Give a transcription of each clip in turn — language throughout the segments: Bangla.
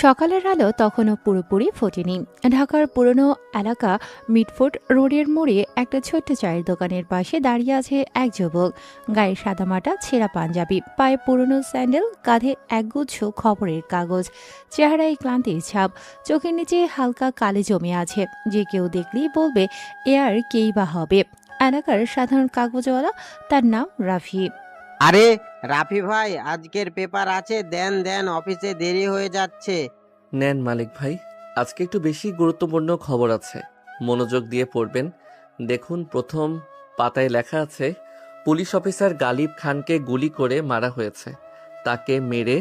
সকালের আলো তখনও পুরোপুরি ফোটেনি। ঢাকার পুরনো এলাকা মিটফোর্ড রোডের মোড়ে একটা ছোট্ট চায়ের দোকানের পাশে দাঁড়িয়ে আছে এক যুবক। গায়ে সাদামাটা ছেঁড়া পাঞ্জাবি, পায়ে পুরনো স্যান্ডেল, কাঁধে একগুচ্ছ খবরের কাগজ, চেহারায় ক্লান্তির ছাপ, চোখের নিচে হালকা কালি জমে আছে। যে কেউ দেখলেই বলবে এ আর কেই বা হবে। এলাকার সাধারণ কাগজওয়ালা, তার নাম রাফি। আরে রাফি ভাই, আজকের পেপার আছে? দেন দেন, অফিসে দেরি হয়ে যাচ্ছে। নেন মালিক ভাই, আজকে একটু বেশি গুরুত্বপূর্ণ খবর আছে, মনোযোগ দিয়ে পড়বেন। দেখুন, প্রথম পাতায় লেখা আছে, পুলিশ অফিসার গালিব খানকে গুলি করে মারা হয়েছে। তাকে মেরে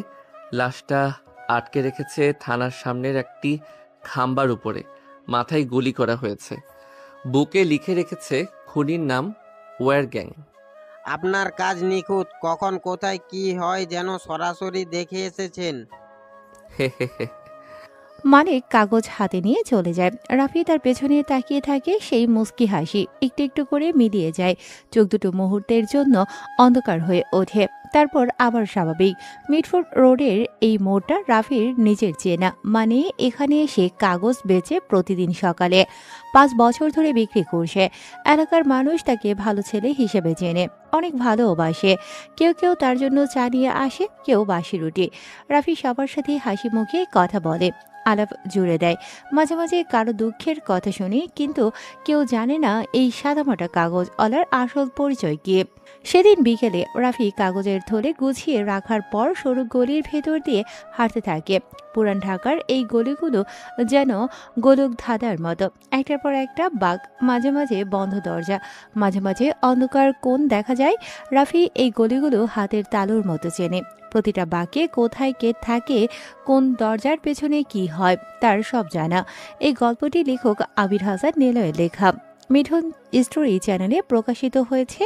লাশটা আটকে রেখেছে থানার সামনের একটি খাম্বার উপরে। মাথায় গুলি করা হয়েছে। বুকে লিখে রেখেছে খুনির নাম ওয়ার গ্যাং। আপনার কাজ নিখুঁত। কখন কোথায় কি হয় যেন সরাসরি দেখে এসেছেন। হে হে হে। মালিক কাগজ হাতে নিয়ে চলে যায়। রাফি তার পেছনে তাকিয়ে থাকে, সেই মুস্কি হাসি একটু একটু করে মিলিয়ে যায়। চোখ দুটো মুহূর্তের জন্য অন্ধকার হয়ে ওঠে, তারপর আবার স্বাভাবিক। মিটফোর্ড রোডের এই মোড়টা রাফির নিজের চেনা, মানে এখানে এসে কাগজ বেচে প্রতিদিন সকালে। 5 বছর ধরে বিক্রি করছে। এলাকার মানুষ তাকে ভালো ছেলে হিসেবে চেনে, অনেক ভালোবাসে। কেউ কেউ তার জন্য চা নিয়ে আসে, কেউ বাসি রুটি। রাফি সবার সাথে হাসি মুখে কথা বলে, আলাপ জুড়ে দেয়। মাঝে মাঝে কারো দুঃখের কথা শুনি, কিন্তু কেউ জানে না এই সাদামাটা কাগজওয়ালার আসল পরিচয় কি। সেদিন বিকেলে রাফি কাগজের থলে গুছিয়ে রাখার পর সরু গলির ভেতর দিয়ে হাঁটতে থাকে। পুরান ঢাকার এই গলিগুলো যেন গোলক ধাঁধার মতো, একটার পর একটা বাঘ, মাঝে মাঝে বন্ধ দরজা, মাঝে মাঝে অন্ধকার কোণ দেখা যায়। রাফি এই গলিগুলো হাতের তালুর মতো চেনে। প্রতিটা বাঁকে কোথায় কে থাকে, কোন দরজার পেছনে কি হয়, তার সব জানা। এই গল্পটি লেখক আবির হাসান নিলয়ের লেখা, মিঠুন স্টোরি চ্যানেলে প্রকাশিত হয়েছে।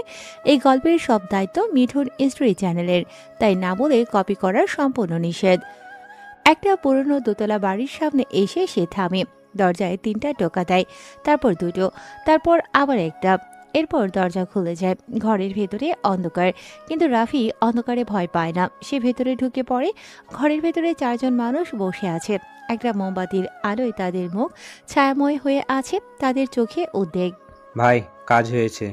এই গল্পের সব দায়িত্ব মিঠুন স্টোরি চ্যানেলের, তাই না বলে কপি করার সম্পূর্ণ নিষেধ। একটা পুরনো দোতলা বাড়ির সামনে এসে সে থামে। দরজায় 3টা টোকা দেয়, তারপর 2টো, তারপর আবার একটা। এরপর দরজা খুলে যায়। ঘরের ভেতরে অন্ধকার, কিন্তু রাফি অন্ধকারে ভয় পায় না। সে ভেতরে ঢুকে পড়ে। ঘরের ভেতরে 4জন মানুষ বসে আছে। একটা মোমবাতির আলোয় তাদের মুখ ছায়াময় হয়ে আছে, তাদের চোখে উদ্বেগ। ভাই, কাজ হয়েছে।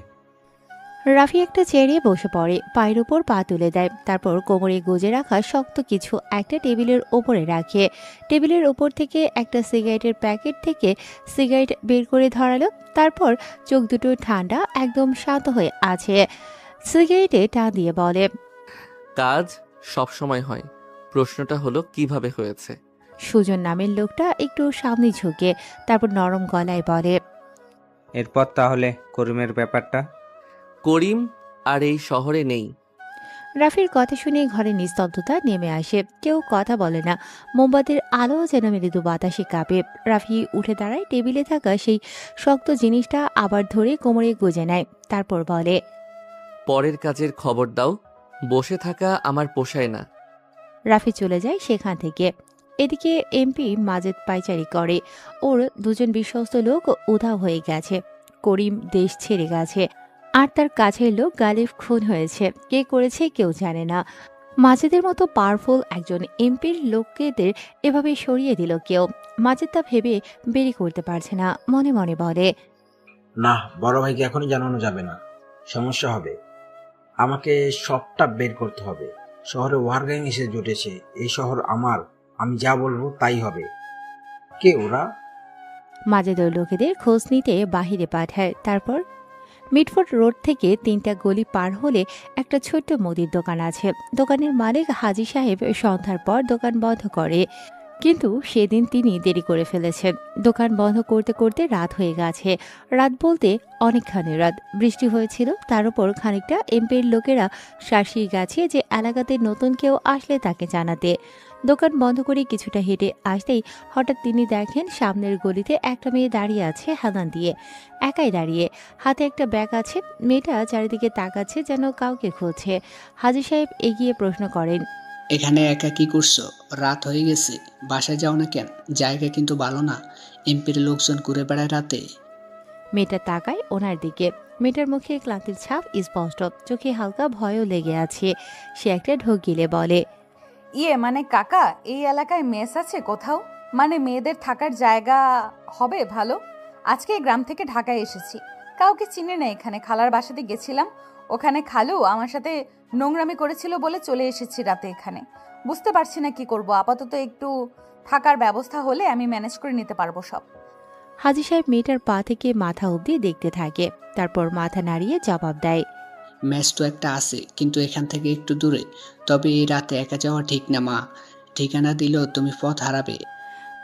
রাফি একটা চেয়ারে বসে পড়ে, পায়ের উপর পা তুলে দেয়, তারপর কোমরে গুজে রাখা শক্ত কিছু একটা টেবিলের ওপরে রাখে। টেবিলের ওপর থেকে একটা সিগারেটের প্যাকেট থেকে সিগারেট বের করে ধরালো, তারপর চোখ দুটো ঠান্ডা, একদম শান্ত হয়ে আছে। সিগারেটে টান দিয়ে বলে, কাজ সব সময় হয়, প্রশ্নটা হলো কিভাবে হয়েছে। সুজন নামের লোকটা একটু সামনে ঝুঁকে, তারপর নরম গলায় বলে, এরপর তাহলে করিমের ব্যাপারটা। করিম আর এই শহরে নেই। রাফির কথা শুনে ঘরে নিস্তব্ধতা নেমে আসে, কেউ কথা বলে না। মোমবাতির আলো যেন মৃদু বাতাসে কাঁপে। রাফি উঠে দাঁড়ায়, টেবিলে থাকা সেই শক্ত জিনিসটা আবার ধরে কোমরে গুজে নেয়, তারপর বলে, পরের কাজের খবর দাও, বসে থাকা আমার পোষায় না। রাফি চলে যায় সেখান থেকে। এদিকে এমপি মাজেদ পাইচারি করে। ওর 2জন বিশ্বস্ত লোক উধাও হয়ে গেছে। করিম দেশ ছেড়ে গেছে, আর তার কাছের লোক গালিব খুন হয়েছে। কে করেছে কেউ জানে না। মাজেদের মতো পাওয়ারফুল একজন এমপির লোকেদের এভাবে সরিয়ে দিল কেউ। মাজেদ তা ভেবে বেরি করতে পারছে না, মনে মনে বলে, না, বড় ভাইকে এখনই জানানো যাবে না, সমস্যা হবে। আমাকে সবটা বের করতে হবে। শহরে ওয়ার গ্যাং এসে জুটেছে। এই শহর আমার, আমি যা বলবো তাই হবে। কে ওরা? মাজেদের লোকেদের খোঁজ নিতে বাহিরে পাঠায়। তারপর মিটফোর্ড রোড থেকে 3টা গলি পার হলে একটা ছোট্ট মুদির দোকান আছে। দোকানের মালিক হাজী সাহেব সন্ধ্যার পর দোকান বন্ধ করে, কিন্তু সেদিন তিনি দেরি করে ফেলেছেন। দোকান বন্ধ করতে করতে রাত হয়ে গেছে। রাত বলতে অনেকখানি রাত। বৃষ্টি হয়েছিল, তার উপর খানিকটা এমপির লোকেরা শাসিয়ে গেছে যে এলাকাতে নতুন কেউ আসলে তাকে জানাতে। দোকান বন্ধ করে কিছুটা হেঁটে আসতেই হঠাৎ তিনি দেখেন সামনের গলিতে একটা মেয়ে দাঁড়িয়ে আছে হেলান দিয়ে, একাই দাঁড়িয়ে, হাতে একটা ব্যাগ আছে। মেয়েটা চারিদিকে তাকাচ্ছে, যেন কাউকে খুঁজছে। হাজী সাহেব এগিয়ে প্রশ্ন করেন, এখানে একা কি করছো? রাত হয়ে গেছে, বাসায় যাও না কেন? জায়গা কিন্তু ভালো না, এমপির লোকজন ঘুরে বেড়ায় রাতে। মেয়েটা তাকায় ওনার দিকে। মেয়েটার মুখে ক্লান্তির ছাপ স্পষ্ট, চোখে হালকা ভয়ও লেগে আছে। সে একটা ঢোক গিলে বলে, মানে কাকা, এই এলাকায় মেস আছে কোথাও? মানে মেয়েদের থাকার জায়গা হবে ভালো? আজকে গ্রাম থেকে ঢাকায় এসেছি, কাউকে চিনি না এখানে। খালার বাসাতে গেছিলাম, ওখানে খালু আমার সাথে নোংরামি করেছিল বলে চলে এসেছি রাতে এখানে। বুঝতে পারছি না কি করব। আপাতত একটু থাকার ব্যবস্থা হলে আমি ম্যানেজ করে নিতে পারবো সব। হাজি সাহেব মেয়েটার পা থেকে মাথা অবধি দেখতে থাকে, তারপর মাথা নাড়িয়ে জবাব দেয়। ম্যাচ তো একটা আছে, কিন্তু এখান থেকে একটু দূরে। তবে এই রাতে একা যাওয়া ঠিক না মা, ঠিকানা দিলেও তুমি পথ হারাবে।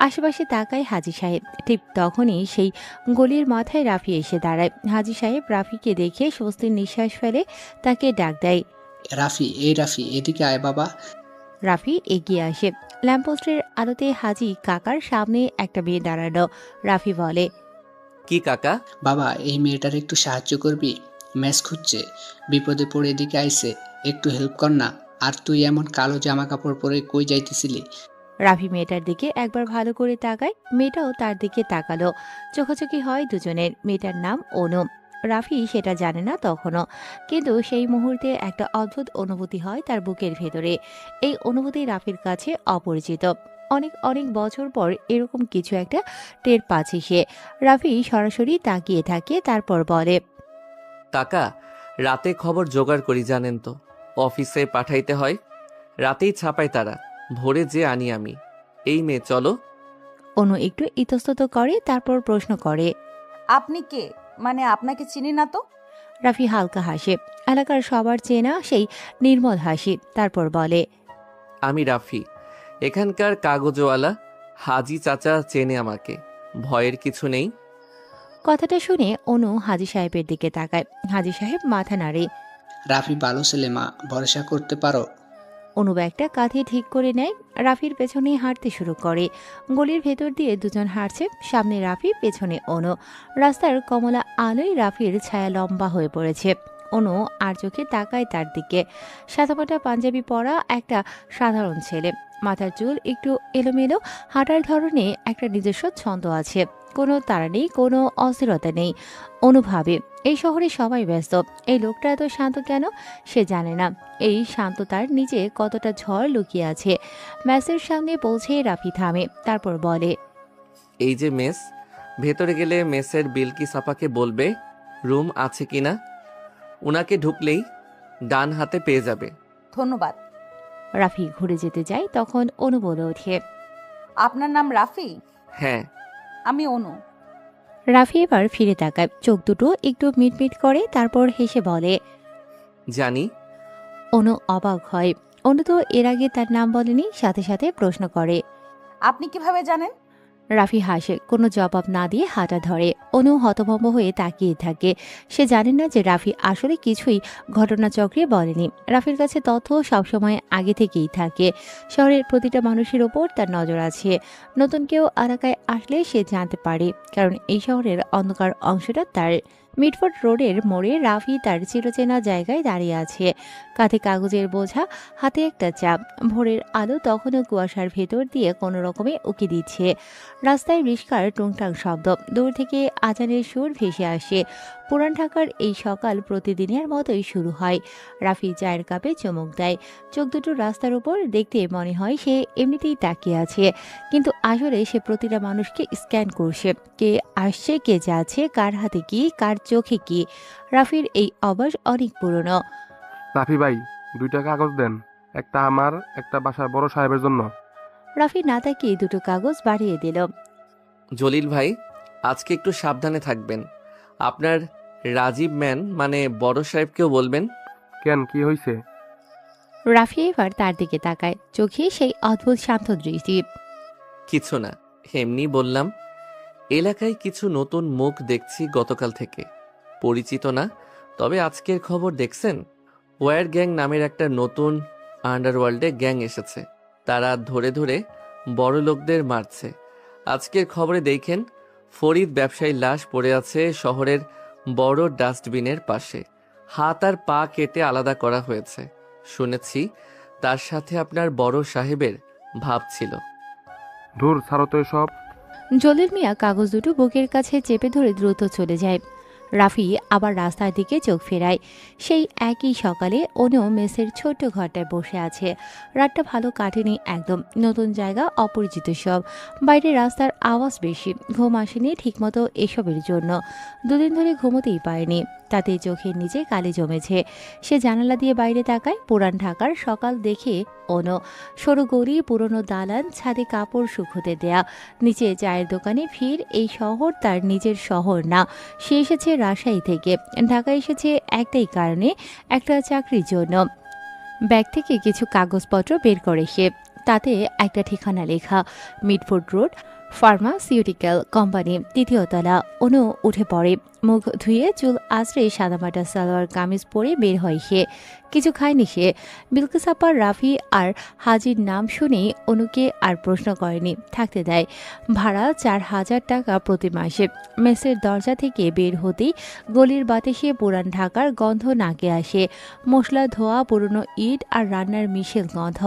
আশেপাশে তাকায় হাজি সাহেব। ঠিক তখনই সেই গলির মাথায় রাফি এসে দাঁড়ায়। হাজি সাহেব রাফিকে দেখে স্বস্তির নিঃশ্বাস ফেলে তাকে ডাক দেয়। রাফি, এই রাফি, এদিকে আয় বাবা। রাফি এগিয়ে আসে। ল্যাম্পপোস্টের আলোতে হাজি কাকার সামনে একটা মেয়ে দাঁড়ানো। রাফি বলে, কি কাকা? বাবা, এই মেয়েটার একটু সাহায্য করবি? ম্যাচ খুঁজছে, বিপদে পড়ে এদিকে আইছে, একটু হেল্প কর না। আর তুই এমন কালো জামা কাপড় পরে কই যাইতেছিলি? রাফি মেয়েটার দিকে একবার ভালো করে তাকায়, মেয়েটাও তার দিকে তাকালো। চোখাচোখি হয় দুজনের। মেয়েটার নাম অনু। রাফি সেটা জানে না তখনও, কিন্তু সেই মুহূর্তে একটা অদ্ভুত অনুভূতি হয় তার বুকের ভেতরে। এই অনুভূতি রাফির কাছে অপরিচিত। অনেক অনেক বছর পর এরকম কিছু একটা টের পাচ্ছে সে। রাফি সরাসরি তাকিয়ে থাকে, তারপর বলে, কাকা, রাতে খবর জোগাড় করি জানেন তো, অফিসে পাঠাইতে হয়। রাতেই ছাপায় তারা, ভোরে যে আনি আমি। এই মেয়ে চলো। অনু একটু ইতস্তত করে, তারপর প্রশ্ন করে, আপনি কে? মানে আপনাকে চিনি না তো। রাফি হালকা হাসে, এলাকার সবার চেনা সেই নির্মল হাসি। তারপর বলে, আমি রাফি, এখানকার কাগজওয়ালা। হাজি চাচা চেনে আমাকে, ভয়ের কিছু নেই। কথাটা শুনে অনু হাজি সাহেবের দিকে তাকায়। হাজি সাহেব মাথা নাড়ে। রাফি ভালো ছেলে মা, ভরসা করতে পারো। অনু ব্যাগটা কাঁধে ঠিক করে নেয়, রাফির পেছনে হাঁটতে শুরু করে। গলির ভেতর দিয়ে দুজন হাঁটছে, সামনে রাফি, পেছনে অনু। রাস্তার কমলা আলোয় রাফির ছায়া লম্বা হয়ে পড়েছে। অনু আর চোখে তাকায় তার দিকে। সাদামাটা পাঞ্জাবি পরা একটা সাধারণ ছেলে, মাথার চুল একটু এলোমেলো, হাঁটার ধরনে একটা নিজস্ব ছন্দ আছে। কোনো তাড়া নেই, কোনো অস্থিরতা নেই। অনুভাবে এই শহরে সবাই ব্যস্ত, এই লোকটা এত শান্ত কেন সে জানে না। এই শান্ততার নিচে কতটা ঝড় লুকিয়ে আছে। ম্যাসের সামনে পৌঁছে রাফি থামে, তারপর বলে, এই যে মেস, ভেতরে গেলে মেসের বিলকিস আপাকে বলবে রুম আছে কিনা। উনাকে ঢুকলেই ডান হাতে পেয়ে যাবে। ধন্যবাদ। রাফি ঘুরে যেতে যায়, তখন অনু বলে ওঠে, আপনার নাম রাফি? হ্যাঁ। আমি অনু। রাফি এবার ফিরে তাকায়, চোখ দুটো একটু মিটমিট করে, তারপর হেসে বলে, জানি। অনু অবাক হয়। অনু তো এর আগে তার নাম বলেনি, সাথে সাথে প্রশ্ন করে। আপনি কিভাবে জানেন? রাফি হাসে, কোনো জবাব না দিয়ে হাঁটা ধরে। অনু হতভম্ব হয়ে তাকিয়ে থাকে। সে জানে না যে রাফি আসলে কিছুই ঘটনাচক্রে বলেনি। রাফির কাছে তথ্য সবসময় আগে থেকেই থাকে। শহরের প্রতিটা মানুষের ওপর তার নজর আছে। নতুন কেউ এলাকায় আসলে সে জানতে পারে, কারণ এই শহরের অন্ধকার অংশটা তার। মিটফোর্ড রোডের মোড়ে রাফি তার চিরচেনা জায়গায় দাঁড়িয়ে আছে। কাঁধে কাগজের বোঝা, হাতে একটা চাপ। ভোরের আলো তখনও কুয়াশার ভেতর দিয়ে কোনো রকমে উকি দিচ্ছে। রাস্তায় রিস্কার টুংটাং শব্দ, দূর থেকে আজানের সুর ভেসে আসে। পুরান ঢাকার এই সকাল প্রতিদিনের মতোই শুরু হয়। রাফি চায়ের কাপে চুমুক দেয়। চোখ দুটো রাস্তার উপর, দেখতে মনে হয় সে এমনিতেই তাকিয়ে আছে, কিন্তু আসলে সে প্রতিটা মানুষকে স্ক্যান করছে। কে আসছে, কে যাচ্ছে, কার হাতে কি, কার চোখে কি। রাফির এই অভ্যাস অনেক পুরনো। রাফি ভাই, 2টা কাগজ দেন, একটা আমার, একটা বাসার বড় সাহেবের জন্য। রাফি না তাকিয়ে দুটো কাগজ বাড়িয়ে দিল। জলিল ভাই, আজকে একটু সাবধানে থাকবেন। আপনার রাজীব ম্যান মানে বড় সাহেবকেও বলবেন। কেন, কি হয়েছে? রাফি এবার তার দিকে তাকায়, চোখে সেই অদ্ভুত শান্ত দৃষ্টি। কিছু না, এমনি বললাম। এলাকায় কিছু নতুন মুখ দেখছি গতকাল থেকে। পরিচিত না, তবে আজকের খবর দেখছেন? ওয়্যার গ্যাং নামের একটা নতুন আন্ডারওয়ার্ল্ডে গ্যাং এসেছে। তারা ধরে ধরে বড় লোকদের মারছে। আজকের খবরে দেখেন, ফরিদ ব্যবসায়ীর লাশ পড়ে আছে শহরের বড় ডাস্টবিনের পাশে। হাত আর পা কেটে আলাদা করা হয়েছে। শুনেছি তার সাথে আপনার বড় সাহেবের ভাব ছিল। ধুর, ছাড়ো তো এসব। জলিল মিয়া কাগজ দুটো বুকের কাছে চেপে ধরে দ্রুত চলে যায়। রাফি আবার রাস্তার দিকে চোখ ফেরায়। সেই একই সকালে অনু মেসের ছোট্ট ঘরটায় বসে আছে। রাতটা ভালো কাটেনি একদম। নতুন জায়গা, অপরিচিত সব। বাইরে রাস্তার আওয়াজ বেশি। ঘুম আসেনি ঠিকমতো এসবের জন্য। দুদিন ধরে ঘুমোতেই পারেনি। তাতে চোখের নিচে কালি জমেছে। সে জানালা দিয়ে বাইরে তাকায়। পুরান ঢাকার সকাল দেখে অনু। সরু গড়ি, পুরনো দালান, ছাদে কাপড় শুকোতে দেয়া, নিচে চায়ের দোকানে ভিড়। এই শহর তার নিজের শহর না। সে এসেছে রাজশাহী থেকে। ঢাকা এসেছে একটাই কারণে, একটা চাকরির জন্য। ব্যাগ থেকে কিছু কাগজপত্র বের করে সে। তাতে একটা ঠিকানা লেখা, মিডফোর্ড রোড, ফার্মাসিউটিক্যাল কোম্পানি, ৩য় তলা। অনু উঠে পড়ে। মুখ ধুয়ে চুল আঁচড়ে সাদামাটা সালোয়ার কামিজ পরে বের হয় সে। কিছু খায়নি সে। বিলকিস আপা, রাফি আর হাজির নাম শুনেই অনুকে আর প্রশ্ন করেনি, থাকতে দেয়। ভাড়া ৪,০০০ টাকা প্রতি মাসে। মেসের দরজা থেকে বের হতেই গলির বাতাসে পুরান ঢাকার গন্ধ নাকে আসে। মশলা ধোয়া পুরনো ইট আর রান্নার মিশেল গন্ধ।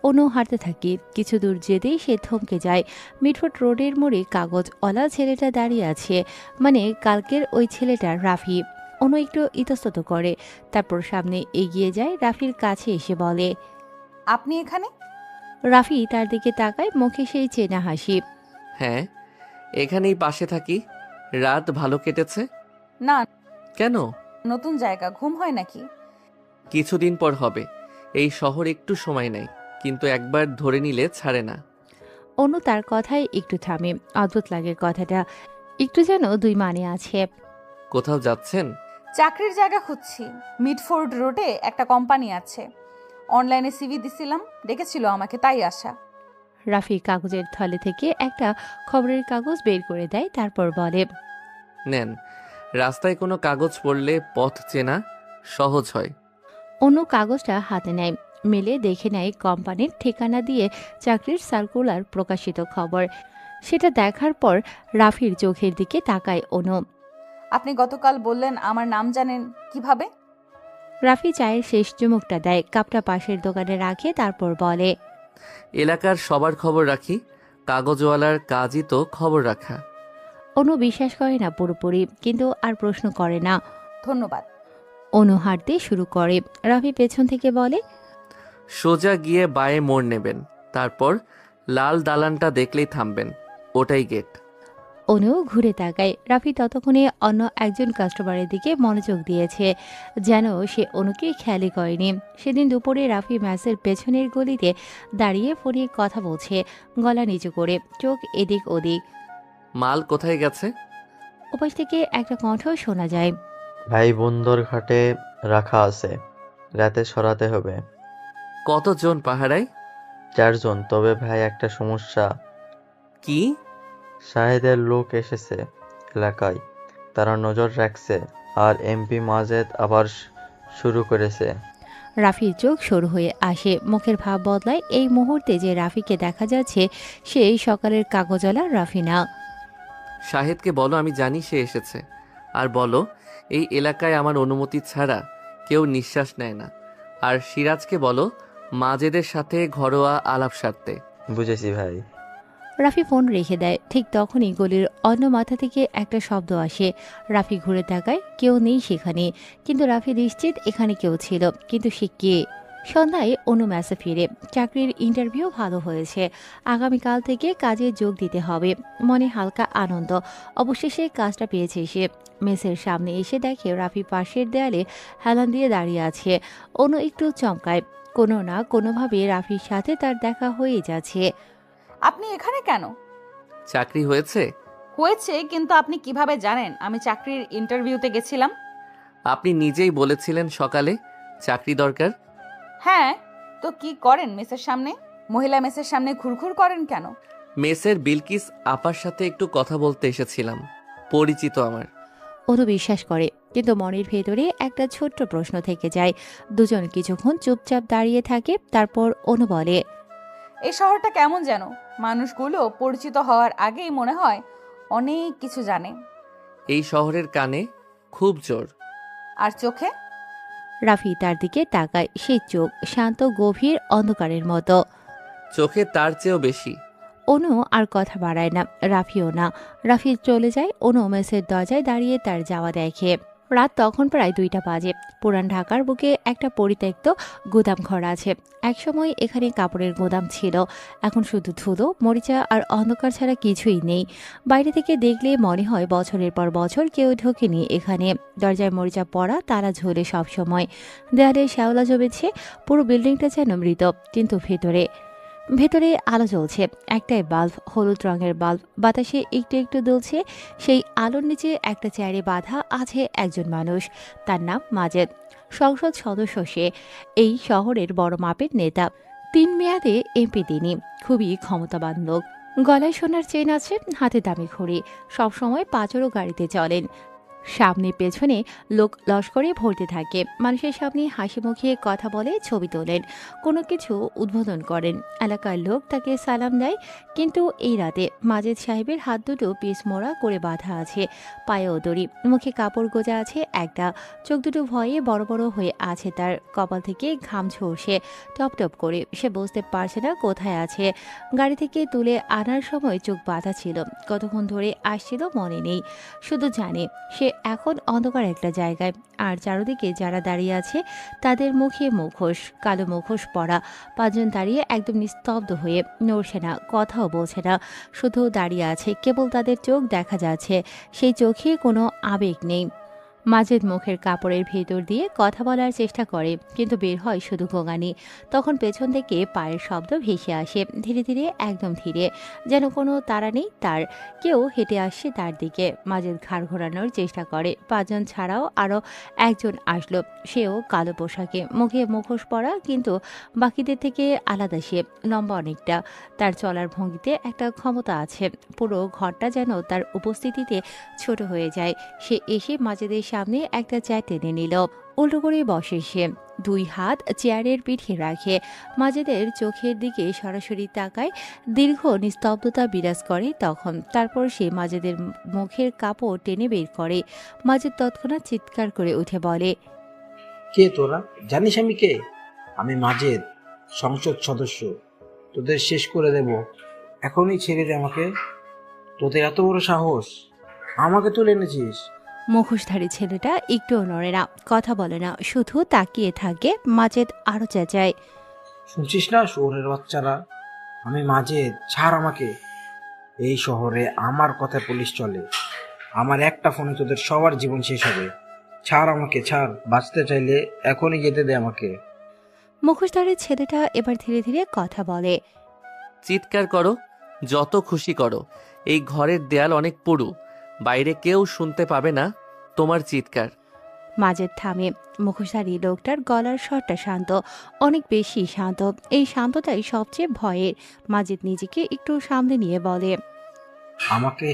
অনু হাঁটতে থাকে। কিছু দূর যেতেই সে থমকে যায়। মিডফোর্ড রোডের মোড়ে কাগজওয়ালা ছেলেটা দাঁড়িয়ে আছে। মানে কালকের ওই ছেলেটা, রাফি। অনু একটু ইতস্তত করে, তারপর সামনে এগিয়ে যায়। রাফির কাছে এসে বলে, আপনি এখানে? রাফি তার দিকে তাকায়, মুখে সেই চেনা হাসি। হ্যাঁ, এখানেই পাশে থাকি। রাত ভালো কেটেছে? না, কেন? নতুন জায়গা, ঘুম হয় নাকি? কিছুদিন পর হবে। এই শহর একটু সময় নেয়, কিন্তু একবার ধরে নিলে ছাড়ে না। অনু তার কথায় একটু থামে। অদ্ভুত লাগে কথাটা, একটু যেন দুই মানে আছে। কোথাও যাচ্ছেন? চাকরির জায়গা খুঁজছি। মিডফোর্ড রোডে একটা কোম্পানি আছে। অনলাইনে সিভি দিছিলাম, ডেকেছিল আমাকে, তাই আসা। রাফি কাগজের থলে থেকে একটা খবরের কাগজ বের করে দেয়, তারপর বলে, নেন। রাস্তায় কোনো কাগজ পড়লে পথ চেনা সহজ হয়। অনু কাগজটা হাতে নেয়, মেলে দেখে নেয় কোম্পানির ঠিকানা দিয়ে চাকরির সার্কুলার প্রকাশিত খবর। সেটা দেখার পর রাফির চোখের দিকে তাকায় অনু। আপনি গতকাল বললেন আমার নাম জানেন কিভাবে? রাফি চায়ের শেষ চুমুকটা দেয়, কাপটা পাশের দোকানে রাখে, তারপর বলে, এলাকার সবার খবর রাখি। কাগজওয়ালার কাজই তো খবর রাখা। অনু বিশ্বাস করে না পুরোপুরি, কিন্তু আর প্রশ্ন করে না। ধন্যবাদ। অনু হাঁটতে শুরু করে। রাফি পেছন থেকে বলে, সোজা গিয়ে বাঁয়ে মোড় নেবেন, তারপর লাল দালানটা দেখলেই থামবেন, ওটাই গেট। অনু ঘুরে তাকায়। রাফি ততক্ষণে অন্য একজন কাস্টমারের দিকে মনোযোগ দিয়েছে, যেন সে অনুকে খেয়ালই করেনি। সেদিন দুপুরে রাফি ম্যাচের পেছনের গলিতে দাঁড়িয়ে ফোনে কথা বলছে, গলা নিচু করে, চোখ এদিক ওদিক। মাল কোথায় গেছে? ওপাশ থেকে একটা কণ্ঠ শোনা যায়, ভাই বন্দর ঘাটে রাখা আছে, রাতে সরাতে হবে। কতজন পাহারায়? 4 জন। তবে ভাই একটা সমস্যা, কি? শাহেদের লোক এসেছে এলাকায়, তারা নজর রাখছে, আর এমপি মাজেদ আবার শুরু করেছে। রাফির চোখ সরু হয়ে আসে, মুখের ভাব বদলায়। এই মুহূর্তে যে রাফিকে দেখা যাচ্ছে, সে সকালের কাগজওয়ালা রাফি না। শাহেদকে বলো আমি জানি সে এসেছে, আর বলো এই এলাকায় আমার অনুমতি ছাড়া কেউ নিঃশ্বাস নেয় না। আর সিরাজকে বলো মাজেদের সাথে ঘরোয়া আলাপ সারতে। বুঝেছি ভাই। রাফি ফোন রেখে দেয়। ঠিক তখনই গলির অন্য মাথা থেকে একটা শব্দ আসে। রাফি ঘুরে তাকায়, কেউ নেই সেখানে। কিন্তু রাফি নিশ্চিত এখানে কেউ ছিল, কিন্তু সে কে? সন্ধ্যায় অনু ম্যাসে ফিরে। চাকরির ইন্টারভিউ ভালো হয়েছে, আগামীকাল থেকে কাজে যোগ দিতে হবে। মনে হালকা আনন্দ, অবশেষে কাজটা পেয়েছে সে। মেসের সামনে এসে দেখে রাফি পাশের দেয়ালে হেলান দিয়ে দাঁড়িয়ে আছে। অনু একটু চমকায়, কোনো না কোনোভাবে রাফির সাথে তার দেখা হয়ে যাচ্ছে। আপনি এখানে কেন? চাকরি হয়েছে? হয়েছে, কিন্তু আপনি কিভাবে জানেন আমি চাকরির ইন্টারভিউতে গেছিলাম? আপনি নিজেই বলেছিলেন সকালে চাকরি দরকার। হ্যাঁ, তো কি করেন মেসের সামনে? মহিলা মেসের সামনে ঘুরঘুর করেন কেন? মেসের বিলকিস আপার সাথে একটু কথা বলতে এসেছিলাম, পরিচিত আমার। অনু বিশ্বাস করে, কিন্তু মনের ভেতরে একটা ছোট্ট প্রশ্ন থেকে যায়। দুজন কিছুক্ষণ চুপচাপ দাঁড়িয়ে থাকে, তারপর অনু বলে, এই শহরটা কেমন যেন, মানুষগুলো পরিচিত হওয়ার আগেই মনে হয় অনেক কিছু জানে। এই শহরের কানে খুব জোর। আর চোখে? রাফি তার দিকে তাকায়, সেই চোখ শান্ত, গভীর, অন্ধকারের মতো। চোখে তার চেয়েও বেশি। অনু আর কথা বাড়ায় না, রাফিও না। রাফি চলে যায়, অনু মেসের দরজায় দাঁড়িয়ে তার যাওয়া দেখে। রাত তখন প্রায় 2টা বাজে। পুরান ঢাকার বুকে একটা পরিত্যক্ত গুদাম ঘর আছে। একসময় এখানে কাপড়ের গোদাম ছিল, এখন শুধু ধুলো, মরিচা আর অন্ধকার ছাড়া কিছুই নেই। বাইরে থেকে দেখলে মনে হয় বছরের পর বছর কেউ ঢোকেনি এখানে। দরজায় মরিচা পড়া, তালা ঝোলে সবসময়, দেয়ালে শ্যাওলা জমেছে, পুরো বিল্ডিংটা যেন মৃত। কিন্তু ভেতরে আলো জ্বলছে, একটাই বাল্ব, হলুদ রঙের বাল্ব, বাতাসে একটু একটু দুলছে। সেই আলোর নিচে একটা চেয়ারে বাঁধা আছে একজন মানুষ, তার নাম মাজেদ। সংসদ সদস্য সে, এই শহরের বড় মাপের নেতা। 3 মেয়াদে এমপি তিনি, খুবই ক্ষমতাবান লোক। গলায় সোনার চেন আছে, হাতে দামি ঘড়ি, সবসময় পাঁচরও গাড়িতে চলেন। সামনে পেছনে লোক লস্করে ভরতে থাকে, মানুষের সামনে হাসি মুখে কথা বলে, ছবি তোলেন, কোনো কিছু উদ্বোধন করেন। এলাকার লোক তাকে সালাম দেয়। কিন্তু এই রাতে মাজেদ সাহেবের হাত দুটো পিস মোড়া করে বাঁধা আছে, পায়েও দড়ি, মুখে কাপড় গোজা আছে একটা, চোখ দুটো ভয়ে বড় বড় হয়ে আছে তার, কপাল থেকে ঘাম ঝরছে টপ টপ করে। সে বুঝতে পারছে না কোথায় আছে। গাড়ি থেকে তুলে আনার সময় চোখ বাঁধা ছিল, কতক্ষণ ধরে আসছিল মনে নেই, শুধু জানে সে এখন অন্ধকার একটা জায়গায়। আর চারদিকে যারা দাঁড়িয়ে আছে তাদের মুখে মুখোশ, কালো মুখোশ পরা। 5 জন দাঁড়িয়ে একদম নিস্তব্ধ হয়ে, নড়ছে না, কথাও বলছে না, শুধু দাঁড়িয়ে আছে। কেবল তাদের চোখ দেখা যাচ্ছে, সেই চোখে কোনো আবেগ নেই। মাজেদ মুখের কাপড়ের ভেতর দিয়ে কথা বলার চেষ্টা করে, কিন্তু বের হয় শুধু গোঙানি। তখন পেছন থেকে পায়ের শব্দ ভেসে আসে, ধীরে ধীরে, একদম ধীরে, যেন কোনো তাড়া নেই তার। কেউ হেঁটে আসছে তার দিকে। মাজেদ ঘাড় ঘোরানোর চেষ্টা করে। 5 জন ছাড়াও আরও একজন আসলো, সেও কালো পোশাকে, মুখে মুখোশ পরা, কিন্তু বাকিদের থেকে আলাদা সে, লম্বা অনেকটা। তার চলার ভঙ্গিতে একটা ক্ষমতা আছে, পুরো ঘরটা যেন তার উপস্থিতিতে ছোট হয়ে যায়। সে এসে মাজেদের সামনে একটা চেয়ার টেনে নিল, উল্টো করে বসে সে, 2 হাত চেয়ারের পিঠে রাখে। মাজেদের চোখের দিকে সরাসরি তাকায়, দীর্ঘ নিস্তব্ধতা বিরাজ করে তখন। তারপর সে মাজেদের মুখের কাপড় টেনে বের করে। মাজেদ তৎক্ষণাৎ চিৎকার করে উঠে বলে, কে তোরা? জানিস আমি কে? আমি মাজেদ, সংসদ সদস্য। তোদের শেষ করে দেব, এখনই ছেড়ে দে আমাকে। তোদের এত বড় সাহস, আমাকে তুলে এনেছিস? মুখোশধারী ছেলেটা একটুও নড়ে না, কথা বলে না, শুধু তাকিয়ে থাকে। মাজেদ আরো চেঁচায়, শুনছিস না শহরের বাচ্চারা? আমি মাজেদ, ছাড় আমাকে। এই শহরে আমার কথায় পুলিশ চলে, আমার একটা ফোনে তোদের সবার জীবন শেষ হবে। ছাড় আমাকে, ছাড়। বাঁচতে চাইলে এখনই যেতে দে আমাকে। মুখোশধারী ছেলেটা এবার ধীরে ধীরে কথা বলে, চিৎকার করো, যত খুশি করো। এই ঘরের দেয়াল অনেক পুরু, বাইরে কেউ শুনতে পাবে না তোমার চিৎকার। মাজেদ থামে। মুখোশধারী লোকটার গলার স্বরটা শান্ত, অনেক বেশি শান্ত। এই শান্ততাই সবচেয়ে ভয়ের। মাজেদ নিজেকে একটু সামনে নিয়ে বলে, আমাকে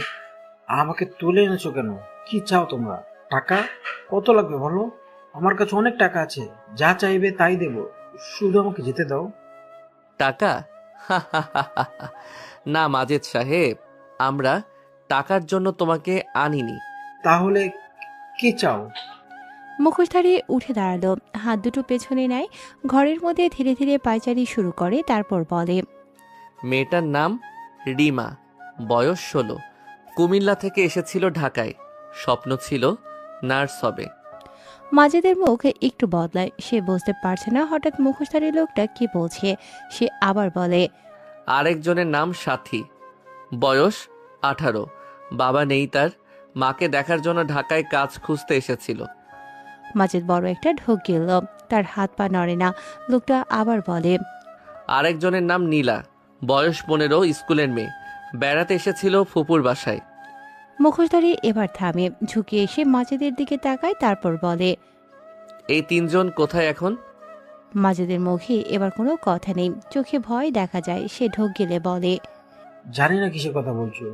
আমাকে তুলে এনেছো কেন? কি চাও তোমরা? টাকা? কত লাগবে বলো? আমার কাছে অনেক টাকা আছে, যা চাইবে তাই দেব, শুধু আমাকে যেতে দাও। টাকা? না মাজেদ সাহেব, আমরা টাকার জন্য তোমাকে আনিনি। তাহলে কি চাও? মুখোশধারী উঠে দাঁড়ালো, হাত দুটো পেছনে নেয়, ঘরের মধ্যে ধীরে ধীরে পায়চারি শুরু করে। তারপর বলে, মেয়েটার নাম রিমা, বয়স 16, কুমিল্লা থেকে এসেছিল ঢাকায়, স্বপ্ন ছিল নার্স হবে। মাজেদের মুখ একটু বদলায়, সে বুঝতে পারছে না হঠাৎ মুখোশধারী লোকটা কি বলছে। সে আবার বলে, আরেকজনের নাম সাথী, বয়স 18, বাবা নেই তার, মাকে দেখার জন্য ঢাকায় কাজ খুঁজতে এসেছিল। মাজেদ বড় একটা ঢোক গেল, তার হাত পা নড়ে না। লোকটা আবার বলে, আরেকজনের নাম নীলা, বয়স 15, স্কুলের মেয়ে, বেড়াতে এসেছিল ফুপুর বাসায়। মুখোশধারী এবার থামে, ঝুঁকে এসে মাজেদের দিকে তাকায়। তারপর বলে, এই 3 জন কোথায় এখন? মাজেদের মুখে এবার কোনো কথা নেই, চোখে ভয় দেখা যায়। সে ঢোক গেলে বলে, জানি না কিসের কথা বলছো।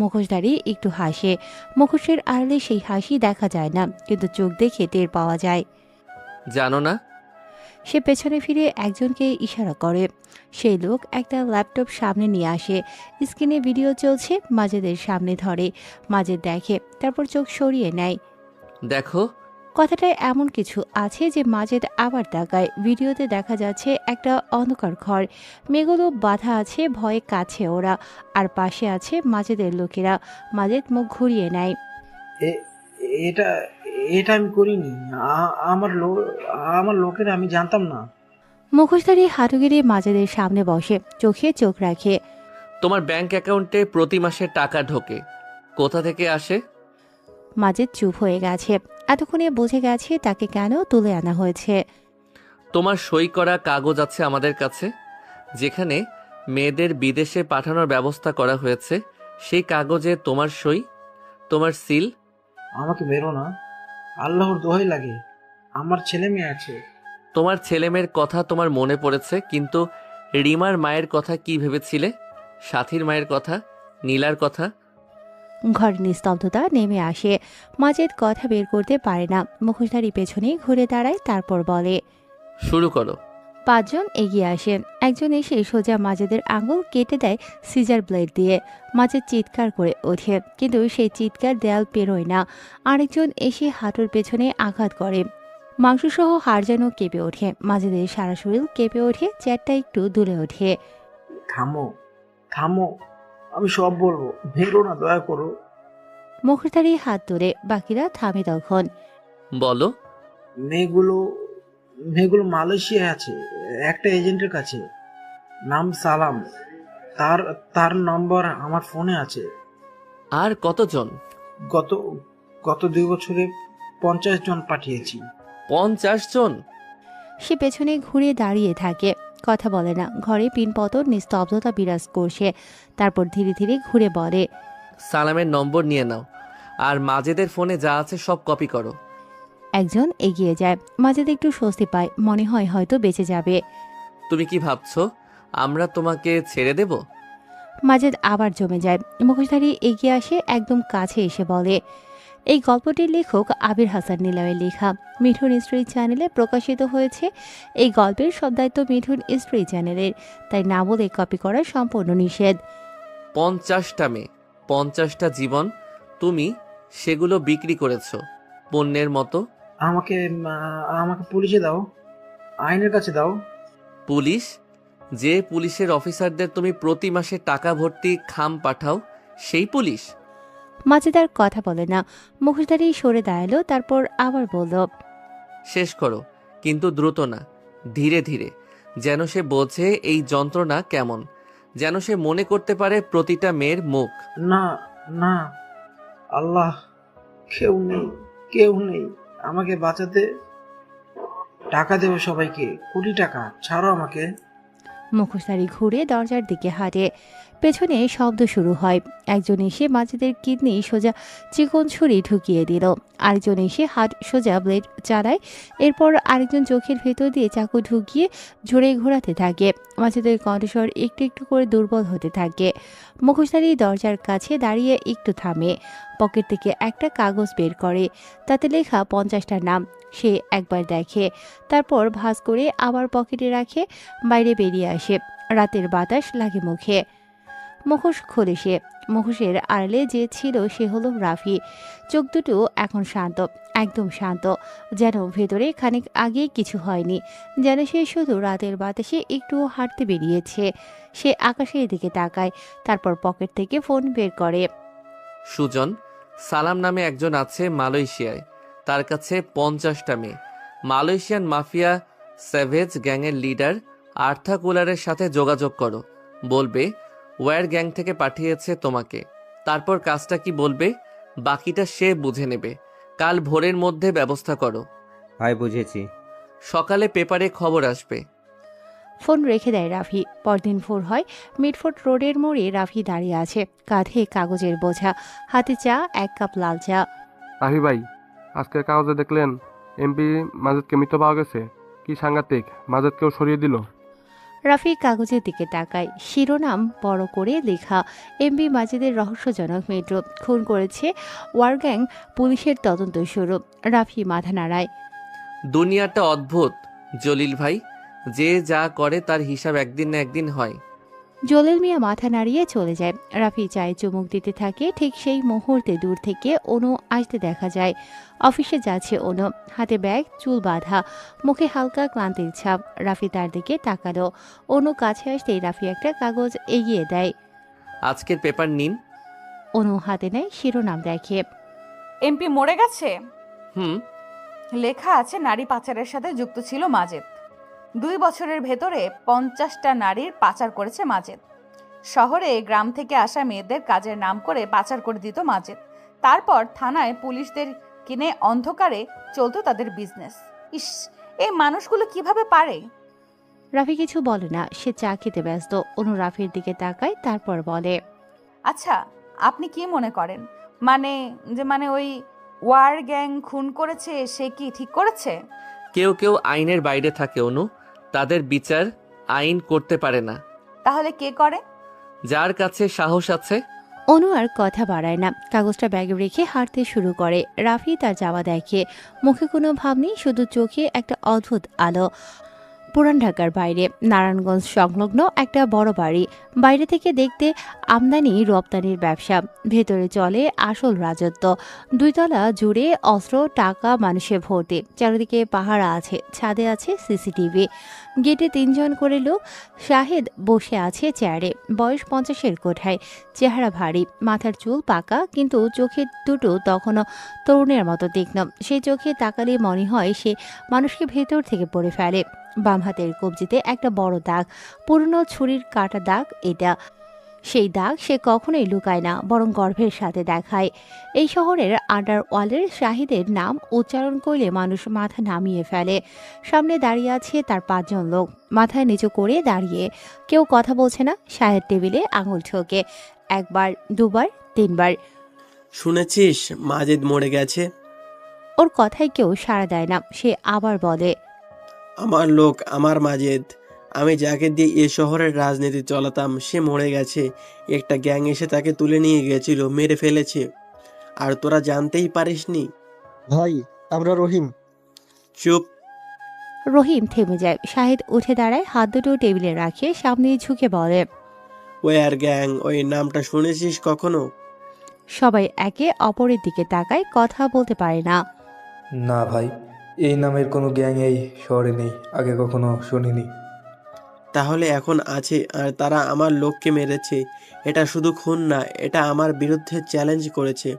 মুখোশধারী একটু হাসে। মুখোশের আড়ালে সেই হাসি দেখা যায় না, কিন্তু চোখ দেখে টের পাওয়া যায়। জানো না? সে পেছনে ফিরে একজনকে ইশারা করে। সেই লোক একটা ল্যাপটপ সামনে নিয়ে আসে, স্ক্রিনে ভিডিও চলছে, মাজেদের সামনে ধরে। মাজেদ দেখে, তারপর চোখ সরিয়ে নেয়। দেখো, কথাটায় এমন কিছু আছে যে মাজেদ আবার তাকায়। ভিডিওতে দেখা যাচ্ছে একটা অন্ধকার ঘর, মেয়েগুলো বাধা আছে, ভয়ে কাছে ওরা, আর পাশে আছে মাজেদের লোকেরা। মাজেদ মুখ ঘুরিয়ে নেয়। এ- এটা এটা আমি করিনি। আমার লোকেরা, আমি জানতাম না। মুখোশধারী হাঁটু গেড়ে মাজেদের সামনে বসে, চোখে চোখ রাখে। তোমার ব্যাংক অ্যাকাউন্টে প্রতি মাসে টাকা ঢোকে, কোথা থেকে আসে? মাজেদ চুপ হয়ে গেছে। এতক্ষণে বুঝে গেছে তাকে কেন তুলে আনা হয়েছে। তোমার সই করা কাগজ আছে আমাদের কাছে, যেখানে মেয়েদের বিদেশে পাঠানোর ব্যবস্থা করা হয়েছে। সেই কাগজে তোমার সই, তোমার সিল। আমাকে বেরো না, আল্লাহর দোহাই লাগে। আমার ছেলে মেয়ে আছে। তোমার ছেলেমেয়ের কথা তোমার মনে পড়েছে, কিন্তু রিমার মায়ের কথা কি ভেবেছিলে? সাথীর মায়ের কথা, নীলার কথা? ঘর নিস্তব্ধতা নেমে আসে। মাজেদ কথা বের করতে পারে না। মুখোশধারী পেছনে ঘুরে দাঁড়ায়, তারপর বলে। শুরু করো। 5 জন এগিয়ে আসেন। একজন এসে সোজা মাজেদের আঙুল কেটে দেয় সিজার ব্লেড দিয়ে। মাজেদ চিৎকার করে ওঠে, কিন্তু সেই চিৎকার দেয়াল পেরোয় না। আরেকজন এসে হাঁটুর পেছনে আঘাত করে। মাংসসহ হাড় যেন কেঁপে ওঠে। মাজেদের সারা শরীর কেঁপে ওঠে, চেয়ারটা একটু দুলে ওঠে। থামো, থামো, আমি সব বলবো, ভেরো না, দয়া করো। মুখোশধারী হাত ধরে, বাকিরা থামে তখন। বলো। মেয়েগুলো মেয়েগুলো মালয়েশিয়ায় আছে, একটা এজেন্টের কাছে, নাম সালাম। তার তার নম্বর আমার ফোনে আছে। আর কতজন? গত গত 2 বছরে 50 জন পাঠিয়েছি। 50 জন? সে পেছনে ঘুরে দাঁড়িয়ে থাকে, কথা বলে না। ঘরে পিনপতন নিস্তব্ধতা বিরাজ করছে। তারপর ধীরে ধীরে ঘুরে বলে। সালামের নম্বর নিয়ে নাও, আর মাজেদের ফোনে যা আছে সব কপি করো। একজন এগিয়ে যায়। মাজেদ একটু স্বস্তি পায়, মনে হয় হয়তো বেঁচে যাবে। তুমি কি ভাবছো আমরা তোমাকে ছেড়ে দেব? মাজেদ আবার জমে যায়। মুখোশধারী এগিয়ে আসে, একদম কাছে এসে বলে। এই গল্পটির লেখক আবির হাসান নিলয়ের লেখা। মিঠুন স্টোরি চ্যানেলে প্রকাশিত হয়েছে। এই গল্পের সব দায়িত্ব মিঠুন স্টোরি চ্যানেলের, তাই না বলে কপি করা সম্পূর্ণ নিষেধ। 50টা মেয়ে, 50টা জীবন, তুমি সেগুলো বিক্রি করেছো পণ্যের মতো। আমাকে আমাকে পুলিশে দাও, আইনের কাছে দাও। পুলিশ? যে পুলিশের অফিসারদের তুমি প্রতি মাসে টাকা ভর্তি খাম পাঠাও, সেই পুলিশ? মাজেদ আর কথা বলে না। মুখোশধারী সরে দাঁড়ালো, তারপর আবার বলল। শেষ করো, কিন্তু দ্রুত না, ধীরে ধীরে, যেন সে বোঝে এই যন্ত্রণা কেমন, যেন সে মনে করতে পারে প্রতিটা মেয়ের মুখ। না, না, আল্লাহ, কেউ নেই, কেউ নেই, আমাকে বাঁচাতে। টাকা দেবো সবাইকে, কোটি টাকা, ছাড়ো আমাকে। মুখোশধারী ঘুরে দরজার দিকে হাঁটে। পেছনে শব্দ শুরু হয়। একজন এসে মাজেদের কিডনি সোজা চিকন ছুরি ঢুকিয়ে দিল। আরেকজন এসে হাত সোজা ব্লেড চালায়। এরপর আরেকজন চোখের ভেতর দিয়ে চাকু ঢুকিয়ে ঝরে ঘোরাতে থাকে। মাজেদের কণ্ঠস্বর একটু একটু করে দুর্বল হতে থাকে। মুখোশধারী দরজার কাছে দাঁড়িয়ে একটু থামে। পকেট থেকে একটা কাগজ বের করে, তাতে লেখা 50টা নাম। সে একবার দেখে, তারপর ভাঁজ করে আবার পকেটে রাখে। বাইরে বেরিয়ে আসে। রাতের বাতাস লাগে মুখে। মুখোশ খোলে সে। মুখোশের আড়ালে যে ছিল সে হলো রাফি। চোখ দুটো এখন শান্ত, একদম শান্ত, যেন ভেতরে খানিক আগে কিছু হয়নি, যেন সে শুধু রাতের বাতাসে একটু হাঁটতে বেরিয়েছে। সে আকাশের দিকে তাকায়, তারপর পকেট থেকে ফোন বের করে। সুজন, সালাম নামে একজন আছে মালয়েশিয়ায়, তার কাছে 50টা মেয়ে। মালয়েশিয়ান মাফিয়া স্যাভেজ গ্যাংয়ের লিডার আর্থা কুলারের সাথে যোগাযোগ করো, বলবে ওয়্যার গ্যাং থেকে পাঠিয়েছে তোমাকে। তারপর কাজটা কি বলবে, বাকিটা সে বুঝে নেবে। কাল ভোরের মধ্যে ব্যবস্থা করো। ভাই বুঝেছি। সকালে পেপারে খবর আসবে। ফোন রেখে দেয় রাফি। পরদিন ভোর হয়। মিডফোর্ড রোডের মোড়ে রাফি দাঁড়িয়ে আছে, কাঁধে কাগজের বোঝা, হাতে চা, 1 কাপ লাল চা। রাফি ভাই, আজকের কাগজে দেখলেন এমপি মাজেদকে মৃত পাওয়া গেছে। কি সাংঘাতিক, মাজেদকেও সরিয়ে দিল। রাফি কাগজের দিকে তাকায়। শিরোনাম বড় করে লেখা, এমপি মাজেদের রহস্যজনক মৃত্যু, খুন করেছে ওয়ারগ্যাং, পুলিশের তদন্ত শুরু। রাফি মাথা নাড়ায়। দুনিয়াটা অদ্ভুত জলিল ভাই, যে যা করে তার হিসাব একদিন না একদিন হয়। জলিল মিয়া মাথা নাড়িয়ে চলে যায়। রাফি চায়ে চুমুক দিতে থাকে। ঠিক সেই মুহূর্তে দূর থেকে অনু আসতে দেখা যায়। অফিসে যাচ্ছে অনু, হাতে ব্যাগ, চুল বাঁধা, মুখে হালকা ক্লান্তির ছাপ। রাফি তার দিকে তাকালো। অনু কাছে আসতেই রাফি একটা কাগজ এগিয়ে দেয়। আজকের পেপার নিন। অনু হাতে নেয়, শিরোনাম দেখে। এমপি মরে গেছে। হুম। লেখা আছে নারী পাচারের সাথে যুক্ত ছিল মাজেদ। 2 বছরের ভেতরে 50টা নারীর পাচার করেছে মাজেদ। শহরে গ্রাম থেকে আসা মেয়েদের কাজের নাম করে পাচার করে দিত মাজেদ। তারপর থানায় পুলিশদের কিনে অন্ধকারে চলতো তাদের বিজনেস। ইস, এই মানুষগুলো কিভাবে পারে? রাফি কিছু বলে না, সে চা খেতে ব্যস্ত। অনু রাফির দিকে তাকায়, তারপর বলে, আচ্ছা, আপনি কি মনে করেন? মানে ওই ওয়ার গ্যাং খুন করেছে, সে কি ঠিক করেছে? কেউ কেউ আইনের বাইরে থাকে অনু, তাদের বিচার আইন করতে পারে না। তাহলে কে করে? যার কাছে সাহস আছে। অনু আর কথা বাড়ায় না, কাগজটা ব্যাগে রেখে হাঁটতে শুরু করে। রাফি তার যাওয়া দেখে, মুখে কোনো ভাব নেই, শুধু চোখে একটা অদ্ভুত আলো। পুরান ঢাকার বাইরে নারায়ণগঞ্জ সংলগ্ন একটা বড় বাড়ি। বাইরে থেকে দেখতে আমদানি রপ্তানির ব্যবসা, ভেতরে চলে আসল রাজত্ব। 2 তলা জুড়ে অস্ত্র, টাকা, মানুষে ভর্তি। চারিদিকে পাহারা আছে, ছাদে আছে সিসিটিভি। গেটে 3 জন করে লোক। শাহেদ বসে আছে চেয়ারে, বয়স 50-এর কোঠায়, চেহারা ভারী, মাথার চুল পাকা, কিন্তু চোখের দুটো তখনও তরুণের মতো তীক্ষ্ণ। সেই চোখে তাকালে মনে হয় সে মানুষকে ভেতর থেকে পড়ে ফেলে। বাম হাতের কবজিতে একটা বড় দাগ, পুরনো ছুরির কাটা দাগ এটা। সেই দাগ সে কখনোই লুকায় না, বরং গর্ভের সাথে দেখায়। এই শহরের আন্ডারওয়ার্ল্ডের শাহিদের নাম উচ্চারণ করলে মানুষ মাথা নামিয়ে ফেলে। সামনে দাঁড়িয়ে আছে তার 5 জন লোক, মাথায় নিচু করে দাঁড়িয়ে। কেউ কথা বলছে না। শাহেদ টেবিলে আঙুল ঠোকে, 1 বার, 2 বার, 3 বার। শুনেছিস মাজেদ মরে গেছে? ওর কথায় কেউ সাড়া দেয় না। সে আবার বলে, আমার লোক, আমার মাজেদ, আমি যাকে দিয়ে এ শহরের রাজনীতি চালাতাম, সে মরে গেছে। একটা গ্যাং এসে তাকে তুলে নিয়ে গেছিল, মেরে ফেলেছে। আর তোরা জানতেই পারিসনি? ভাই, আমরা রহিম। চুপ। রহিম থেমে যায়। শাহেদ উঠে দাঁড়ায়, হাত দুটো টেবিলে রাখে, সামনে ঝুঁকে বলে, ওয়ার গ্যাং, ওই নামটা শুনেছিস কখনো? সবাই একে অপরের দিকে তাকায়, কথা বলতে পারে না। না ভাই, এই নামের কোনো গ্যাং এই শহরে নেই, আগে কখনো শুনিনি। তাহলে এখন আছে, আর তারা আমার লোককে মেরেছে। এটা শুধু খুন না, এটা আমার বিরুদ্ধে চ্যালেঞ্জ করেছে।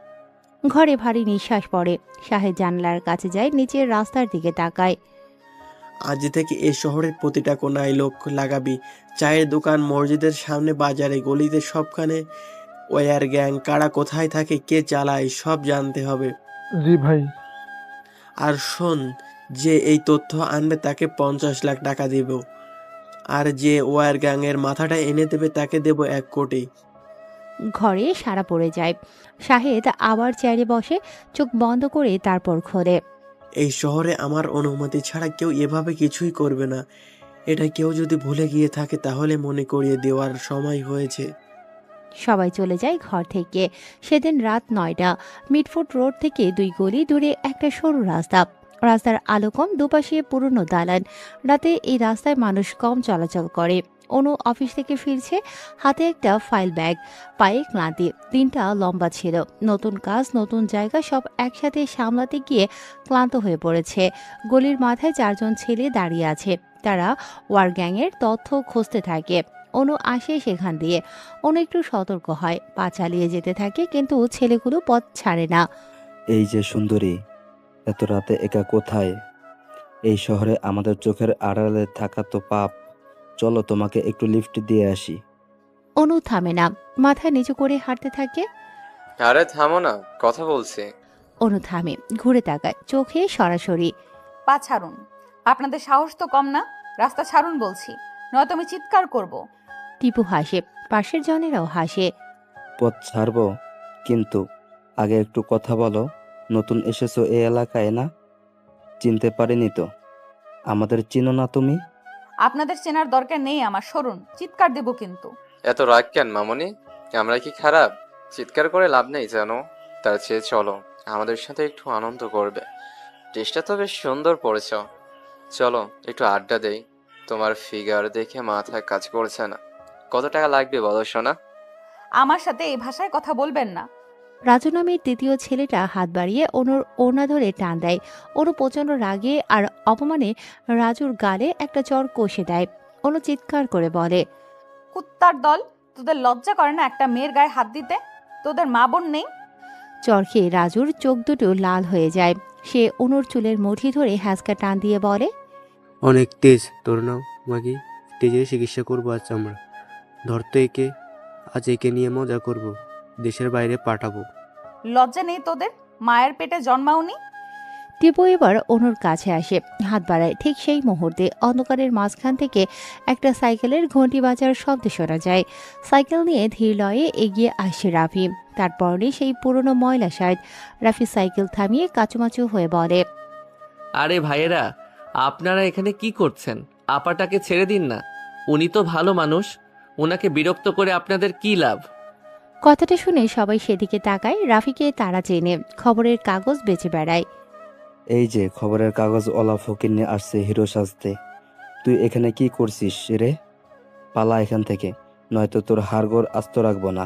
ঘরে ভারী নিঃশ্বাস পড়ে। শাহেদ জানলার কাছে যায়, নিচের রাস্তার দিকে তাকায়। আজ থেকে এ শহরের প্রতিটা কোনায় লোক লাগাবি। চায়ের দোকান, মসজিদের সামনে, বাজারে, গলিতে, সবখানে ওয়ার গ্যাং কারা কোথায় থাকে, কে চালায়, সব জানতে হবে। জি ভাই। আর শোন, যে এই তথ্য আনবে তাকে 50 লাখ টাকা দেব। আর যে ওয়ার গ্যাং এর মাথাটা এনে দেবে তাকে দেব 1 কোটি। ঘরে সারা পড়ে যায়। শাহেদ আবার চেয়ারে বসে, চোখ বন্ধ করে তারপর খোলে। এই শহরে আমার অনুমতি ছাড়া কেউ এভাবে কিছুই করবে না। এটা কেউ যদি ভুলে গিয়ে থাকে তাহলে মনে করিয়ে দেওয়ার সময় হয়েছে। সবাই চলে যায় ঘর থেকে। সেদিন রাত 9টা। মিডফোর্ড রোড থেকে 2 গলি দূরে একটা সরু রাস্তা। রাস্তার আলো কম, দুপাশে পুরনো দালান। রাতে এই রাস্তায় মানুষ কম চলাচল করে। অনু অফিস থেকে ফিরছে, হাতে একটা ফাইল ব্যাগ, পায়ে ক্লান্তি। দিনটা লম্বা ছিল, নতুন কাজ, নতুন জায়গা, সব একসাথে সামলাতে গিয়ে ক্লান্ত হয়ে পড়েছে। গলির মাথায় 4 জন ছেলে দাঁড়িয়ে আছে। তারা ওয়ার গ্যাংয়ের তথ্য খুঁজতে থাকে। অনু আসে সেখান দিয়ে। অনু একটু সতর্ক হয়, পা চালিয়ে যেতে থাকে, কিন্তু ছেলেগুলো পথ ছাড়ে না। এই যে সুন্দরী, এত রাতে একা কোথায়? এই শহরে আমাদের চোখের আড়ালে থাকা তো পাপ। চলো তোমাকে একটু লিফট দিয়ে আসি। অনু থামে না, মাথা নিচু করে হাঁটতে থাকে। আরে থামো না, কথা বলছি। অনু থামে, ঘুরে তাকায়, চোখে সরাসরি। পা ছাড়ুন। আপনাদের সাহস তো কম না। রাস্তা ছাড়ুন বলছি, নয়তো আমি চিৎকার করব। টিপু হাসে, পাশের জনেরাও হাসে। পথ ছাড়বো, কিন্তু আগে একটু কথা বলো। নতুন এসেছো এই এলাকায় না? চিনতে পারিনি তো। আমাদের চিনো না তুমি? আপনাদের চেনার দরকার নেই আমার, সরুন। চিৎকার দেব কিন্তু। এত রাগ কেন মামনি? আমরা কি খারাপ? চিৎকার করে লাভ নেই জানো। তার চেয়ে চলো, আমাদের সাথে একটু আনন্দ করবে। ড্রেসটা তো বেশ সুন্দর পড়েছ। চলো একটু আড্ডা দেই। তোমার ফিগার দেখে মাথায় কাজ করছে না। কত টাকা লাগবে বলো সোনা? আমার সাথে এই ভাষায় কথা বলবেন না। রাজু নামের তৃতীয় ছেলেটা হাত বাড়িয়ে অনুর ওড়না ধরে টান দেয়। অনু প্রচণ্ড রাগে আর অপমানে রাজুর গালে একটা চড় কষে দেয়। অনু চিৎকার করে বলে, কুত্তার দল, তোদের লজ্জা করে না একটা মেয়ের গায়ে হাত দিতে? তোদের মা বোন নেই? চড় খেয়ে রাজুর চোখ দুটো লাল হয়ে যায়। সে অনুর চুলের মুঠি ধরে হ্যাঁচকা টান দিয়ে বলে, অনেক তেজ তোর নাম মাগি, তেজের চিকিৎসা করবো আজ আমরা। ধরতো একে, আজ একে নিয়ে মজা করব, দেশের বাইরে পাঠাবো। লজ্জা নেই তোদের? মায়ের পেটে জন্মাওনি? টিপু এবার অনুর কাছে আসে, হাত বাড়ায়। ঠিক সেই মুহূর্তে অন্ধকারের মাঝখান থেকে একটা সাইকেলের ঘন্টি বাজার শব্দ শোনা যায়। সাইকেল নিয়ে ধীর লয়ে এগিয়ে আসে রাফি। তারপরে সেই পুরনো ময়লা শার্ট। রাফি সাইকেল থামিয়ে কাচুমাচু হয়ে বলে, আরে ভাইয়েরা, আপনারা এখানে কি করছেন? আপাটাকে ছেড়ে দিন না, উনি তো ভালো মানুষ, ওনাকে বিরক্ত করে আপনাদের কি লাভ? কথাটা শুনে সবাই সেদিকে তাকায়। রাফিকে তারা চেনে, খবরের কাগজ বেচে বেড়ায়। এই যে খবরের কাগজ ওলা ফকির নিয়ে আসছে হিরো সাজতে। তুই এখানে কি করছিস রে? পালা এখান থেকে, নয়তো তোর হাড়গোড় আস্ত রাখবো না।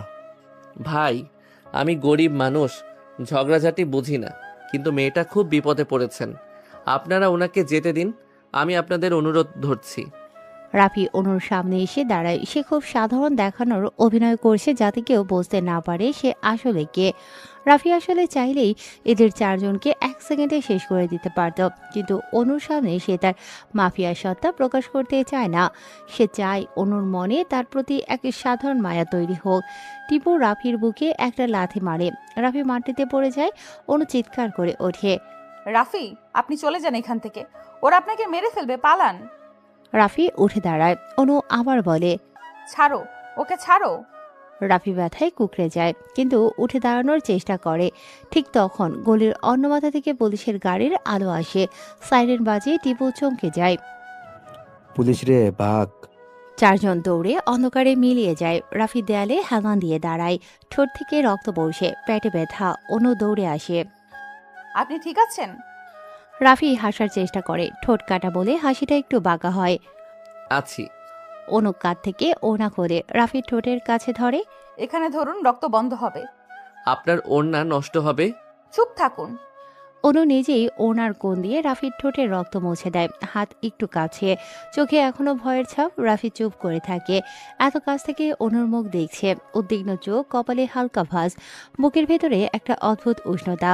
ভাই, আমি গরিব মানুষ, ঝগড়াঝাটি বুঝি না, কিন্তু মেয়েটা খুব বিপদে পড়েছেন, আপনারা ওনাকে যেতে দিন, আমি আপনাদের অনুরোধ ধরছি। রাফি অনুর সামনে এসে দাঁড়ায়। সে খুব সাধারণ দেখানোর অভিনয় করছে যাতে কেউ বুঝতে না পারে সে আসলে কে। রাফি আসলে চাইলেই এদের চারজনকে এক সেকেন্ডে শেষ করে দিতে পারত, কিন্তু অনুর সামনে সে তার মাফিয়া সত্তা প্রকাশ করতে চায় না। সে চায় অনুর মনে তার প্রতি এক সাধারণ মায়া তৈরি হোক। টিপু রাফির বুকে একটা লাথি মারে। রাফি মাটিতে পড়ে যায়। অনু চিৎকার করে ওঠে, রাফি, আপনি চলে যান এখান থেকে, ওরা আপনাকে মেরে ফেলবে, পালান। রাফি উঠে দাঁড়ায়। অনু আবার বলে, ছাড়ো ওকে, ছাড়ো। রাফি ব্যথায় কুঁকড়ে যায়, কিন্তু উঠে দাঁড়ানোর চেষ্টা করে। ঠিক তখন গলির অন্য মাথা থেকে পুলিশের গাড়ির আলো আসে। সাইরেন বাজিয়ে টিপু চমকে যায়। পুলিশ রে, ভাগ! চারজন দৌড়ে অন্ধকারে মিলিয়ে যায়। রাফি দেয়ালে হেলান দিয়ে দাঁড়ায়। ঠোঁট থেকে রক্ত পড়ছে, পেটে ব্যথা। অনু দৌড়ে আসে। আপনি ঠিক আছেন? রাফি হাসার চেষ্টা করে, ঠোঁট কাটা বলে হাসিটা একটু বাঁকা হয়। আছি। অনু কাঁধ থেকে ওড়না করে রাফির ঠোঁটের কাছে ধরে। এখানে ধরুন, রক্ত বন্ধ হবে। আপনার ওড়না নষ্ট হবে। চুপ থাকুন। অনু নিজেই ওনার কোণ দিয়ে রাফির ঠোঁটে রক্ত মুছে দেয়, হাত একটু কাছে। চোখে এখনো ভয়ের ছাপ। রাফি চুপ করে থাকে। এত কাছ থেকে অনুর মুখ দেখছে, উদ্বিগ্ন চোখ, কপালে হালকা ভাঁজ, বুকের ভেতরে একটা অদ্ভুত উষ্ণতা।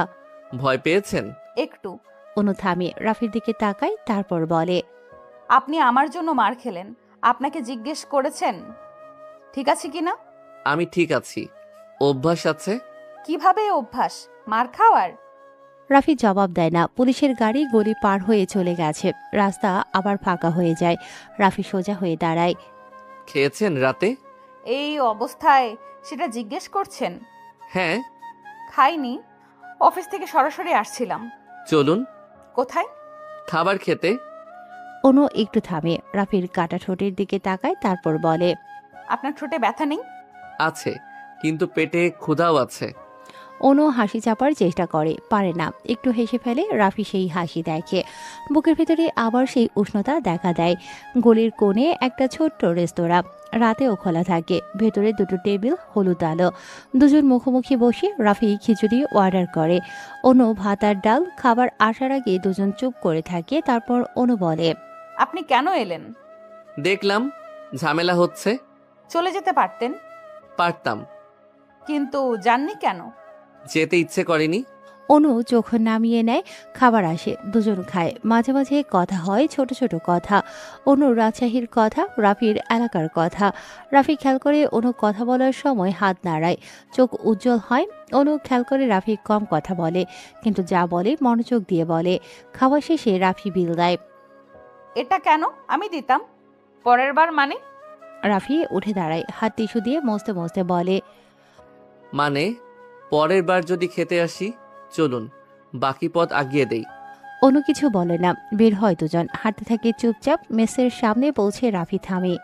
ভয় পেয়েছেন? একটু। অনু থামিয়ে রাফির দিকে তাকায়, তারপর বলে, আপনি আমার জন্য মার খেলেন, আপনাকে জিজ্ঞেস করেছেন ঠিক আছে কিনা? আমি ঠিক আছি, অভ্যাস আছে। কিভাবে অভ্যাস মার খাওয়ার? রাফি জবাব দেয় না। পুলিশের গাড়ি গলি পার হয়ে চলে গেছে। রাস্তা আবার ফাঁকা হয়ে যায়। রাফি সোজা হয়ে দাঁড়ায়। খেয়েছেন রাতে? এই অবস্থায় সেটা জিজ্ঞেস করছেন? হ্যাঁ। খাইনি, অফিস থেকে সরাসরি আসছিলাম। চলুন। কোথায়? খাবার খেতে। অনু একটু থামে, রাফির কাটা ঠোঁটের দিকে তাকায়, তারপর বলে, আপনার ঠোঁটে ব্যথা নেই? আছে, কিন্তু পেটে ক্ষুধাও আছে। অনু হাসি চাপার চেষ্টা করে, পারে না। একটু হেসে ফেলে। রাফি সেই হাসি দেখে। বুকের ভেতরে আবার সেই উষ্ণতা দেখা দেয়। গলির কোণে একটা ছোট্ট রেস্তোরাঁ, রাতেও খোলা থাকে। ভেতরে দুটো টেবিল, হলুদ আলো। দুজন মুখোমুখি বসে রাফি খিচুড়ি অর্ডার করে। অনু ভাত আর ডাল। খাবার আসার আগে দুজন চুপ করে থাকে। তারপর অনু বলে, আপনি কেন এলেন? দেখলাম ঝামেলা হচ্ছে। চলে যেতে পারতেন। পারতাম, কিন্তু যাননি কেন? যেতে ইচ্ছে করেনি। অনু চোখ নামিয়ে নেয়। খাবার আসে, দুজন খায়। মাঝে মাঝে কথা হয়, ছোট ছোট কথা। অনুর রাজশাহীর কথা, রাফির এলাকার কথা। রাফি খেয়াল করে অনু কথা বলার সময় হাত নাড়ায়, চোখ উজ্জ্বল হয়। অনু খেয়াল করে রাফি কম কথা বলে, কিন্তু যা বলে মনোযোগ দিয়ে বলে। খাওয়া শেষে রাফি বিল দেয়। এটা কেন? আমি দিতাম। পরের বার মানে? রাফি উঠে দাঁড়ায়, হাত টিস্যু দিয়ে মুছতে মুছতে বলে, মানে পরের বার যদি খেতে আসি, চলুন বাকি পথ আগিয়ে দেই। অনু কিছু বলে না। বের হয় দুজন, হাঁটতে থাকে চুপচাপ। মেসের সামনে পৌঁছে রাফি থামে।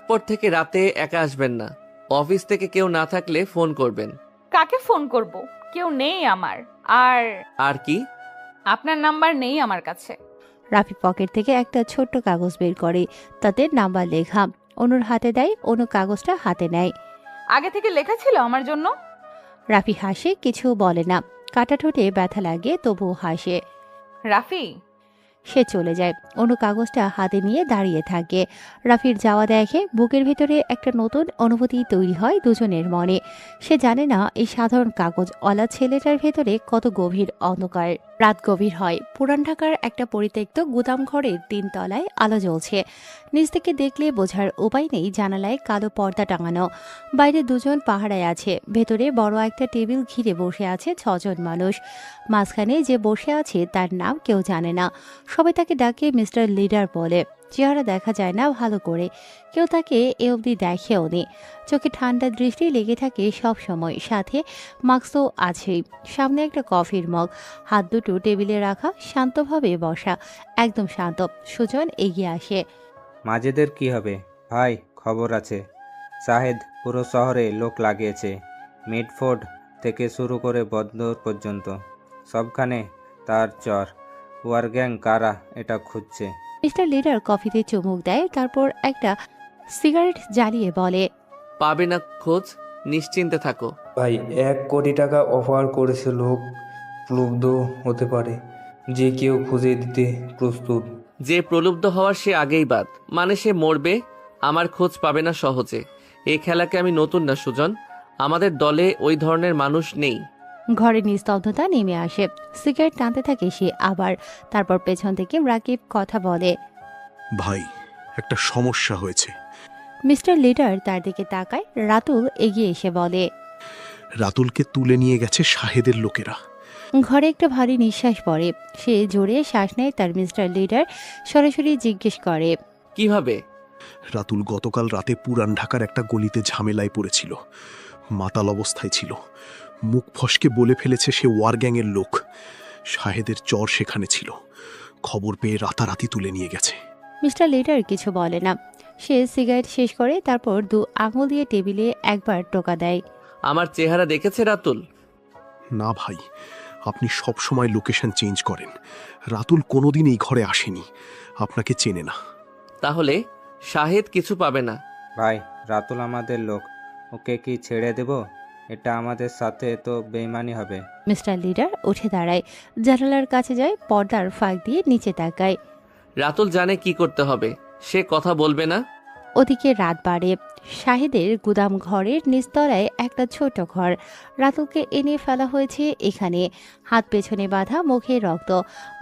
পর থেকে রাতে একা আসবেন না, অফিস থেকে কেউ না থাকলে ফোন করবেন। কাকে ফোন করব? কেউ নেই আমার। আর কি? আপনার নাম্বার নেই আমার কাছে। রাফি পকেট থেকে একটা ছোট্ট কাগজ বের করে, তাতে নাম্বার লেখা। অনুর হাতে দেয়। অনু কাগজটা হাতে নেয়। আগে থেকে লেখা ছিল আমার জন্য? রাফি হাসে, কিছু বলে না। কাটা ঠোঁটে ব্যথা লাগে, তবুও হাসে। রাফি। সে চলে যায়। অনু কাগজটা হাতে নিয়ে দাঁড়িয়ে থাকে। রাফির যাওয়া দেখে বুকের ভেতরে একটা নতুন অনুভূতি তৈরি হয় দুজনের মনে। সে জানে না এই সাধারণ কাগজওয়ালা ছেলেটার ভেতরে কত গভীর অন্ধকার। রাত গভীর হয়। পুরান ঢাকার একটা পরিত্যক্ত গুদাম ঘরের 3 তলায় আলো জ্বলছে। নিচ থেকে দেখলে বোঝার উপায় নেই, জানালায় কালো পর্দা টাঙানো। বাইরে দুজন পাহারায় আছে। ভেতরে বড় একটা টেবিল ঘিরে বসে আছে 6 জন মানুষ। মাঝখানে যে বসে আছে তার নাম কেউ জানে না। সবাই তাকে ডাকে মিস্টার লিডার বলে। চেহারা দেখা যায় না ভালো করে, কেউ তাকে এ অবধি দেখেও নি। চোখে ঠান্ডা দৃষ্টি লেগে থাকে সব সময়, সাথে মাস্কও আছেই। সামনে একটা কফির মগ, হাত দুটো টেবিলে রাখা, শান্তভাবে বসা, একদম শান্ত। সুজন এগিয়ে আসে। মাজেদের কি হবে? ভাই, খবর আছে। শাহেদ পুরো শহরে লোক লাগিয়েছে, মিডফোর্ড থেকে শুরু করে বন্দর পর্যন্ত সবখানে তার চর। ওয়ার গ্যাং কারা এটা খুঁজছে। মিস্টার লিডার কফিতে চুমুক দেয়, তারপর একটা সিগারেট জ্বালিয়ে বলে, পাবে না খোঁজ, নিশ্চিন্তে থাকো। ভাই 1 কোটি টাকা অফার করেছে, লোক প্লুব্ধ হতে পারে, যে কেউ খুঁজে দিতে প্রস্তুত। যে প্রলুব্ধ হওয়ার সে আগেই বাদ, মানে সে মরবে। আমার খোঁজ পাবে না সহজে। এই খেলাকে আমি নতুন না সুজন, আমাদের দলে ওই ধরনের মানুষ নেই। ঘরে নিস্তব্ধতা নেমে আসে। সিগারেট টানতে থাকে সে আবার। তারপর পেছন থেকে রাকিব কথা বলে, ভাই একটা সমস্যা হয়েছে। মিস্টার লিডার তার দিকে তাকায়। রাতুল এগিয়ে এসে বলে, রাতুলকে তুলে নিয়ে গেছে শাহেদের লোকেরা। ঘরে একটা ভারী নিঃশ্বাস পড়ে। সে জোরে শ্বাস নেয়। তার মিস্টার লিডার সরাসরি জিজ্ঞেস করে, কিভাবে? রাতুল গতকাল রাতে পুরান ঢাকার একটা গলিতে ঝামেলায় পড়েছিল, মাতাল অবস্থায় ছিল। মুখ ফসকে বলে ফেলেছে সে ওয়ার গ্যাংয়ের লোক। শাহেদের চর সেখানে ছিল, খবর পেয়ে রাতারাতি তুলে নিয়ে গেছে। মিস্টার লিডার কিছু বলে না। সে সিগারেট শেষ করে তারপর 2 আঙুল দিয়ে টেবিলে একবার টোকা দেয়। আমার চেহারা দেখেছে রাতুল? না ভাই, আপনি সব সময় লোকেশন চেঞ্জ করেন। রাতুল কোনোদিন এই ঘরে আসেনি, আপনাকে চেনে না। তাহলে শাহেদ কিছু পাবে না। ভাই, রাতুল আমাদের লোক, ওকে কি ছেড়ে দেব? এটা আমাদের সাথে তো বেইমানি হবে। মিস্টার লিডার উঠে দাঁড়ায়, জানালার কাছে যায়, পর্দার ফাঁক দিয়ে নিচে তাকায়। রাতুল জানে কি করতে হবে, সে কথা বলবে না। ওদিকে রাত বাড়ে। শাহেদের গুদাম ঘরের নিচতলায় একটা ছোট ঘর। রাতুলকে এনে ফেলা হয়েছে এখানে। হাত পেছনে বাঁধা, মুখে রক্ত,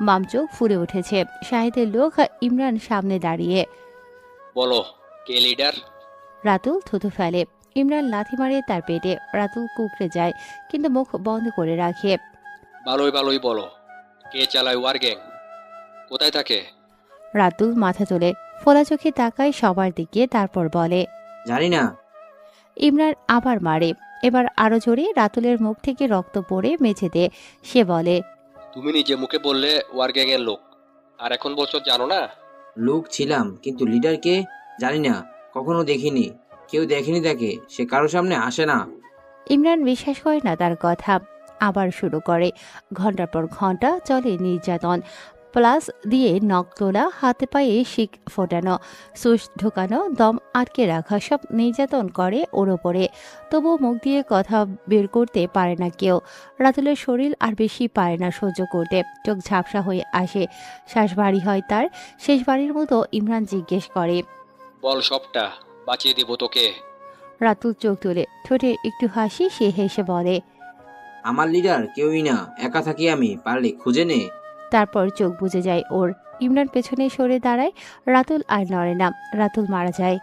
বাম চোখ ফুলে উঠেছে। শাহেদের লোক ইমরান সামনে দাঁড়িয়ে। বলো, কে লিডার? রাতুল থুতু ফেলে। ইমরান লাথি মারে তার পেটে। রাতুল কুকড়ে যায়, কিন্তু মুখ বন্ধ করে রাখে। ভালোই বলো, কে চালায় ওয়ার গ্যাং? কোথায় থাকে? রাতুল মাথা তোলে, ফোলা চোখে তাকায় সবার দিকে, তারপর বলে, জানি না। ইমরান আবার মারে, এবার আরো জোরে। রাতুলের মুখ থেকে রক্ত পড়ে মেঝেতে। সে বলে, তুমি নিজে মুখে বললে ওয়ার গ্যাং এর লোক, আর এখন বলছো জানো না? লোক ছিলাম, কিন্তু লিডারকে জানি না, কখনো দেখিনি। কেউ দেখেনি তাকে, সে কারো সামনে আসে না। ইমরান বিশ্বাস করে না তার কথা। আবার শুরু করে। ঘন্টার পর ঘন্টা চলে নির্যাতন। প্লাস দিয়ে নখ তোলা, হাতে পায়ে শিক ফোটানো, সুচ ঢোকানো, দম আটকে রাখা, সব নির্যাতন করে ওর ওপরে। তবুও মুখ দিয়ে কথা বের করতে পারে না কেউ। রাতুলের শরীর আর বেশি পারে না সহ্য করতে। চোখ ঝাপসা হয়ে আসে, শ্বাস ভারী হয় তার। শেষবারের মতো ইমরান জিজ্ঞেস করে, বল সবটা, বাঁচিয়ে দিব তোকে। রাতুল চোখ তুলে, ঠোঁটে একটু হাসি। সে হেসে বলে, আমার লিডার কেউই না, একা থাকি আমি, পারলে খুঁজে নে। তারপর চোখ বুজে যায় ওর। ইমরান পেছনে সরে দাঁড়ায়। রাতুল আর নড়ে না। রাতুল মারা যায়।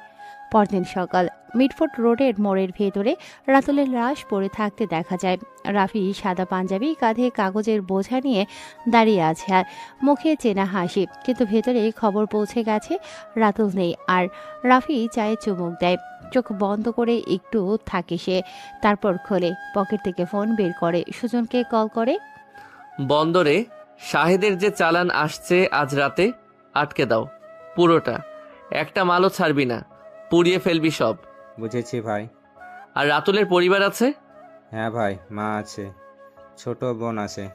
পরদিন সকাল, মিডফোর্ড রোডের মোড়ের ভেতরে রাতুলের লাশ পড়ে থাকতে দেখা যায়। রাফি সাদা পাঞ্জাবি, কাঁধে কাগজের বোঝা নিয়ে দাঁড়িয়ে আছে, আর মুখে চেনা হাসি, কিন্তু ভেতরে খবর পৌঁছে গেছে রাতুল নেই। আর রাফি চায়ে চুমুক দেয়। চোখ বন্ধ করে একটু থাকে সে, তারপর খোলে। পকেট থেকে ফোন বের করে, সুজনকে কল করে। বন্দরে শাহেদের যে চালান আসছে আজ রাতে, আটকে দাও পুরোটা, একটা মালও ছাড়বি না, পুড়িয়ে ফেলবি সব। বুঝেছি ভাই। আর রাতুলের পরিবার আছে? হ্যাঁ ভাই, মা আছে, ছোট বোন আছে।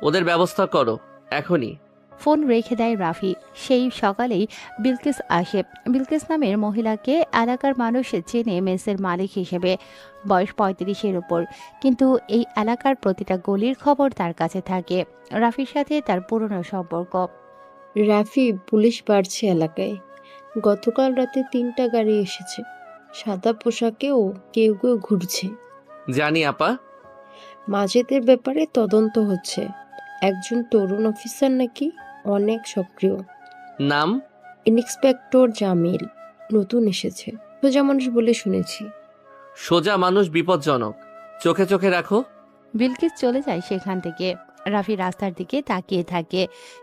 ওদের ব্যবস্থা করো এখনই। ফোন রেখে দেয় রাফি। সেই সকালেই বিলকিস আসে। বিলকিস নামের মহিলাকে এলাকার মানুষ চেনে মেসের মালিক হিসেবে। বয়স 35-এর উপর, কিন্তু এই এলাকার প্রতিটা গলির খবর তার কাছে থাকে। রাফির সাথে তার পুরনো সম্পর্ক। রাফি, পুলিশ বাড়ছে এলাকায়। গতকাল রাতে 3টা গাড়ি এসেছে, সাদা পোশাকেও কেউ কেউ ঘুরছে। জানি আপা। মাজেদের ব্যাপারে তদন্ত হচ্ছে। একজন তরুণ অফিসার নাকি অনেক সক্রিয়। নাম? ইন্সপেক্টর জামিল, নতুন এসেছে। সোজা মানুষ বলে শুনেছি। সোজা মানুষ বিপজ্জনক, চোখে চোখে রাখো। বিলকিস চলে যায় সেখান থেকে। রাফি রাস্তার দিকে তাকিয়ে থাকে।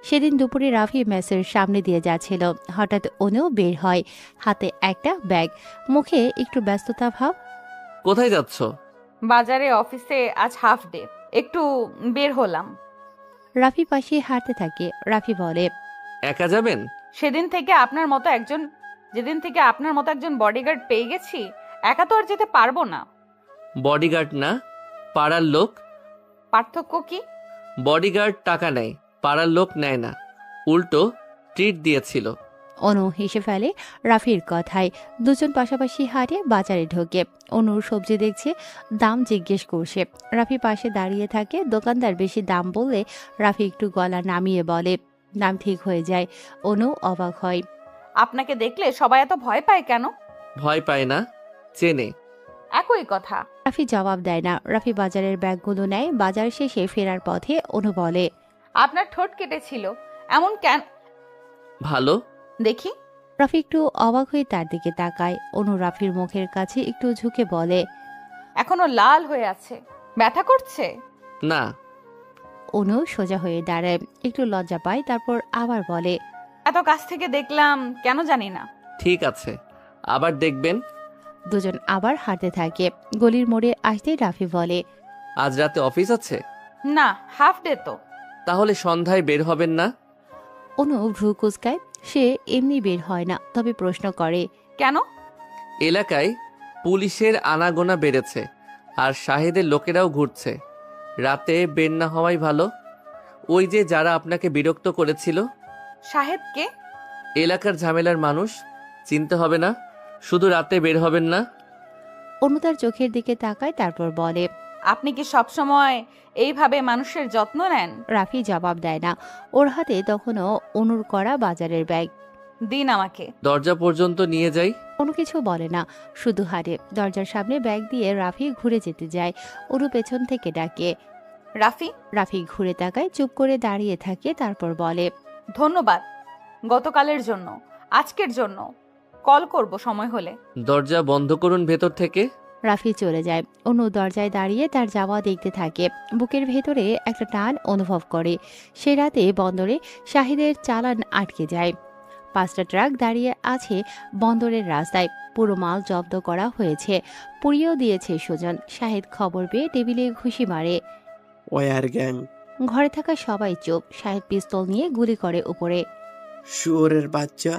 সেদিন দুপুরে রাফি মেসের সামনে দিয়ে যাচ্ছিল, হঠাৎ অনু বের হয়, হাতে একটা ব্যাগ, মুখে একটু ব্যস্ততা ভাব। কোথায় যাচ্ছ? বাজারে, অফিসে আজ হাফ ডে, একটু বের হলাম। রাফি পাশে হাঁটতে থাকে। রাফি বলে, একা যাবেন? যেদিন থেকে আপনার মতো একজন বডিগার্ড পেয়ে গেছি, একা তো আর যেতে পারবো না। বডিগার্ড না, পাড়ার লোক। পার্থক্য কি? বডিগার্ড টাকা নেয়, পাড়ার লোক নেয় না, উল্টো ট্রিট দিয়েছিল। অনু হেসে ফেলে রাফির কথায়। দুজন পাশাপাশি হাঁটে বাজারে ঢোকে। অনুর সবজি দেখছে, দাম জিজ্ঞেস করছে। রাফি পাশে দাঁড়িয়ে থাকে। দোকানদার বেশি দাম বললে রাফি একটু গলা নামিয়ে বলে, দাম ঠিক হয়ে যায়। অনু অবাক হয়। আপনাকে দেখলে সবাই এত ভয় পায় কেন? ভয় পায় না, চেনে। একই কথা। রাফি জবাব দেয় না। রাফি বাজারের ব্যাগগুলো নেয়। বাজার শেষে ফেরার পথে অনু বলে, আপনার ঠোঁট কেটেছিল, এমন কেন? ভালো। দেখি। রাফি একটু অবাক হয়ে তার দিকে তাকায়। অনু রাফির মুখের কাছে একটু ঝুঁকে বলে, এখনো লাল হয়ে আছে, ব্যথা করছে? না। অনু সোজা হয়ে দাঁড়ায়, একটু লজ্জা পায়, তারপর আবার বলে, এত কাছ থেকে দেখলাম কেন জানি না। ঠিক আছে, আবার দেখবেন। দুজন আবার হাঁটতে থাকে। গলির মোড়ে আসতেই রাফি বলে, আজ রাতে অফিস আছে? না, হাফ ডে তো। তাহলে সন্ধ্যায় বের হবেন না? অনু ভ্রু কুঁচকায়। সে এমনি বের হয় না, তবে প্রশ্ন করে, কেন? এলাকায় পুলিশের আনাগোনা বেড়েছে, আর শাহেদের লোকেরাও ঘুরছে। রাতে বের না হওয়াই ভালো। ওই যে যারা আপনাকে বিরক্ত করেছিল। শাহেদ কে? এলাকার ঝামেলার মানুষ, চিনতে হবে না। শুধু রাতে বের হবেন না। অনু তার চোখের দিকে তাকায়, তারপর বলে, আপনি কি সবসময় এইভাবে মানুষের যত্ন নেন? রাফি জবাব দেয় না। ওর হাতে তখনও অনুর করা বাজারের ব্যাগ। দিন আমাকে। দরজা পর্যন্ত নিয়ে যাই। কোনো কিছু বলে না, শুধু হাঁটে। দরজার সামনে ব্যাগ দিয়ে রাফি ঘুরে যেতে যায়। অনু পেছন থেকে ডাকে, রাফি। রাফি ঘুরে তাকায়, চুপ করে দাঁড়িয়ে থাকে, তারপর বলে, ধন্যবাদ গতকালের জন্য, আজকের জন্য। কল করব সময় হলে। দরজা বন্ধ করুন ভেতর থেকে। রাফি চলে যায়। অনু দরজায় দাঁড়িয়ে তার যাওয়া দেখতে থাকে। বুকের ভেতরে একটা টান অনুভব করে। সে রাতে বন্দরে শাহিদের চালান আটকে যায়। 5টা ট্রাক দাঁড়িয়ে আছে বন্দরের রাস্তায়। পুরো মাল জব্দ করা হয়েছে, পুড়িয়েও দিয়েছে সুজন। শাহিদ খবর পেয়ে টেবিলে ঘুষি মারে। War gang. ঘরে থাকা সবাই চুপ। শাহিদ পিস্তল নিয়ে গুলি করে উপরে। শুয়োরের বাচ্চা,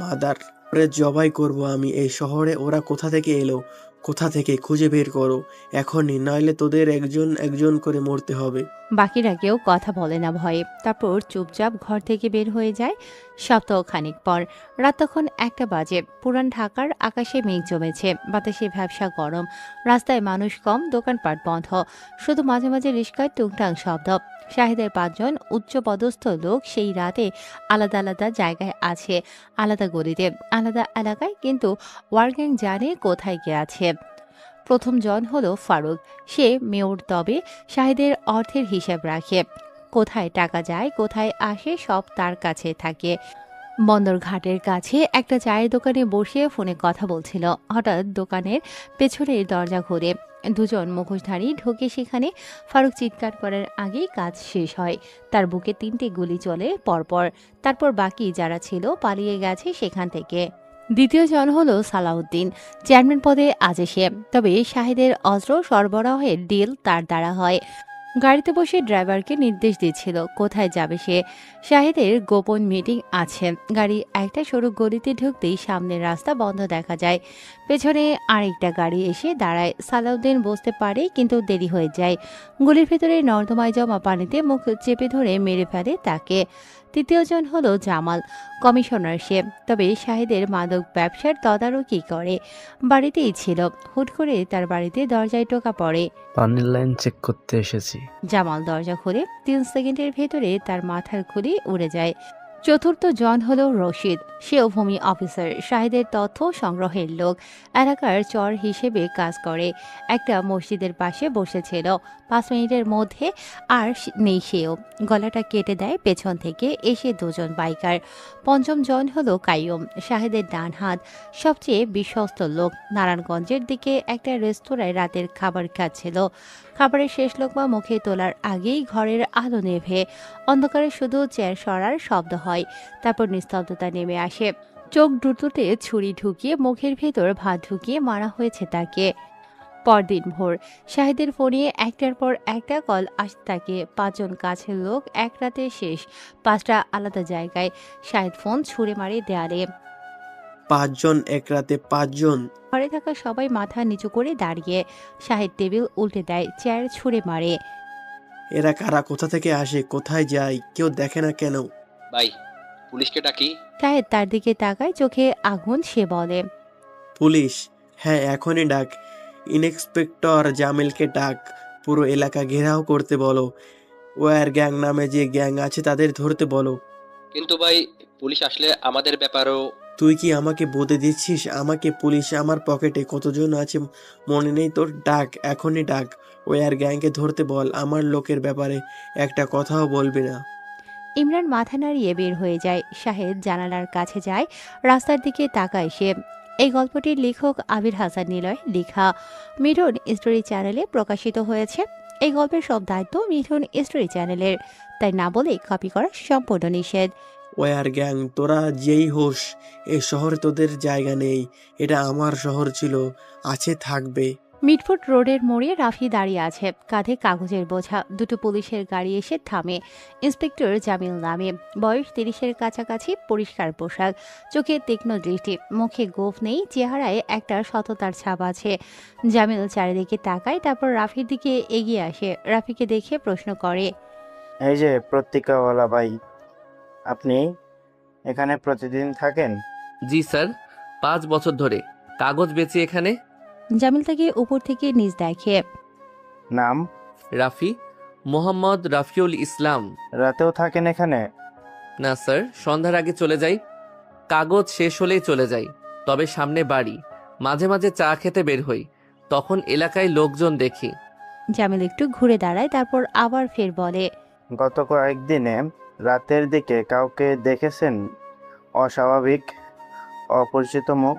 মাদার ওরে জবাই করব আমি। এই শহরে ওরা কোথা থেকে এলো, কোথা থেকে খুঁজে বের করো এখনই, নইলে তোদের একজন একজন করে মরতে হবে। বাকিরা কেউ কথা বলে না ভয়ে। তারপর চুপচাপ ঘর থেকে বের হয়ে যায়। সপ্তাহ খানিক পর রাত তখন 1টা বাজে। পুরান ঢাকার আকাশে মেঘ জমেছে, বাতাসে ভ্যাবসা গরম। রাস্তায় মানুষ কম, দোকানপাট বন্ধ, শুধু মাঝে মাঝে রিস্কায় টুংটাং শব্দ। শাহিদের 5 জন উচ্চপদস্থ লোক সেই রাতে আলাদা আলাদা জায়গায় আছে, আলাদা গলিতে, আলাদা এলাকায়, কিন্তু ওয়ারগ্যাং জানে কোথায় কে আছে। প্রথম জন হলো ফারুক। সে মেয়র, তবে শাহিদের অর্থের হিসাব রাখে। কোথায় টাকা যায়, কোথায় আসে, সব তার কাছে থাকে। বন্দরঘাটের কাছে একটা চায়ের দোকানে বসে ফোনে কথা বলছিল। হঠাৎ দোকানের পেছনের দরজা ঘুরে 2 জন মুখোশধারী ঢোকে সেখানে। ফারুক চিৎকার করার আগেই কাজ শেষ হয়। তার বুকে 3টে গুলি চলে পরপর। তারপর বাকি যারা ছিল পালিয়ে গেছে সেখান থেকে। দ্বিতীয় জন হলো সালাউদ্দিন। চেয়ারম্যান পদে আছে সে, তবে শাহিদের অস্ত্র সরবরাহের ডিল তার দ্বারা হয়। গাড়িতে বসে ড্রাইভারকে নির্দেশ দিচ্ছিল কোথায় যাবে সে। শাহিদের গোপন মিটিং আছে। গাড়ি একটা সরু গলিতে ঢুকতেই সামনের রাস্তা বন্ধ দেখা যায়। পেছনে আরেকটা গাড়ি এসে দাঁড়ায়। সালাউদ্দিন বসতে পারে, কিন্তু দেরি হয়ে যায়। গলির ভেতরে নর্দমায় জমা পানিতে মুখ চেপে ধরে মেরে ফেলে তাকে। তৃতীয়জন হলো জামাল, কমিশনার সে, তবে শাহিদের মাদক ব্যবসার তদারকি করে। বাড়িতেই ছিল, হুট করে তার বাড়িতে দরজায় টোকা পড়ে। পানির লাইন চেক করতে এসেছি। জামাল দরজা খুলে 3 সেকেন্ডের ভেতরে তার মাথার খুলি উড়ে যায়। চতুর্থ জন হলো রশিদ, সেও ভূমি অফিসার, শাহিদের তথ্য সংগ্রহের লোক, এলাকার চর হিসেবে কাজ করে। একটা মসজিদের পাশে বসেছিল, 5 মিনিটের মধ্যে আর নেই সেও। গলাটা কেটে দেয় পেছন থেকে এসে 2 জন বাইকার। পঞ্চম জন হলো কাইয়ুম, শাহিদের ডান হাত, সবচেয়ে বিশ্বস্ত লোক। নারায়ণগঞ্জের দিকে একটা রেস্তোরাঁয় রাতের খাবার খাচ্ছিল। খাবারের শেষ লোকমা মুখে তোলার আগেই ঘরের আলো নেভে অন্ধকারে শুধু চেয়ার সরার শব্দ হয়। তারপর নিস্তব্ধতা নেমে আসে। চোখ দুটোতে ছুরি ঢুকিয়ে মুখের ভেতর ভাত ঢুকিয়ে মারা হয়েছে তাকে। পরদিন ভোর, শাহিদের ফোনে একটার পর একটা কল আসতে থাকে। 5 জন কাছের লোক, এক রাতে শেষ, 5টা আলাদা জায়গায়। শাহিদ ফোন ছুঁড়ে মারে দেয়ালে। 5 জন এক রাতে 5 জন? ঘরে থাকা সবাই মাথা নিচু করে দাঁড়িয়ে। শাহিদ টেবিল উল্টে দেয়, চেয়ার ছুঁড়ে মারে। এরা কারা, কোথা থেকে আসে, কোথায় যায়, কেউ দেখে না কেন? ভাই, পুলিশকে ডাকি? শাহিদ তার দিকে তাকায়, চোখে আগুন। সে বলে, পুলিশ? হ্যাঁ, এখনই ডাক। ইন্সপেক্টর জামিলকে ডাক। পুরো এলাকা ঘেরাও করতে বলো। ওয়ার গ্যাং নামে যে গ্যাং আছে তাদের ধরতে বলো। কিন্তু ভাই, পুলিশ আসলে আমাদের ব্যাপারেও। তুই কি আমাকে বলে দিচ্ছিস? আমাকে পুলিশ? আমার পকেটে কতজন আছে মনে নেই তোর? ডাক, এখনই ডাক। ওয়ার গ্যাংকে ধরতে বল। আমার লোকের ব্যাপারে একটা কথাও বলবি না। ইমরান মাথা নাড়িয়ে বের হয়ে যায়। শাহেদ জানালার কাছে যায়, রাস্তার দিকে তাকায় সে। এই গল্পটির লেখক আবির হাসান নিলয় লেখা, মিঠুন স্টোরি চ্যানেলে প্রকাশিত হয়েছে। এই গল্পের সব দায়িত্ব মিঠুন স্টোরি চ্যানেলের, তাই না বলে কপি করা সম্পূর্ণ নিষেধ। ওয়ার গ্যাং, তোরা যেই হোস, এই শহরে তোদের জায়গা নেই। এটা আমার শহর ছিল, আছে, থাকবে। মিটফুট রোডের মোড়ে রাফি দাঁড়িয়ে আছে, কাঁধে কাগজের বোঝা। 2টো পুলিশের গাড়ি এসে থামে। ইন্সপেক্টর জামিল নামে, বয়স 30-এর কাছাকাছি, পরিষ্কার পোশাক, চোখে তীক্ষ্ণ দৃষ্টি, মুখে গোঁফ নেই, চেহারায় একটা সততার ছাপ আছে। জামিল চারিদিকে তাকায়, তারপর রাফির দিকে এগিয়ে আসে। রাফিকে দেখে প্রশ্ন করে, এই যে পত্রিকাওয়ালা ভাই, আপনি এখানে প্রতিদিন থাকেন? জি স্যার, 5 বছর ধরে কাগজ বেচি এখানে। জামিল তাকে উপর থেকে নিচ দেখে। নাম? রাফি, মোহাম্মদ রাফিউল ইসলাম। রাতেও থাকেন এখানে? না স্যার, সন্ধ্যার আগে চলে যাই, কাগজ শেষ হলেই চলে যাই। তবে সামনে বাড়ি, মাঝে মাঝে চা খেতে বের হই, তখন এলাকায় লোকজন দেখি। জামিল একটু ঘুরে দাঁড়ায়, তারপর আবার ফের বলে, গত কয়েকদিনে রাতের দিকে কাউকে দেখেছেন? অস্বাভাবিক, অপরিচিত মুখ?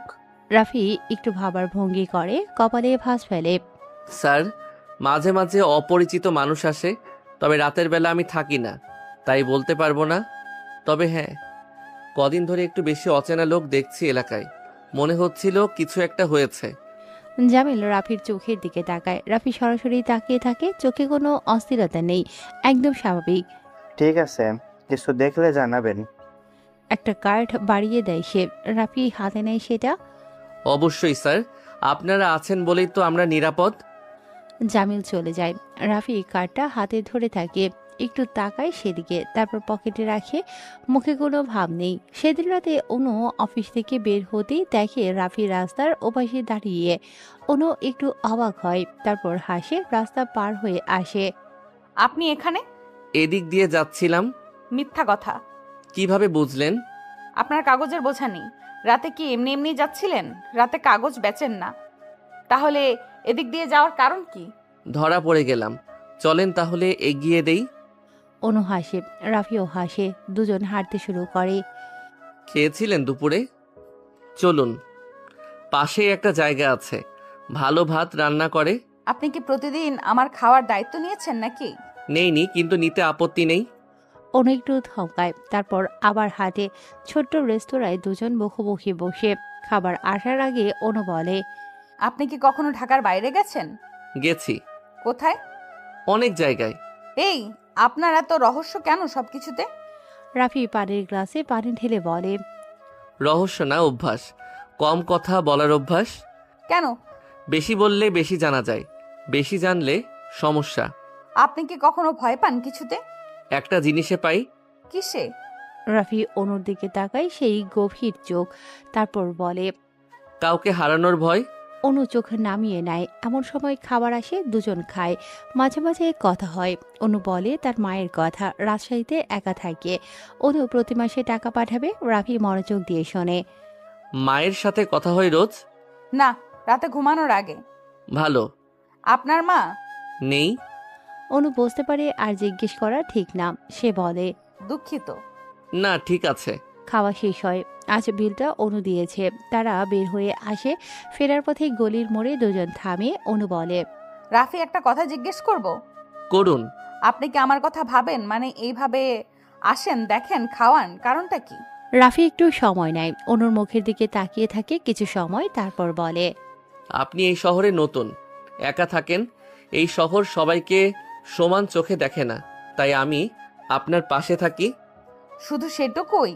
রাফি একটু ভাবার ভঙ্গি করে, কপালে ভাঁজ ফেলে। স্যার, মাঝে মাঝে অপরিচিত মানুষ আসে, তবে রাতের বেলা আমি থাকি না, তাই বলতে পারবো না। তবে হ্যাঁ, কদিন ধরে একটু বেশি অচেনা লোক দেখছি এলাকায়, মনে হচ্ছিল কিছু একটা হয়েছে। জামিল রাফির চোখের দিকে তাকায়। রাফি সরাসরি তাকিয়ে থাকে, চোখে কোনো অস্থিরতা নেই, একদম স্বাভাবিক। ঠিক আছে, কিছু দেখলে জানাবেন। একটা কার্ড বাড়িয়ে দেয় সে। রাফি হাতে নেয় সেটা। অবশ্যই স্যার, আপনারা আছেন বলেই তো আমরা নিরাপদ। জামিল চলে যায়। রাফি কার্ডটা হাতে ধরে থাকে, একটু তাকায় সেদিকে, তারপর পকেটে রাখে। মুখে কোনো ভাব নেই। সেদিন রাতে অনু অফিস থেকে বের হতেই দেখে রাফি রাস্তার ওপাশে দাঁড়িয়ে। অনু একটু অবাক হয়, তারপর হাসে, রাস্তা পার হয়ে আসে। আপনি এখানে? এদিক দিয়ে যাচ্ছিলাম। মিথ্যা কথা। কিভাবে বুঝলেন? আপনার কাগজের বোঝা নেই। রাতে কি এমনি এমনি যাচ্ছিলেন? রাতে কাগজ বেচেন না, তাহলে এদিক দিয়ে যাওয়ার কারণ কি? ধরা পড়ে গেলাম, চলেন তাহলে এগিয়ে দেই। অনু হাসে, রাফিও হাসে, দুজন হাঁটতে শুরু করে। খেয়েছিলেন দুপুরে? চলুন, পাশেই একটা জায়গা আছে, ভালো ভাত রান্না করে। আপনি কি প্রতিদিন আমার খাওয়ার দায়িত্ব নিয়েছেন নাকি? নেইনি, কিন্তু নিতে আপত্তি নেই। অনু একটু থমকায়, তারপর আবার হাঁটে। ছোট্ট রেস্তোরাঁয় দুজন মুখোমুখি বসে। খাবার আসার আগে অনু বলে, আপনি কি কখনো ঢাকার বাইরে গেছেন? গেছি। কোথায়? অনেক জায়গায়। এই, আপনার এত রহস্য কেন সবকিছুতে? রাফি পানির গ্লাসে পানি ঢেলে বলে, রহস্য না, অভ্যাস। কম কথা বলার অভ্যাস। কেন? বেশি বললে বেশি জানা যায়, বেশি জানলে সমস্যা। আপনি কি কখনো ভয় পান কিছুতে? একটা জিনিসে পাই। কিসে? রাফি অনুর দিকে তাকায়, সেই গভীর চোখ, তারপর বলে। কাউকে হারানোর ভয়? অনু চোখ নামিয়ে নেয়। এমন সময় খাবার আসে, দুজন খায়, মাঝে মাঝে কথা হয়। অনু বলে তার মায়ের কথা, রাজশাহীতে একা থাকে। অনু প্রতি মাসে টাকা পাঠাবে। রাফি মনোযোগ দিয়ে শোনে। মায়ের সাথে কথা হয় রোজ? না, রাতে ঘুমানোর আগে। ভালো। আপনার মা? নেই। অনু বুঝতে পারে আর জিজ্ঞেস করা ঠিক না, সে বলে, দুঃখিত। না, ঠিক আছে। খাওয়া শেষ হয়। আজ বিলটা অনু দিয়েছে। তারা বের হয়ে আসে। ফেরার পথে গলির মোড়ে দুজন থামে। অনু বলে, রাফি, একটা কথা জিজ্ঞেস করব? করুন। আপনি কি আমার কথা ভাবেন? মানে এইভাবে আসেন, দেখেন, খাওয়ান, কারণটা কি? রাফি একটু সময় নেয়, অনুর মুখের দিকে তাকিয়ে থাকে কিছু সময়, তারপর বলে, আপনি এই শহরে নতুন, একা থাকেন। এই শহর সবাইকে সমান চোখে দেখে না, তাই আমি আপনার পাশে থাকি। শুধু সেটুকুই?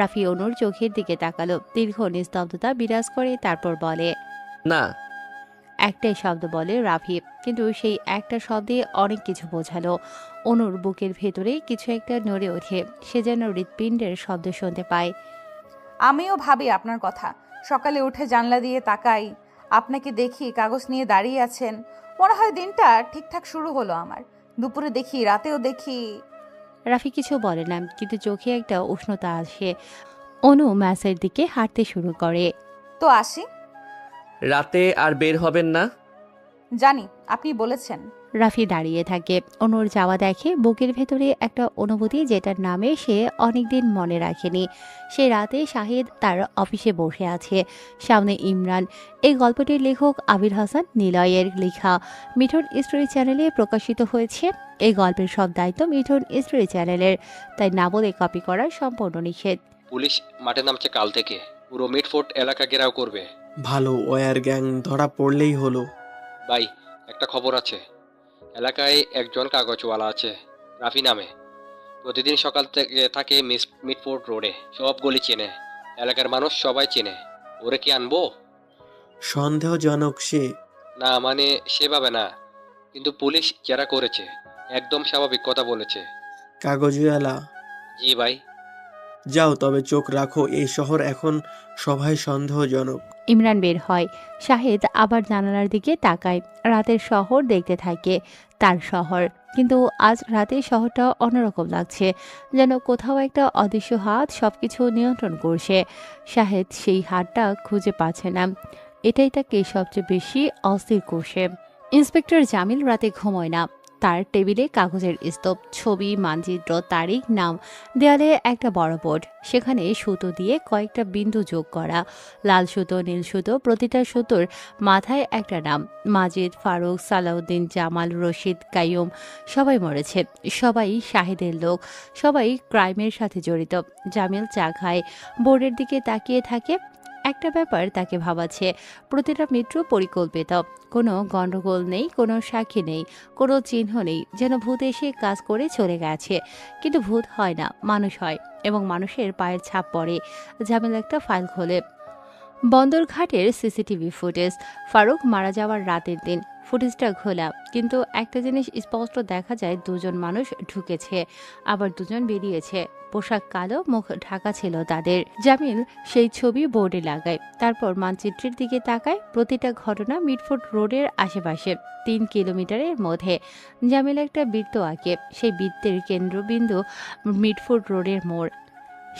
রাফি অনুর চোখের দিকে তাকালো। দীর্ঘ নিস্তব্ধতা বিরাজ করে, তারপর বলে, না। একটাই শব্দ বলে রাফি, কিন্তু সেই একটা শব্দে অনেক কিছু বোঝালো। অনুর বুকের ভেতরে কিছু একটা নড়ে ওঠে। সে যেন হৃৎপিণ্ডের শব্দ শুনতে পায়। আমিও ভাবি আপনার কথা। সকালে উঠে জানলা দিয়ে তাকাই, আপনাকে দেখি কাগজ নিয়ে দাঁড়িয়ে আছেন। মনে হয় দিনটা ঠিকঠাক শুরু হলো আমার। দুপুরে দেখি, রাতেও দেখি। রাফি কিছু বলে না, কিন্তু চোখে একটা উষ্ণতা আসে। অনু ম্যাচের দিকে হাঁটতে শুরু করে। তো আসি। রাতে আর বের হবেন না? জানি, আপনি বলেছেন। রাফি দাঁড়িয়ে থাকে। অনুর যাওয়া দেখে। বুকের ভেতরে একটা অনুভূতি, যেটার নামে সে অনেকদিন মনে রাখেনি। সে রাতে শাহিদ তার অফিসে বসে আছে, সামনে ইমরান। এই গল্পটির লেখক আবির হাসান নিলয়ের লেখা, মিঠুন স্টোরি চ্যানেলে প্রকাশিত হয়েছে। এই গল্পের সব দায়িত্ব মিঠুন স্টোরি চ্যানেলের, তাই না বলে কপি করা সম্পূর্ণ নিষেধ। পুলিশ মাঠে নামছে কাল থেকে, পুরো মিডফোর্ট এলাকা ঘেরাও করবে। ভালো, ওয়ার গ্যাং ধরা পড়লেই হলো। ভাই, একটা খবর আছে। এলাকায় একজন কাগজওয়ালা আছে, রাফি নামে। প্রতিদিন সকাল থেকে থাকে মিডফোর্ট রোডে, সব গলি চেনে, এলাকার মানুষ সবাই চেনে। ওরে কি আনবো? সন্দেহজনক সে। না মানে সেভাবে না, কিন্তু পুলিশ জেরা করেছে, একদম স্বাভাবিক কথা বলেছে। কাগজওয়ালা? জি ভাই। যাও, তবে চোখ রাখো, এই শহর এখন সবাই সন্দেহজনক। ইমরান বের হয়। শাহেদ আবার জানালার দিকে তাকায়। রাতের শহর দেখতে থাকে, তার শহর। কিন্তু আজ রাতে শহরটা অন্যরকম লাগছে, যেন কোথাও একটা অদৃশ্য হাত সবকিছু নিয়ন্ত্রণ করছে। শাহেদ সেই হাতটা খুঁজে পাচ্ছে না। এটাই তাকে সবচেয়ে বেশি অস্থির করছে। ইন্সপেক্টর জামিল রাতে ঘুমোয় না। তার টেবিলে কাগজের স্তূপ, ছবি, মানচিত্র, তারিখ, নাম। দেয়ালে একটা বড় বোর্ড, সেখানে সুতো দিয়ে কয়েকটা বিন্দু যোগ করা, লাল সুতো, নীল সুতো, প্রতিটা সুতোর মাথায় একটা নাম। মাজিদ, ফারুক, সালাউদ্দিন, জামাল, রশিদ, কাইয়ুম। সবাই মরেছে, সবাই শাহিদের লোক, সবাই ক্রাইমের সাথে জড়িত। জামিল চা খায়, বোর্ডের দিকে তাকিয়ে থাকে। একটা ব্যাপার তাকে ভাবাচ্ছে, প্রতিটা মৃত্যু পরিকল্পিত। কোনো গণ্ডগোল নেই, কোনো সাক্ষী নেই, কোনো চিহ্ন নেই, যেন ভূত এসে কাজ করে চলে গেছে। কিন্তু ভূত হয় না, মানুষ হয়, এবং মানুষের পায়ের ছাপ পড়ে। জামিল একটা ফাইল খোলে। বন্দরঘাটের সিসিটিভি ফুটেজ, ফারুক মারা যাওয়ার রাতের দিন। ফুটেজটা খোলা, কিন্তু একটা জিনিস স্পষ্ট দেখা যায়, দুজন মানুষ ঢুকেছে, আবার দুজন বেরিয়েছে। পোশাক কালো, মুখ ঢাকা ছিল তাদের। জামিল সেই ছবি বোর্ডে লাগায়, তারপর মানচিত্রের দিকে তাকায়। প্রতিটা ঘটনা মিডফোর্ট রোডের আশেপাশে, 3 কিলোমিটারের মধ্যে। জামিল একটা বৃত্ত আঁকে, সেই বৃত্তের কেন্দ্রবিন্দু মিডফোর্ট রোডের মোড়।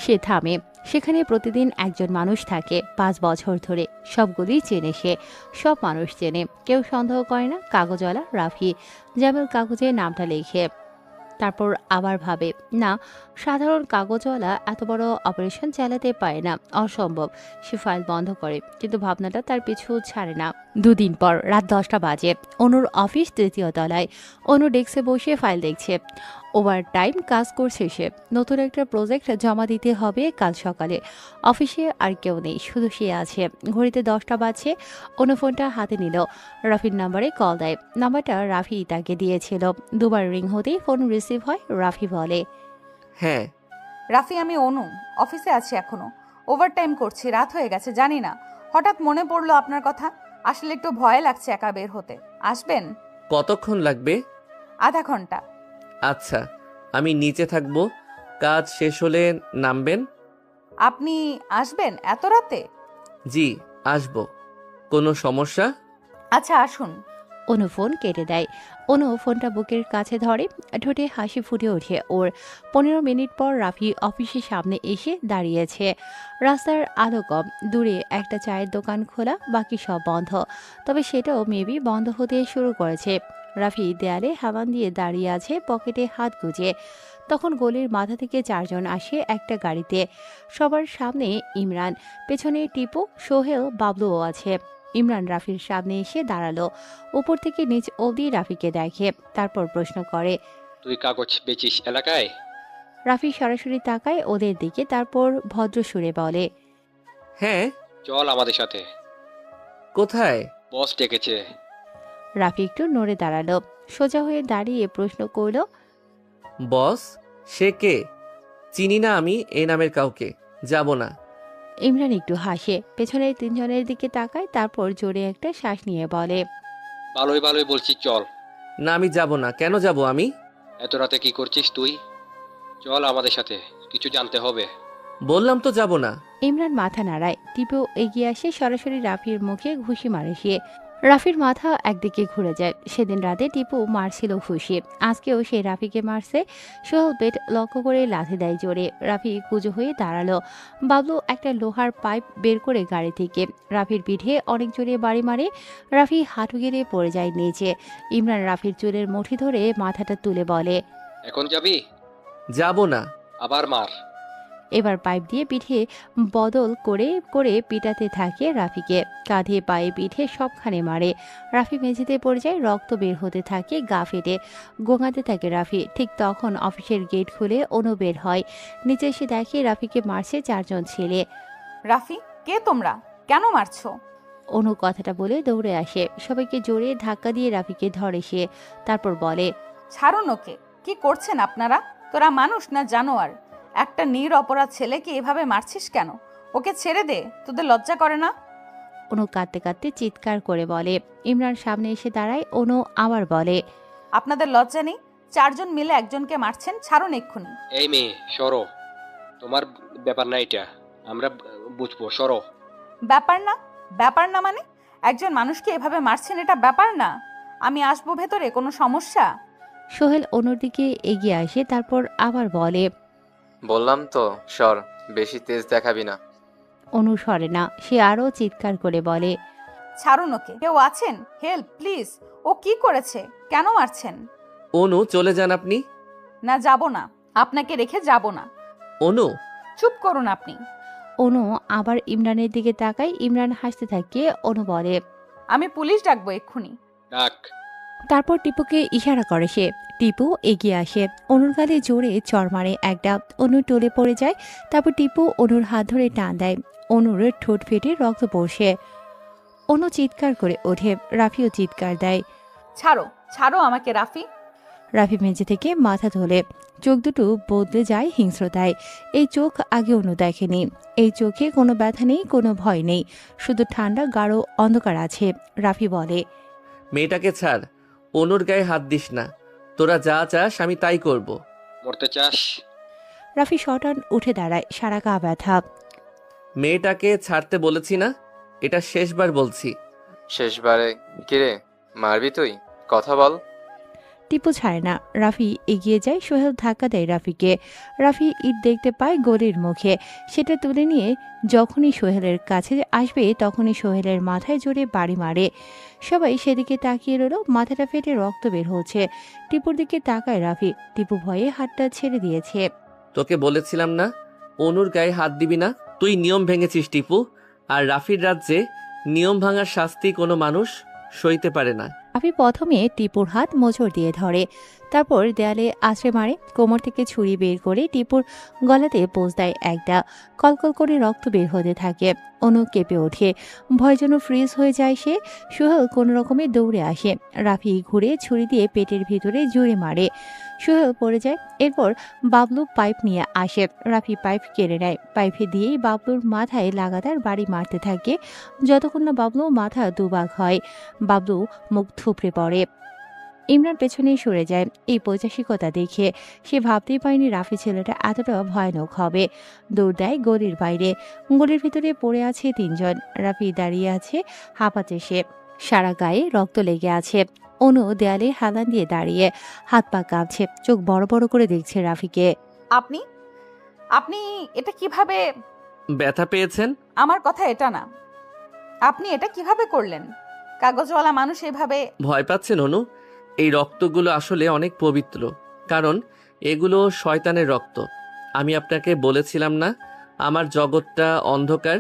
সে থামে। সেখানে প্রতিদিন একজন মানুষ থাকে, 5 বছর ধরে। সবগুলি চেনে সে, সব মানুষ চেনে, কেউ সন্দেহ করে না। কাগজওয়ালা রাফি। জামিল কাগজে নামটা লেখে, তারপর আবার ভাবে, না, সাধারণ কাগজওয়ালা এত বড় অপারেশন চালাতে পারে না, অসম্ভব। সে ফাইল বন্ধ করে, কিন্তু ভাবনাটা তার পিছু ছাড়ে না। 2 দিন পর রাত 10টা বাজে। অনুর অফিস 3য় তলায়। অনু ডেস্কে বসে ফাইল দেখছে, ওভার টাইম কাজ করছে সে। নতুন একটা প্রজেক্ট জমা দিতে হবে কাল সকালে। অফিসে আর কেউ নেই, শুধু সে আছে। ঘড়িতে 10টা বাজছে। অনু ফোনটা হাতে নিল, রাফির নাম্বারে কল দেয়। নাম্বারটা রাফি তাকে দিয়েছিল। 2 বার রিং হতেই ফোন রিসিভ হয়। রাফি বলে, হ্যাঁ। রাফি, আমি অনু, অফিসে আছি এখনো। ওভারটাইম করছি, রাত হয়ে গেছে, জানি না, হঠাৎ মনে পড়লো আপনার কথা। আসলে একটু ভয় লাগছে একা বের হতে। আসবেন? কতক্ষণ লাগবে? আধা ঘন্টা। আচ্ছা, আমি নিচে থাকবো, কাজ শেষ হলে নামবেন? আপনি আসবেন এত রাতে? জি, আসবো। কোনো সমস্যা? আচ্ছা আসুন। অনু ফোন কেটে দেয়। অনু ফোনটা বুকের কাছে ধরে, ঠোঁটে হাসি ফুটে ওঠে ওর। 15 মিনিট পর রাফি অফিসের সামনে এসে দাঁড়িয়েছে। রাস্তার আলো কম, দূরে একটা চায়ের দোকান খোলা, বাকি সব বন্ধ। তবে সেটাও মেবি বন্ধ হতে শুরু করেছে। রাফি দেয়ালে হামান দিয়ে দাঁড়িয়ে আছে, পকেটে হাত গুজে। তখন গলির মাথা থেকে 4 জন আসে একটা গাড়িতে। সবার সামনে ইমরান, পেছনে টিপু, সোহেল, বাবলুও আছে। ইমরান রাফির সামনে এসে দাঁড়ালো, উপর থেকে নিচ অবধি রাফিকে দেখে, তারপর প্রশ্ন করে, তুই কাগজ বেচিস এলাকায়? রাফি সরাসরি তাকায় ওদের দিকে, তারপর ভদ্র সুরে বলে, হ্যাঁ। চল আমাদের সাথে। কোথায়? বস ডেকেছে। রাফি একটু নড়ে দাঁড়ালো, সোজা হয়ে দাঁড়িয়ে প্রশ্ন করল, বস? সে কে? চিনি না আমি এই নামের কাউকে, যাব না। ইমরান একটু হাসে, পেছনের 3 জনের দিকে তাকায়, তারপর জোরে একটা শ্বাস নিয়ে বলে, ভালোই ভালোই বলছি চল। না, আমি যাব না। কেন যাব আমি? এত রাতে কি করছিস তুই? চল আমাদের সাথে, কিছু জানতে হবে। বললাম তো যাব না। ইমরান মাথা নাড়ায়। টিপু এগিয়ে আসে, সরাসরি রাফির মুখে ঘুষি মারে সে। রাফির মাথা একদিকে ঘুরে যায়। সেদিন রাতে টিপু মারছিল ঘুষি, আজকেও সে রাফিকে মারছে। সোহেল পেট লক্ষ্য করে লাথি দেয় জোরে। রাফি কুজো হয়ে দাঁড়ালো। বাবলু একটা লোহার পাইপ বের করে গাড়ি থেকে রাফির পিঠে অনেক জোরে বাড়ি মারে। রাফি হাঁটু গেড়ে পড়ে যায় নিচে। ইমরান রাফির চুলের মুঠি ধরে মাথাটা তুলে বলে, এখন যাবি? যাব না। আবার মার। এবার পাইপ দিয়ে পিঠে বদল করে করে পিটাতে থাকে রাফিকে। কাঁধে, পায়ে, পিঠে সবখানে মারে। রাফি মেঝেতে পড়ে যায়, রক্ত বের হতে থাকে, গা ফেটে গোঙাতে থাকে রাফি। ঠিক তখন অফিসের গেট খুলে অনু বের হয়। নিচে এসে দেখে রাফিকে মারছে 4 জন ছেলে। রাফি, কে তোমরা? কেন মারছো? অনু কথাটা বলে দৌড়ে আসে, সবাইকে জোরে ধাক্কা দিয়ে রাফিকে ধরে সে। তারপর বলে, ছাড়ুন ওকে। কি করছেন আপনারা? তোরা মানুষ না জানোয়ার? একটা নিরপরাধ ছেলেকে এভাবে মারছিস কেন? ওকে ছেড়ে দে, তোদের লজ্জা করে না? অনু কাঁদতে কাঁদতে চিৎকার করে বলে। ইমরান সামনে এসে দাঁড়ায়। অনু আবার বলে, আপনাদের লজ্জা নেই? 4 জন মিলে একজনকে মারছেন, ছাড়ুন এক্ষুনি। এই মেয়ে সরো, তোমার ব্যাপার না এটা, আমরা বুঝবো, সরো। ব্যাপার না? ব্যাপার না মানে? একজন মানুষকে এভাবে মারছেন, এটা ব্যাপার না? আমি আসবো ভেতরে, কোনো সমস্যা? সোহেল অনুর দিকে এগিয়ে আসে, তারপর আবার বলে, বললাম তো সর, বেশি তেজ দেখাবি না। অনু সরে না, সে আরো চিৎকার করে বলে, ছাড়ুন ওকে। কেউ আছেন? Help please. ও কি করেছে? কেন মারছেন? অনু, চলে যান আপনি। না, যাব না, আপনাকে রেখে যাব না। অনু, চুপ করুন আপনি। অনু আবার ইমরানের দিকে তাকায়। ইমরান হাসতে থাকে। অনু বলে, আমি পুলিশ ডাকবো এক্ষুনি। ডাক। তারপর টিপুকে ইশারা করে সে। টিপু এগিয়ে আসে, অনুর গালে জোরে চড় মারে একটা। অনু টলে পড়ে যায়। তারপর টিপু অনুর হাত ধরে টান দেয়। অনুর ঠোঁট ফেটে রক্ত পড়ছে। অনু চিৎকার করে ওঠে। রাফিও চিৎকার দেয়, ছাড়ো, ছাড়ো আমাকে রাফি। রাফি মেঝে থেকে মাথা তোলে, চোখ দুটো বদলে যায় হিংস্রতায়। এই চোখ আগে অনু দেখেনি। এই চোখে কোনো ব্যথা নেই, কোনো ভয় নেই, শুধু ঠান্ডা গাঢ় অন্ধকার আছে। রাফি বলে, মেয়েটাকে ছাড়, অনুর গায়ে হাত দিস না। তোরা যা চাস আমি তাই করব। মরতে চাস? রাফি শটান উঠে দাঁড়ায়, সারা গা ব্যথা। মেয়েটাকে ছাড়তে বলেছি না? এটা শেষবার বলছি। শেষবারে কিরে, মারবি তুই? কথা বল। টিপু ছাড়ে না। রাফি এগিয়ে যায়, সোহেল ধাক্কা দেয় রাফিকে। রাফি ইট দেখতে পায় গলির মুখে, সেটা তুলে নিয়ে যখনই সোহেলের কাছে আসবে তখনই সোহেলের মাথায় জোরে বাড়ি মারে। সবাই সেদিকে তাকিয়ে রইল। মাথাটা ফেটে রক্ত বের হচ্ছে। টিপুর দিকে তাকায় রাফি। টিপু ভয়ে হাতটা ছেড়ে দিয়েছে। তোকে বলেছিলাম না অনুর গায়ে হাত দিবি না? তুই নিয়ম ভেঙেছিস টিপু। আর রাফির রাজ্যে নিয়ম ভাঙার শাস্তি কোনো মানুষ সইতে পারে না। রাফি প্রথমে টিপুর হাত মোচড় দিয়ে ধরে, তারপর দেয়ালে আছড়ে মারে। কোমর থেকে ছুরি বের করে টিপুর গলাতে পোঁচ দেয় একটা। কলকল করে রক্ত বের হতে থাকে। অনু কেঁপে ওঠে, ভয় যেন ফ্রিজ হয়ে যায় সে। সোহেল কোনো রকমে দৌড়ে আসে। রাফি ঘুরে ছুরি দিয়ে পেটের ভিতরে জোরে মারে। সোহেল পড়ে যায়। এরপর বাবলু পাইপ নিয়ে আসে। রাফি পাইপ কেড়ে নেয়। পাইপে দিয়েই বাবলুর মাথায় লাগাতার বাড়ি মারতে থাকে, যতক্ষণ না বাবলু মাথা দুভাগ হয়। বাবলু মুখ থুবড়ে পড়ে। ইমরান পেছনে সরে যায়। এই পৈশাসিকতা দেখে সে ভাবতেই পারেনি রাফি ছেলেটা এতটা ভয়ানক হবে। দৌড় দেয় গলির বাইরে। গলির ভিতরে পড়ে আছে 3 জন। রাফি দাঁড়িয়ে আছে, হাঁপাচ্ছে সে, সারা গায়ে রক্ত লেগে আছে। অনু দেয়ালে হেলান দিয়ে দাঁড়িয়ে, হাত পা কাঁপছে, চোখ বড় বড় করে দেখছে রাফিকে। আপনি আপনি এটা কিভাবে? ব্যথা পেয়েছেন? আমার কথা এটা না, আপনি এটা কিভাবে করলেন? কাগজওয়ালা মানুষ এভাবে? ভয় পাচ্ছেন অনু? এই রক্তগুলো আসলে অনেক পবিত্র, কারণ এগুলো শয়তানের রক্ত। আমি আপনাকে বলেছিলাম না আমার জগৎটা অন্ধকার?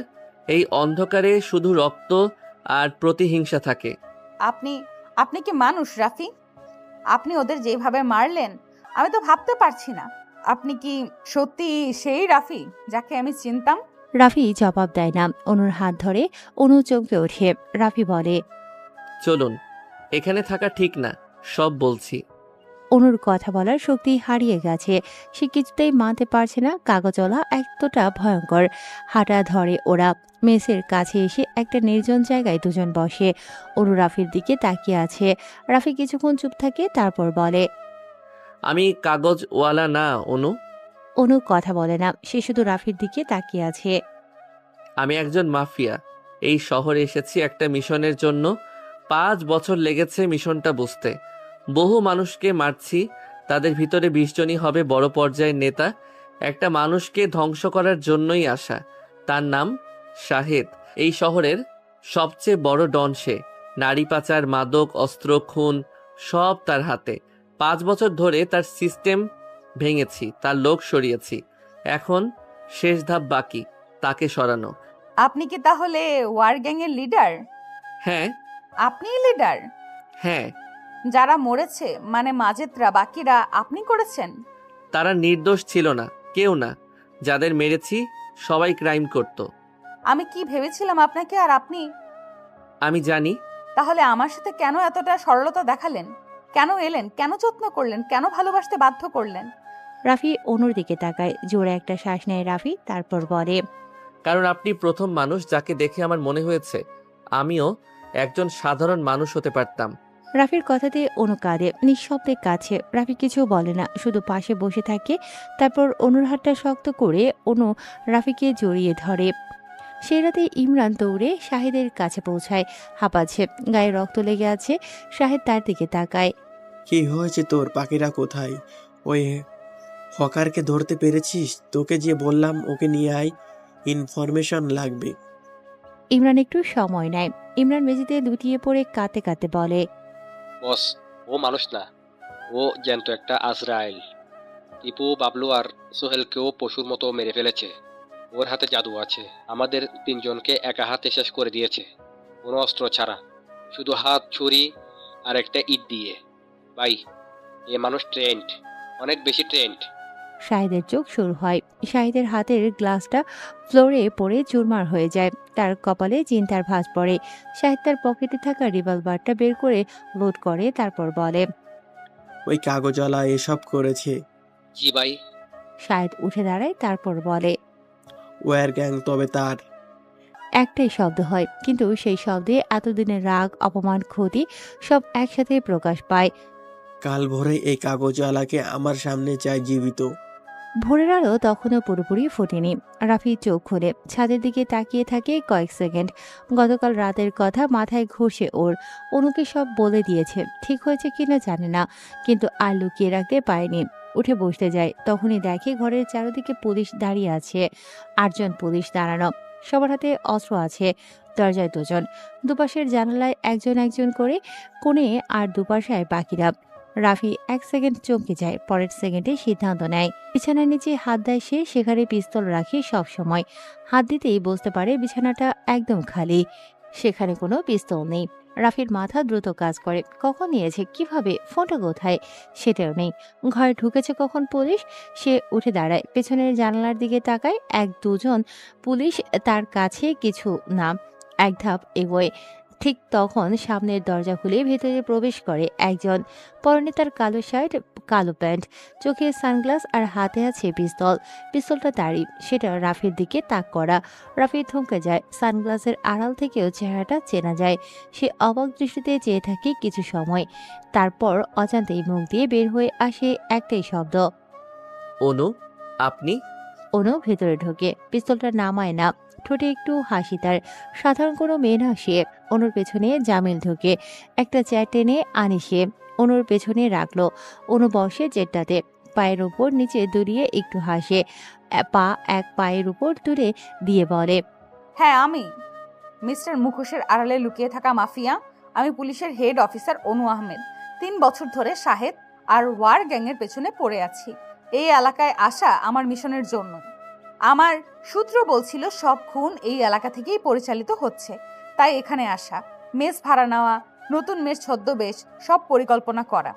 এই অন্ধকারে শুধু রক্ত আর প্রতিহিংসা থাকে। আপনি আপনি কি মানুষ রাফি? আপনি ওদের যেভাবে মারলেন আমি তো ভাবতে পারছি না। আপনি কি সত্যি সেই রাফি যাকে আমি চিনতাম? রাফি জবাব দেয় না। অনুর হাত ধরে অনু চমকে ওঠে। রাফি বলে, চলুন, এখানে থাকা ঠিক না, সব বলছি। অনুর কথা বলার শক্তি হারিয়ে গেছে। সে কিছুতেই মানতে পারছে না কাগজওয়ালা এতটা ভয়ঙ্কর। হাঁটা ধরে ওরা। মেসের কাছে এসে একটা নির্জন জায়গায় দুজন বসে। অনু রাফির দিকে তাকিয়ে আছে। রাফি কিছুক্ষণ চুপ থাকে, তারপর বলে, আমি কাগজওয়ালা না অনু। অনু কথা বলে না, সে শুধু রাফির দিকে তাকিয়ে আছে। আমি একজন মাফিয়া। এই শহরে এসেছি একটা মিশনের জন্য। 5 বছর লেগেছে মিশনটা বুঝতে। বহু মানুষকে মারছি, তাদের ভিতরে 20 জনই হবে বড় পর্যায়ের নেতা। একটা মানুষকে ধ্বংস করার জন্যই আসা। তার নাম শাহেদ। এই শহরের সবচেয়ে বড় ডন সে। নারী পাচার, মাদক, অস্ত্র, খুন সব তার হাতে। 5 বছর ধরে তার সিস্টেম ভেঙেছি, তার লোক সরিয়েছি। এখন শেষ ধাপ বাকি, তাকে সরানো। আপনি কি তাহলে ওয়ার গ্যাং এর লিডার? হ্যাঁ। আপনিই লিডার? হ্যাঁ। যারা মরেছে মানে মাজেদরা, বাকিরা আপনি করেছেন? তারা নির্দোষ ছিল না, কেউ না। যাদের মেরেছি সবাই ক্রাইম করত। আমি কি ভেবেছিলাম আপনাকে, আর আপনি? আমি জানি। তাহলে আমার সাথে কেন এতটা সরলতা দেখালেন? কেন এলেন? কেন যত্ন করলেন? কেন ভালোবাসতে বাধ্য করলেন? রাফি অনুর দিকে তাকায়। জোরে একটা শ্বাস নেয় রাফি, তারপর বলে, কারণ আপনি প্রথম মানুষ যাকে দেখে আমার মনে হয়েছে আমিও একজন সাধারণ মানুষ হতে পারতাম। রাফির কথাতে অনু কাঁদে, নিঃশব্দে কাছে। রাফি কিছু বলে না, শুধু পাশে বসে থাকে। তারপর অনুর হাতটা শক্ত করে অনু রাফিকে জড়িয়ে ধরে। সেই রাতে ইমরান দৌড়ে শাহিদের কাছে পৌঁছায়। হাঁপাচ্ছে, গায়ে রক্ত লেগে আছে। শাহিদ তার দিকে তাকায়। কি হয়েছে তোর? পাখিরা কোথায়? ওই হকারকে ধরতে পেরেছিস? তোকে যে বললাম ওকে নিয়ে আয়, ইনফরমেশন লাগবে। ইমরান একটু সময় নেয়। ইমরান মেঝেতে লুটিয়ে পড়ে কাঁদতে কাঁদতে বলে, বস, ও মানুষ না, ও জ্যান্ত একটা আজরাইল। টিপু, বাবলু আর সোহেলকেও পশুর মতো মেরে ফেলেছে। ওর হাতে জাদু আছে। আমাদের 3 জনকে একা হাতে শেষ করে দিয়েছে, কোনো অস্ত্র ছাড়া, শুধু হাত, ছুরি আর একটা ইট দিয়ে। ভাই, এ মানুষ ট্রেন্ড, অনেক বেশি ট্রেন্ড। শাহিদের চোখ শুরু হয়। শাহিদের হাতের গ্লাসটা ফ্লোরে পড়ে চুরমার হয়ে যায়। তার কপালে চিন্তার ভাঁজ পড়ে। শাহিদ তার পকেটে থাকা রিভলভারটা বের করে লোড করে, তারপর বলে, ওই কাগজওয়ালা এসব করেছে। জি ভাই। শাহিদ উঠে দাঁড়ায়, তারপর বলে, ওয়ার গ্যাং। তবে তার একটাই শব্দ হয়, কিন্তু সেই শব্দে এতদিনের রাগ, অপমান, ক্ষতি সব একসাথে প্রকাশ পায়। কাল ভোরে এই কাগজওয়ালাকে আমার সামনে চাই জীবিত। ভোরের আলো তখনও পুরোপুরি ফোটেনি। রাফি চোখ খুলে ছাদের দিকে তাকিয়ে থাকে কয়েক সেকেন্ড। গতকাল রাতের কথা মাথায় ঘষে ওর। অনুকে সব বলে দিয়েছে, ঠিক হয়েছে কিনা জানে না, কিন্তু আর লুকিয়ে রাখতে পারেনি। উঠে বসতে যায়, তখনই দেখে ঘরের চারিদিকে পুলিশ দাঁড়িয়ে আছে। 8 জন পুলিশ দাঁড়ানো, সবার হাতে অস্ত্র আছে। দরজায় 2 জন, দুপাশের জানালায় একজন একজন করে, কোণে আর দুপাশায় বাকিরা। রাফি 1 সেকেন্ড চমকে যায়, পরের সেকেন্ডে সিদ্ধান্ত নেয়। বিছানার নিচে হাত দেয় সে, সেখানে পিস্তল রাখে সব সময়। হাত দিতেই বুঝতে পারে বিছানাটা একদম খালি, সেখানে কোনো পিস্তল নেই। রাফির মাথা দ্রুত কাজ করে। কখন নিয়েছে, কিভাবে, ফোনটা কোথায়, সেটাও নেই। ঘরে ঢুকেছে কখন পুলিশ? সে উঠে দাঁড়ায়, পেছনের জানালার দিকে তাকায়। 1-2 জন পুলিশ তার কাছে কিছু না, 1 ধাপ এগোয়। ঠিক তখন সামনের দরজা খুলে ভেতরে প্রবেশ করে একজন। পরনে তার কালো শার্ট, কালো প্যান্ট, চোখে সানগ্লাস আর হাতে আছে পিস্তল। পিস্তলটা তারই, সেটা রাফির দিকে তাক করা। রাফি থমকে যায়। সানগ্লাসের আড়াল থেকেও চেহারাটা চেনা যায়। সে অবাক দৃষ্টিতে চেয়ে থাকে কিছু সময়, তারপর অজান্তেই মুখ দিয়ে বের হয়ে আসে একটাই শব্দ, অনু, আপনি? অনু ভেতরে ঢোকে, পিস্তলটা নামায় না। ঠোঁটে একটু হাসি তার, সাধারণ কোনো মেয়ে না সে। অনুর পেছনে জামিল ঢোকে, একটা চেয়ার টেনে আনে সে, অনুর পেছনে রাখলো। অনু বসে চেয়ারটাতে, পায়ের উপর নিচে দুলিয়ে একটু হাসে, পা এক পায়ের উপর তুলে দিয়ে বলে, হ্যাঁ আমি মিস্টার মুখোশের আড়ালে লুকিয়ে থাকা মাফিয়া। আমি পুলিশের হেড অফিসার অনু আহমেদ। 3 বছর ধরে শাহেদ আর ওয়ার গ্যাংয়ের পেছনে পড়ে আছি। এই এলাকায় আসা আমার মিশনের জন্য। আমার সূত্র বলছিল সব খুন এই এলাকা থেকেই পরিচালিত হচ্ছে, তাই এখানে আসা, মেস ভাড়া নেওয়া, নতুন মেস ছদ্মবেশ, সব পরিকল্পনা করা।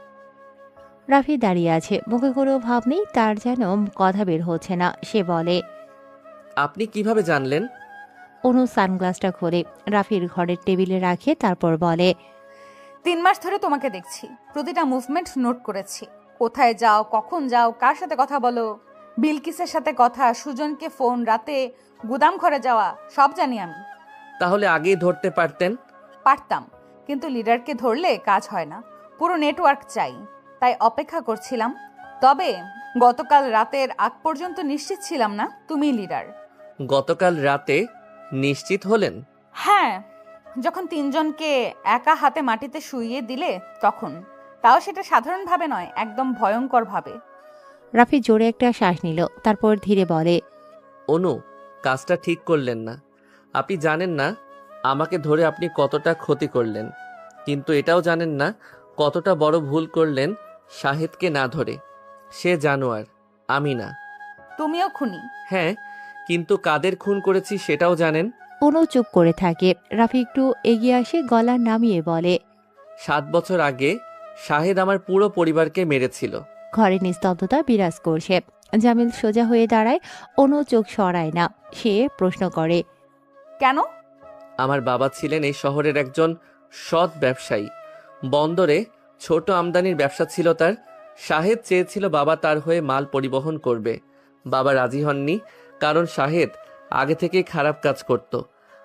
রাফি দাঁড়িয়ে আছে, মুখে কোনো ভাব নেই, তার যেন কথা বের হচ্ছে না। সে বলে, আপনি কিভাবে জানলেন? অনু সানগ্লাসটা খোলে, রাফির ঘরের টেবিলে রাখে, তারপর বলে, 3 মাস ধরে তোমাকে দেখছি, প্রতিটা মুভমেন্ট নোট করেছি। কোথায় যাও, কখন যাও, কার সাথে কথা বলো, বিলকিসের সাথে কথা, সুজনকে ফোন, রাতে গুদাম ঘরে যাওয়া, সব জানি আমি। তাহলে আগেই ধরতে পারতেন। পারতাম, কিন্তু লিডারকে ধরলে কাজ হয় না, পুরো নেটওয়ার্ক চাই, তাই অপেক্ষা করছিলাম। তবে গতকাল রাতের আগ পর্যন্ত নিশ্চিত ছিলাম না তুমি লিডার। গতকাল রাতে নিশ্চিত হলেন? হ্যাঁ, যখন 3 জনকে একা হাতে মাটিতে শুইয়ে দিলে তখন। তাও সেটা সাধারণভাবে নয়, একদম ভয়ঙ্কর ভাবে। রাফি জোরে একটা শ্বাস নিল, তারপর ধীরে বলে, অনু, কাজটা ঠিক করলেন না। আপনি জানেন না আমাকে ধরে আপনি কতটা ক্ষতি করলেন, কিন্তু এটাও জানেন না কতটা বড় ভুল করলেন শাহিদকে না ধরে। সে জানোয়ার, আমি না। তুমিও খুনি। হ্যাঁ, কিন্তু কাদের খুন করেছি সেটাও জানেন। অনু চুপ করে থাকে। রাফি একটু এগিয়ে আসে, গলা নামিয়ে বলে, 7 বছর আগে শাহিদ আমার পুরো পরিবারকে মেরেছিল। ঘরে নিস্তব্ধতা বিরাজ করছে। জামিল সোজা হয়ে দাঁড়ায়, অনু চোখ সরায় না। সে প্রশ্ন করে, কেন? আমার বাবা ছিলেন এই শহরের একজন সৎ ব্যবসায়ী। বন্দরে ছোট আমদানির ব্যবসা ছিল তার। শাহেদ চেয়েছিল বাবা তার হয়ে মাল পরিবহন করবে। বাবা রাজি হননি, কারণ শাহেদ আগে থেকেই খারাপ কাজ করত।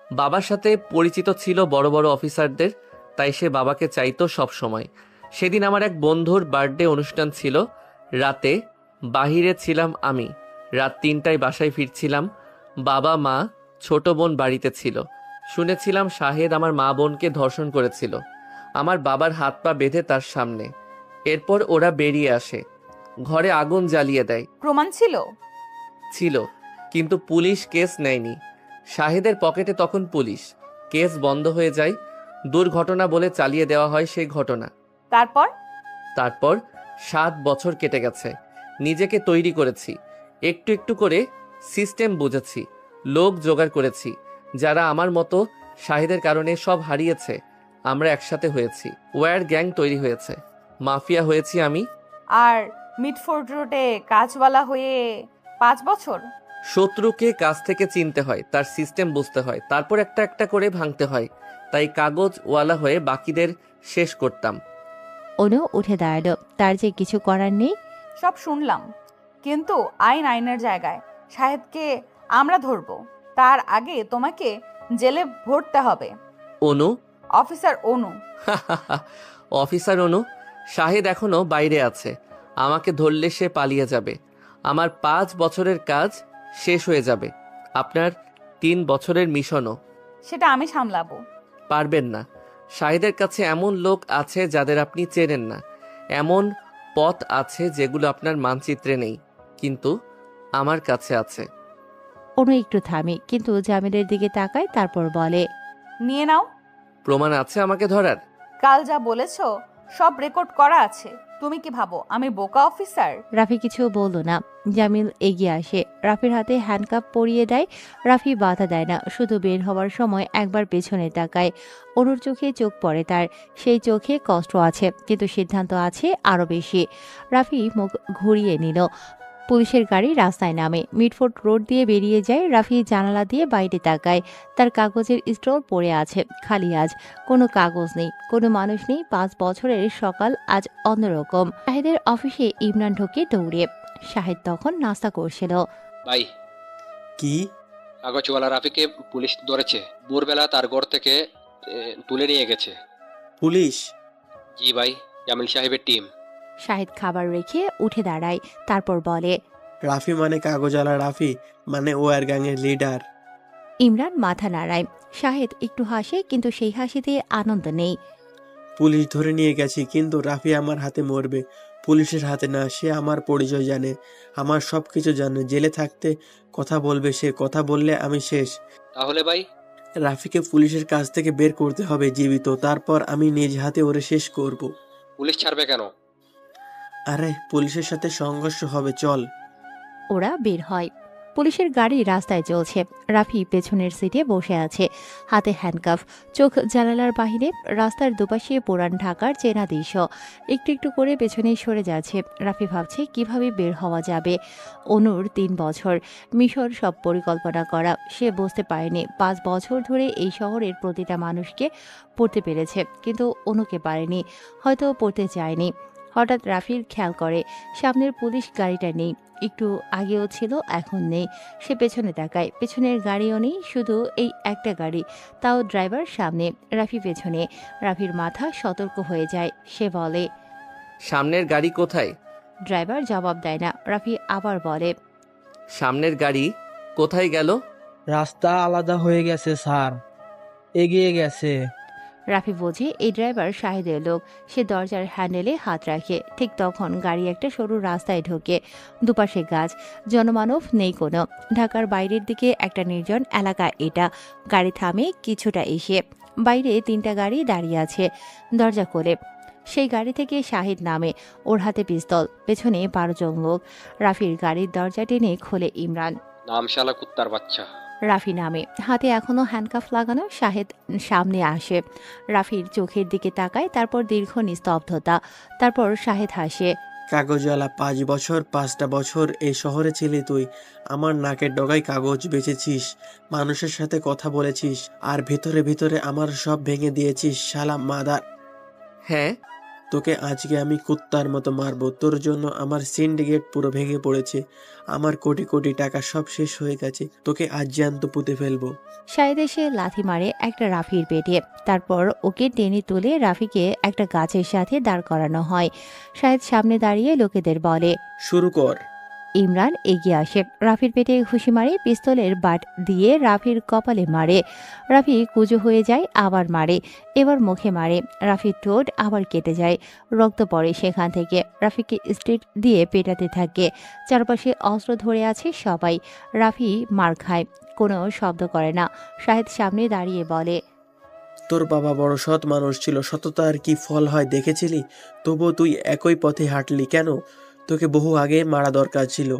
বাবার সাথে পরিচিত ছিল বড় বড় অফিসারদের, তাই সে বাবাকে চাইতো সব সময়। সেদিন আমার এক বন্ধুর বার্থডে অনুষ্ঠান ছিল। রাতে বাহিরে ছিলাম আমি। রাত 3টায় বাসায় ফিরছিলাম। বাবা, মা, ছোট বোন বাড়িতে ছিল। শুনেছিলাম শাহেদ আমার মা বোনকে ধর্ষণ করেছিল, আমার বাবার হাত পা বেঁধে তার সামনে। এরপর ওরা বেরিয়ে আসে, ঘরে আগুন জ্বালিয়ে দেয়। প্রমাণ ছিল? ছিল, কিন্তু পুলিশ কেস নেয়নি। শাহেদের পকেটে তখন পুলিশ। কেস বন্ধ হয়ে যায়। দুর্ঘটনা বলে চালিয়ে দেওয়া হয় সেই ঘটনা। তারপর 7 বছর কেটে গেছে। নিজেকে তৈরি করেছি, একটু একটু করে সিস্টেম বুঝেছি, লোক জোগাড় করেছি যারা আমার মতো শাহিদের কারণে সব হারিয়েছে। আমরা একসাথে হয়েছি, ওয়ার গ্যাং তৈরি হয়েছে, মাফিয়া হয়েছি আমি। আর মিডফোর্ড রোডে কাজওয়ালা হয়ে 5 বছর? শত্রুকে কাছ থেকে চিনতে হয়, তার সিস্টেম বুঝতে হয়, তারপর একটা একটা করে ভাঙতে হয়। তাই কাগজওয়ালা হয়ে বাকিদের শেষ করতাম। অনু উঠে দাঁড়ালো, তার যে কিছু করার নেই। সব শুনলাম, কিন্তু আইন আইনের জায়গায়। শাহেদকে আমরা ধরবো, তার আগে তোমাকে জেলে ভরতে হবে। অনু? অফিসার অনু। অফিসার অনু? শাহেদ এখনো বাইরে আছে। আমাকে ধরলে সে পালিয়ে যাবে। আমার 5 বছরের কাজ শেষ হয়ে যাবে। আপনার 3 বছরের মিশনও। সেটা আমি সামলাবো। পারবেন না। শাহিদের কাছে এমন লোক আছে যাদের আপনি চেনেন না, এমন পথ আছে যেগুলো আপনার মানচিত্রে নেই, কিন্তু আমার কাছে আছে। অনু একটু থামে, কিন্তু জামিলের দিকে তাকায়, তারপর বলে, নিয়ে নাও। প্রমাণ আছে আমাকে ধরার? কাল যা বলেছ সব রেকর্ড করা আছে। তুমি কি ভাবো আমি বোকা অফিসার? রাফি কিছু বলল না। জামিল এগিয়ে আসে, রাফির হাতে হ্যান্ডকাপ পরিয়ে দেয়। রাফি বাধা দেয় না, শুধু বের হওয়ার সময় একবার পেছনে তাকায়। অনুর চোখে চোখ পড়ে তার, সেই চোখে কষ্ট আছে, কিন্তু সিদ্ধান্ত আছে আরো বেশি। রাফি মুখ ঘুরিয়ে নিল, পুলিশের গাড়ি রাস্তায় নামে, মিডফোর্ড রোড দিয়ে বেরিয়ে যায়। রাফি জানালা দিয়ে বাইরে তাকায়। তার কাগজের স্টোর পড়ে আছে, খালি আজ। কোনো কাগজ নেই, কোনো মানুষ নেই। 5 বছরের সকাল আজ অন্যরকম। শাহেদের অফিসে ইমরান ঢোকে দৌড়ে। শাহেদ তখন নাস্তা করছিল। ভাই, কি? কাগজওয়ালা রাফিকে পুলিশ ধরেছে। ভোরবেলা তার ঘর থেকে তুলে নিয়ে গেছে। পুলিশ? জি ভাই, জামিল সাহেবের টিম। শাহেদ খাবার রেখে উঠে দাঁড়ায়, তারপর বলে, রাফি মানে কাগজওয়ালা রাফি, মানে ওয়ার গ্যাংয়ের লিডার। ইমরান মাথা নাড়ায়। শাহেদ একটু হাসে, কিন্তু সেই হাসিতে আনন্দ নেই। পুলিশ ধরে নিয়ে গেছি, কিন্তু রাফি আমার হাতে মরবে, পুলিশের হাতে না। সে আমার পরিচয় জানে, আমার সব কিছু জানে। জেলে থাকতে কথা বলবে সে, কথা বললে আমি শেষ। তাহলে ভাই? রাফিকে পুলিশের কাছ থেকে বের করতে হবে জীবিত, তারপর আমি নিজ হাতে ওরে শেষ করব। পুলিশ ছাড়বে কেন? আরে পুলিশের সাথে সংঘর্ষ হবে, চল। ওরা বের হয়। পুলিশের গাড়ি রাস্তায় চলছে। রাফি পেছনের সিটে বসে আছে, হাতে হ্যান্ডকাফ, চোখ জানালার বাহিরে। রাস্তার দুপাশে পুরান ঢাকার চেনা দৃশ্য। একটু একটু করে পেছনে সরে যাচ্ছে। রাফি ভাবছে কিভাবে বের হওয়া যাবে। অনুর 3 বছর, মিশর সব পরিকল্পনা করা। সে বুঝতে পারেনি 5 বছর ধরে এই শহরের প্রতিটা মানুষকে পড়তে পেরেছে, কিন্তু অনুকে পারেনি, হয়তো পড়তে চায়নি। হঠাৎ রাফির খেয়াল করে সামনের পুলিশ গাড়িটা নেই। একটু আগেও ছিল, এখন নেই। সে পেছনে তাকায়, পেছনের গাড়িও নেই, শুধু এই একটা গাড়ি, তাও ড্রাইভার সামনে, রাফি পেছনে। রাফির মাথা সতর্ক হয়ে যায়। সে বলে, সামনের গাড়ি কোথায়? ড্রাইভার জবাব দেয় না। রাফি আবার বলে, সামনের গাড়ি কোথায় গেল? রাস্তা আলাদা হয়ে গেছে স্যার, এগিয়ে গেছে। রাফি বোঝে এই ড্রাইভার শাহেদের লোক। সে দরজার হ্যান্ডেলে হাত রাখে। ঠিক তখন গাড়ি একটা সরু রাস্তায় ঢোকে। দুপাশে গাছ, জনমানব নেই কোনো। ঢাকার বাইরের দিকে একটা নির্জন এলাকা এটা। গাড়ি থামে কিছুটা এসে। বাইরে 3টা গাড়ি দাঁড়িয়ে আছে। দরজা খোলে। সেই গাড়ি থেকে শাহিদ নামে, ওর হাতে পিস্তল, পেছনে 12 জন লোক। রাফির গাড়ির দরজা টেনে খোলে ইমরান। নাম শালা কুত্তার বাচ্চা। রাফি নামে, হাতে এখনো হ্যান্ডকাফ লাগানো। শাহেদ সামনে আসে, রাফির চোখের দিকে তাকায়, তারপর দীর্ঘ নিস্তব্ধতা। তারপর শাহেদ হাসে। কাগজওয়ালা, 5 বছর 5টা বছর এই শহরে ছিলি তুই। আমার নাকের ডগায় কাগজ বেচেছিস, মানুষের সাথে কথা বলেছিস, আর ভিতরে ভিতরে আমার সব ভেঙে দিয়েছিস, শালা মাদার। হ্যাঁ, তোকে আজকে আমি কুত্তার মতো মারবো। তোর জন্য আমার সিন্ডিকেট পুরো ভেঙে পড়েছে, আমার কোটি কোটি টাকা সব শেষ হয়ে গেছে। তোকে আজ জ্যান্ত পুঁতে ফেলবো। শাহেদ এসে লাথি মারে একটা রাফির পেটে। তারপর ওকে টেনে তুলে রাফিকে একটা গাছের সাথে দাঁড় করানো হয়। শাহেদ সামনে দাঁড়িয়ে লোকেদের বলে, শুরু কর। ইমরান এগিয়ে আসে, রাফির পেটে ঘুষি মারে, পিস্তলের বাট দিয়ে রাফির কপালে মারে। রাফি কুজো হয়ে যায়, আবার মারে, এবার মুখে মারে। রাফির ঠোঁট আবার কেটে যায়, রক্ত পড়ে সেখান থেকে। রাফিকে স্ট্রিট দিয়ে পেটাতে থাকে। চারপাশে অস্ত্র ধরে আছে সবাই। রাফি মার খায়, কোনো শব্দ করে না। শাহেদ সামনে দাঁড়িয়ে বলে, তোর বাবা বড় সৎ মানুষ ছিল, সততার কি ফল হয় দেখেছিলি? তবুও তুই একই পথে হাঁটলি কেন? তোকে বহু আগে মারা দরকার ছিল।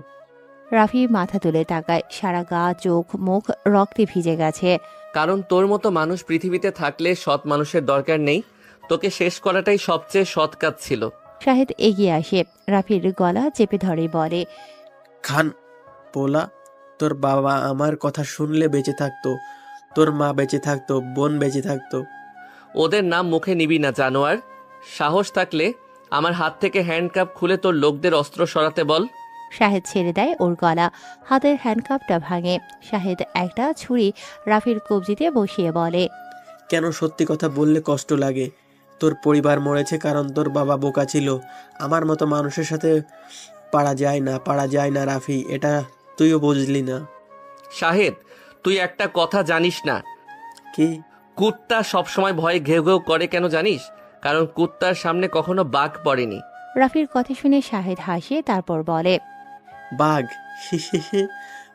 রাফি মাথা তুলে তাকায়, সারা গা, চোখ, মুখ রক্তে ভিজে গেছে। কারণ তোর মতো মানুষ পৃথিবীতে থাকলে সৎ মানুষের দরকার নেই। তোকে শেষ করাটাই সবচেয়ে সৎ কাজ ছিল। শাহেদ এগিয়ে আসে, রাফির গলা চেপে ধরে বলে, খান পোলা, তোর বাবা আমার কথা শুনলে বেঁচে থাকতো, তোর মা বেঁচে থাকতো, বোন বেঁচে থাকতো। ওদের নাম মুখে নিবি না জানোয়ার। সাহস থাকলে আমার হাত থেকে হ্যান্ডকাপ খুলে তোর লোকদের অস্ত্র সরাতে বল। শাহেদ ছেড়ে দেয় ওর গলা, হাতের হ্যান্ডকাপটা ভাঙে। শাহেদ একটা ছুরি রাফির কবজিতে বসিয়ে বলে, কেন সত্যি কথা বললে কষ্ট লাগে? তোর পরিবার মরেছে কারণ তোর বাবা বোকা ছিল। আমার মতো মানুষের সাথে পারা যায় না রাফি, এটা তুইও বুঝলি না। শাহেদ, তুই একটা কথা জানিস না? কি? কুত্তা সবসময় ভয়ে ঘেউ ঘেউ করে কেন জানিস? কারণ কুত্তার সামনে কখনো বাঘ পড়েনি। রাফির কথা শুনে শাহেদ হাসে, তারপর বলে, বাঘ?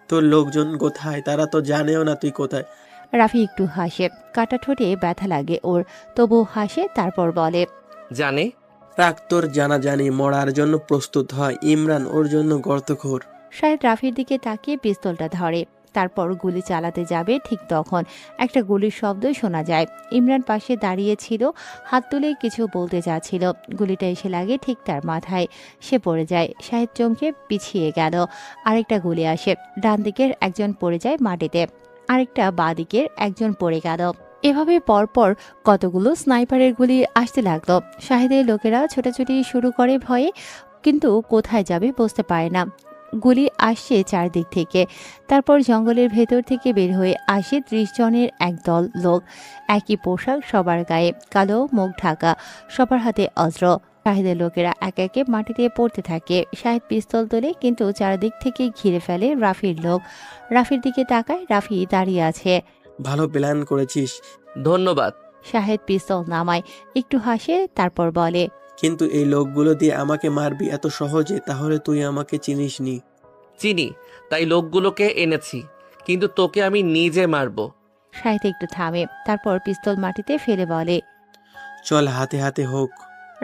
তোর লোকজন কোথায়? তারা তো জানেও না তুই কোথায়। রাফি একটু হাসে, কাটা ঠোঁটে ব্যথা লাগে ওর, তবু হাসে, তারপর বলে, জানে? রাখ তোর জানা জানি, মরার জন্য প্রস্তুত হয়। ইমরান ওর জন্য গর্তখোর। শাহেদ রাফির দিকে তাকিয়ে পিস্তলটা ধরে। তারপর গুলি চালাতে যাবে ঠিক তখন একটা গুলির শব্দ শোনা যায়। ইমরান পাশে দাঁড়িয়ে ছিল, হাত তুলে কিছু বলতে যাচ্ছিল। গুলিটা এসে লাগে ঠিক তার মাথায়, সে পড়ে যায়। শাহেদ চমকে পিছিয়ে গেল। আরেকটা গুলি আসে, ডান দিকের একজন পড়ে যায় মাটিতে, আরেকটা বাঁ দিকের একজন পড়ে গেল। এভাবে পরপর কতগুলো স্নাইপারের গুলি আসতে লাগলো। শাহেদের লোকেরা ছোটাছুটি শুরু করে ভয়ে, কিন্তু কোথায় যাবে বুঝতে পারে না। গুলি আসছে চারদিক থেকে। তারপর জঙ্গলের ভেতর থেকে বের হয়ে আসে 30 জনের একদল লোক, একই পোশাক সবার গায়ে, কালো, মুখ ঢাকা, সবার হাতে অস্ত্র। শাহেদের লোকেরা একে একে মাটিতে পড়তে থাকে। শাহেদ পিস্তল তোলে, কিন্তু চারদিক থেকে ঘিরে ফেলে রাফির লোক। রাফির দিকে তাকায়, রাফি দাঁড়িয়ে আছে। ভালো প্ল্যান করেছিস। ধন্যবাদ। শাহেদ পিস্তল নামায়, একটু হাসে, তারপর বলে, কিন্তু এই লোকগুলো দিয়ে আমাকে মারবি এত সহজে? তাহলে তুই আমাকে চিনিসনি। চিনি, তাই লোকগুলোকে এনেছি, কিন্তু তোকে আমি নিজে মারবো। শাহেদ একটু থামে, তারপর পিস্তল মাটিতে ফেলে বলে, চল হাতে হাতে হোক।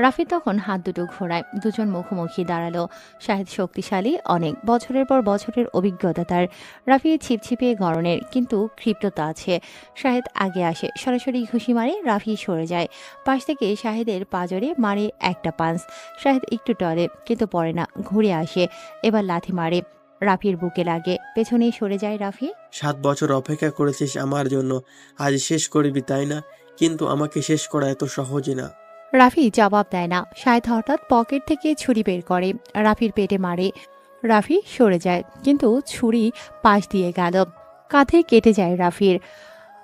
রাফি তখন হাত দুটো ঘোরায়। দুজন মুখোমুখি দাঁড়ালো। শাহেদ শক্তিশালী, অনেক বছরের পর বছরের অভিজ্ঞতা তার। রাফি ছিপছিপে গড়নের, কিন্তু ক্ষিপ্রতা আছে। শাহেদ আগে আসে, সরাসরি ঘুষি মারে, রাফি সরে যায়। পাশ থেকে শাহেদের পাজরে মারে একটা পাঞ্চ। শাহেদ একটু টলে, কিন্তু পড়ে না, ঘুরে আসে, এবার লাথি মারে, রাফির বুকে লাগে, পেছনে সরে যায় রাফি। 7 বছর অপেক্ষা করেছিস আমার জন্য, আজ শেষ করবি তাই না? কিন্তু আমাকে শেষ করা এত সহজে না। রাফি জবাব দেয় না। শাহেদ হঠাৎ পকেট থেকে ছুরি বের করে, রাফির পেটে মারে। রাফি সরে যায়, কিন্তু ছুরি পাশ দিয়ে গেল, কাঁধে কেটে যায় রাফির।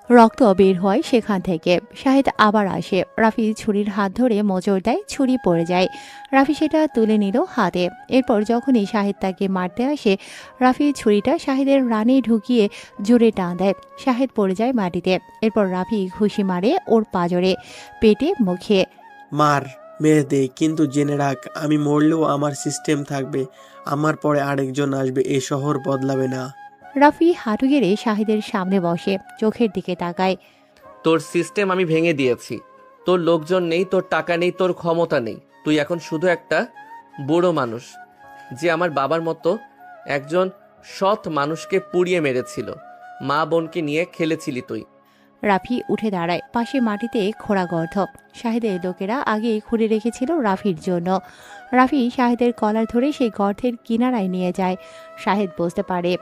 রক্ত বের হয় সেখান থেকে। শাহেদ আবার আসে, রাফি ছুরির হাত ধরে মোচড় দেয়, ছুরি পড়ে যায়। রাফি সেটা তুলে নিল হাতে। এরপর যখনই শাহেদ তাকে মারতে আসে, রাফি ছুরিটা শাহেদের রানে ঢুকিয়ে জোরে টান দেয়। শাহেদ পড়ে যায় মাটিতে। এরপর রাফি ঘুষি মারে ওর পাজরে, পেটে, মুখে। মার, মেরে দে, কিন্তু জেনে রাখ, আমি মরলেও আমার সিস্টেম থাকবে। আমার পরে আরেকজন আসবে, এই শহর বদলাবে না। রাফি হাঁটু গেড়ে শাহেদের সামনে বসে, চোখের দিকে তাকায়। তোর সিস্টেম আমি ভেঙে দিয়েছি। তোর লোকজন নেই, তোর টাকা নেই, তোর ক্ষমতা নেই। তুই এখন শুধু একটা বুড়ো মানুষ, যে আমার বাবার মতো একজন সৎ মানুষকে পুড়িয়ে মেরেছিল। মা বোনকে নিয়ে খেলেছিলি তুই। রাফি উঠে দাঁড়ায়, পাশে মাটিতে খোঁড়া গর্ত। শাহেদের লোকেরা আগেই খুঁড়ে রেখেছিল রাফির জন্য। রাফি শাহেদের কলার ধরে সেই গর্তের কিনারায় নিয়ে যায়। শাহেদ বুঝতে পারে।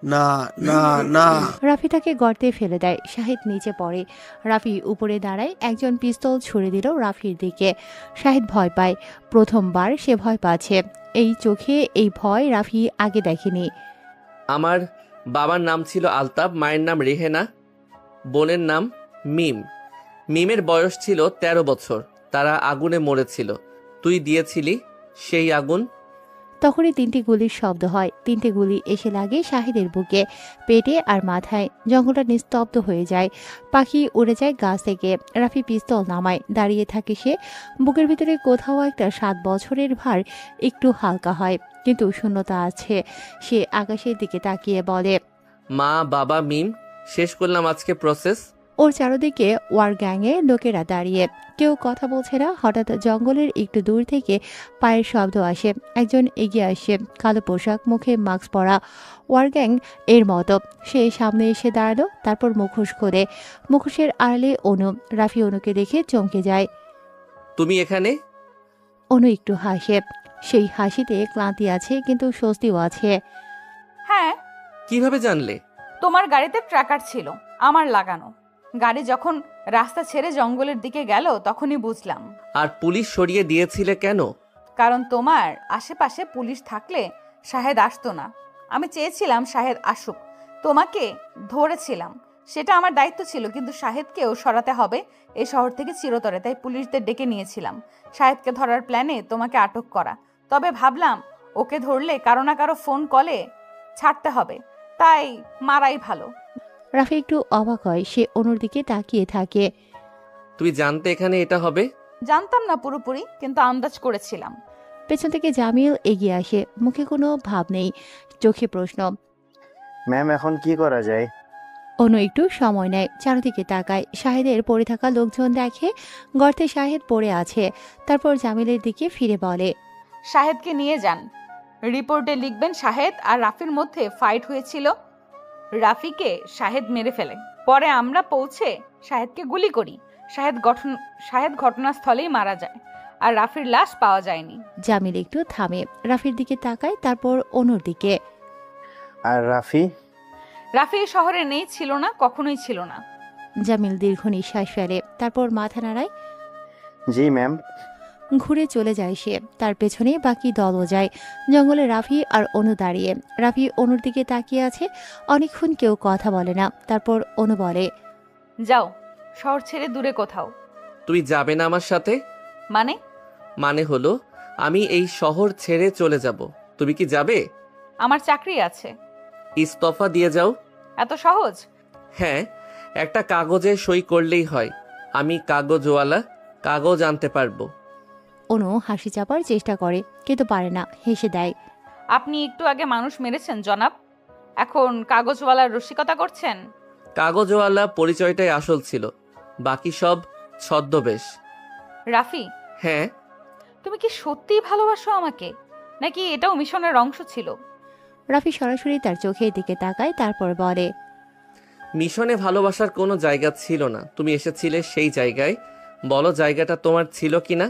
না না না। রাফি তাকে গর্তে ফেলে দেয়। শাহেদ নিচে পড়ে। রাফি উপরে দাঁড়ায়, একজন পিস্তল ছুড়ে দিল রাফির দিকে। শাহেদ ভয় পায়, প্রথমবার সে ভয় পাচ্ছে। এই চোখে এই ভয় রাফি আগে দেখেনি। আমার বাবার নাম ছিল আলতাব, মায়ের নাম রেহেনা, বোনের নাম মিম। মিমের বয়স ছিল 13 বছর। তারা আগুনে মরেছিল, তুই দিয়েছিলি সেই আগুন। তখনই 3টি গুলির শব্দ হয়। 3টে গুলি এসে লাগে শাহিদের বুকে, পেটে আর মাথায়। জঙ্গলটা নিস্তব্ধ হয়ে যায়। পাখি উড়ে যায় গাছ থেকে। রাফি পিস্তল নামায়, দাঁড়িয়ে থাকে সে। বুকের ভিতরে কোথাও একটা 7 বছরের ভার একটু হালকা হয়, কিন্তু শূন্যতা আছে। সে আকাশের দিকে তাকিয়ে বলে, মা, বাবা, মিম, শেষ করলাম আজকে প্রসেস। ওর চারদিকে ওয়ার গ্যাংয়ের লোকেরা দাঁড়িয়ে, কেউ কথা বলছে না। হঠাৎ জঙ্গলের একটু দূর থেকে পায়ের শব্দ আসে। একজন এগিয়ে আসে, কালো পোশাক, মুখে মাস্ক পরা, ওয়ার গ্যাং এর মতো। সে সামনে এসে দাঁড়ালো, তারপর মুখোশ খোলে। মুখোশের আড়ালে অনু। রাফি অনুকে দেখে চমকে যায়। তুমি এখানে? অনু একটু হাসে, সেই হাসিতে ক্লান্তি আছে, কিন্তু স্বস্তিও আছে। হ্যাঁ। কিভাবে জানলে? তোমার গাড়িতে ট্র্যাকার ছিল, আমার লাগানো। গাড়ি যখন রাস্তা ছেড়ে জঙ্গলের দিকে গেল তখনই বুঝলাম। আর পুলিশ সরিয়ে দিয়েছিলে কেন? কারণ তোমার আশেপাশে পুলিশ থাকলে শাহেদ আসতো না। আমি চেয়েছিলাম শাহেদ আসুক, তোমাকে ধরেছিলাম, সেটা আমার দায়িত্ব ছিল। কিন্তু শাহেদকেও সরাতে হবে এই শহর থেকে চিরতরে, তাই পুলিশদের ডেকে নিয়েছিলাম শাহেদকে ধরার প্ল্যানে তোমাকে আটক করা। তবে ভাবলাম ওকে ধরলে কারো না কারো ফোন কলে ছাড়তে হবে, তাই মারাই ভালো। রাফি একটু অবাক হয়, সে অনুর দিকে তাকিয়ে থাকে। তুই জানতে এখানে এটা হবে? জানতাম না পুরোপুরি, কিন্তু আন্দাজ করেছিলাম। পেছন থেকে জামিল এগিয়ে আসে, মুখে কোনো ভাব নেই, চোখে প্রশ্ন। ম্যাম, এখন কি করা যায়? অনু একটু সময় নেয়, চারদিকে তাকায়, শাহেদের পড়ে থাকা লোকজন দেখে। গর্তে শাহেদ পড়ে আছে। তারপর জামিলের দিকে ফিরে বলে, শাহেদকে নিয়ে যান, রিপোর্টে লিখবেন শাহেদ আর রাফির মধ্যে ফাইট হয়েছিল। রাফিকে শাহেদ মেরে ফেলে, পরে আমরা পৌঁছে শাহেদকে গুলি করি। শাহেদ ঘটনাস্থলেই মারা যায়, আর রাফির লাশ পাওয়া যায়নি। জামিল একটু থামে, রাফির দিকে তাকায়, তারপর অনুর দিকে। আর রাফি? রাফি এই শহরে নেই, ছিল না, কখনোই ছিল না। জামিল দীর্ঘ নিঃশ্বাস ফেলে, তারপর মাথা নাড়ায়। জি ম্যাম। ঘুরে চলে যায় সে, তার পেছনে বাকি দলও যায়। জঙ্গলে রাফি আর অনু দাঁড়িয়ে, রাফি অনুর দিকে তাকিয়ে আছে। অনেকক্ষণ কেউ কথা বলে না, তারপর অনু বলে, যাও শহর ছেড়ে দূরে কোথাও। তুই যাবে না আমার সাথে? মানে হলো আমি এই শহর ছেড়ে চলে যাব। তুমি কি যাবে? আমার চাকরি আছে। ইস্তফা দিয়ে যাও। এত সহজ? হ্যাঁ, একটা কাগজে সই করলেই হয়। আমি কাগজওয়ালা, কাগজ আনতে পারবো। অনু হাসি চাপার চেষ্টা করে, কিন্তু পারে না, হেসে দেয়। আপনি একটু আগে মানুষ মেরেছেন জনাব, এখন কাগজওয়ালার রসিকতা করছেন? কাগজওয়ালা পরিচয়টাই আসল ছিল, বাকি সব ছদ্মবেশ। রাফি, হ্যাঁ। তুমি কি সত্যিই ভালোবাসো আমাকে, নাকি এটাও মিশনের অংশ ছিল? রাফি সরাসরি তার চোখের দিকে তাকায়, তারপর বলে, মিশনে ভালোবাসার কোনো জায়গা ছিল না, তুমি এসেছিলে সেই জায়গায়। বলো জায়গাটা তোমার ছিল কিনা?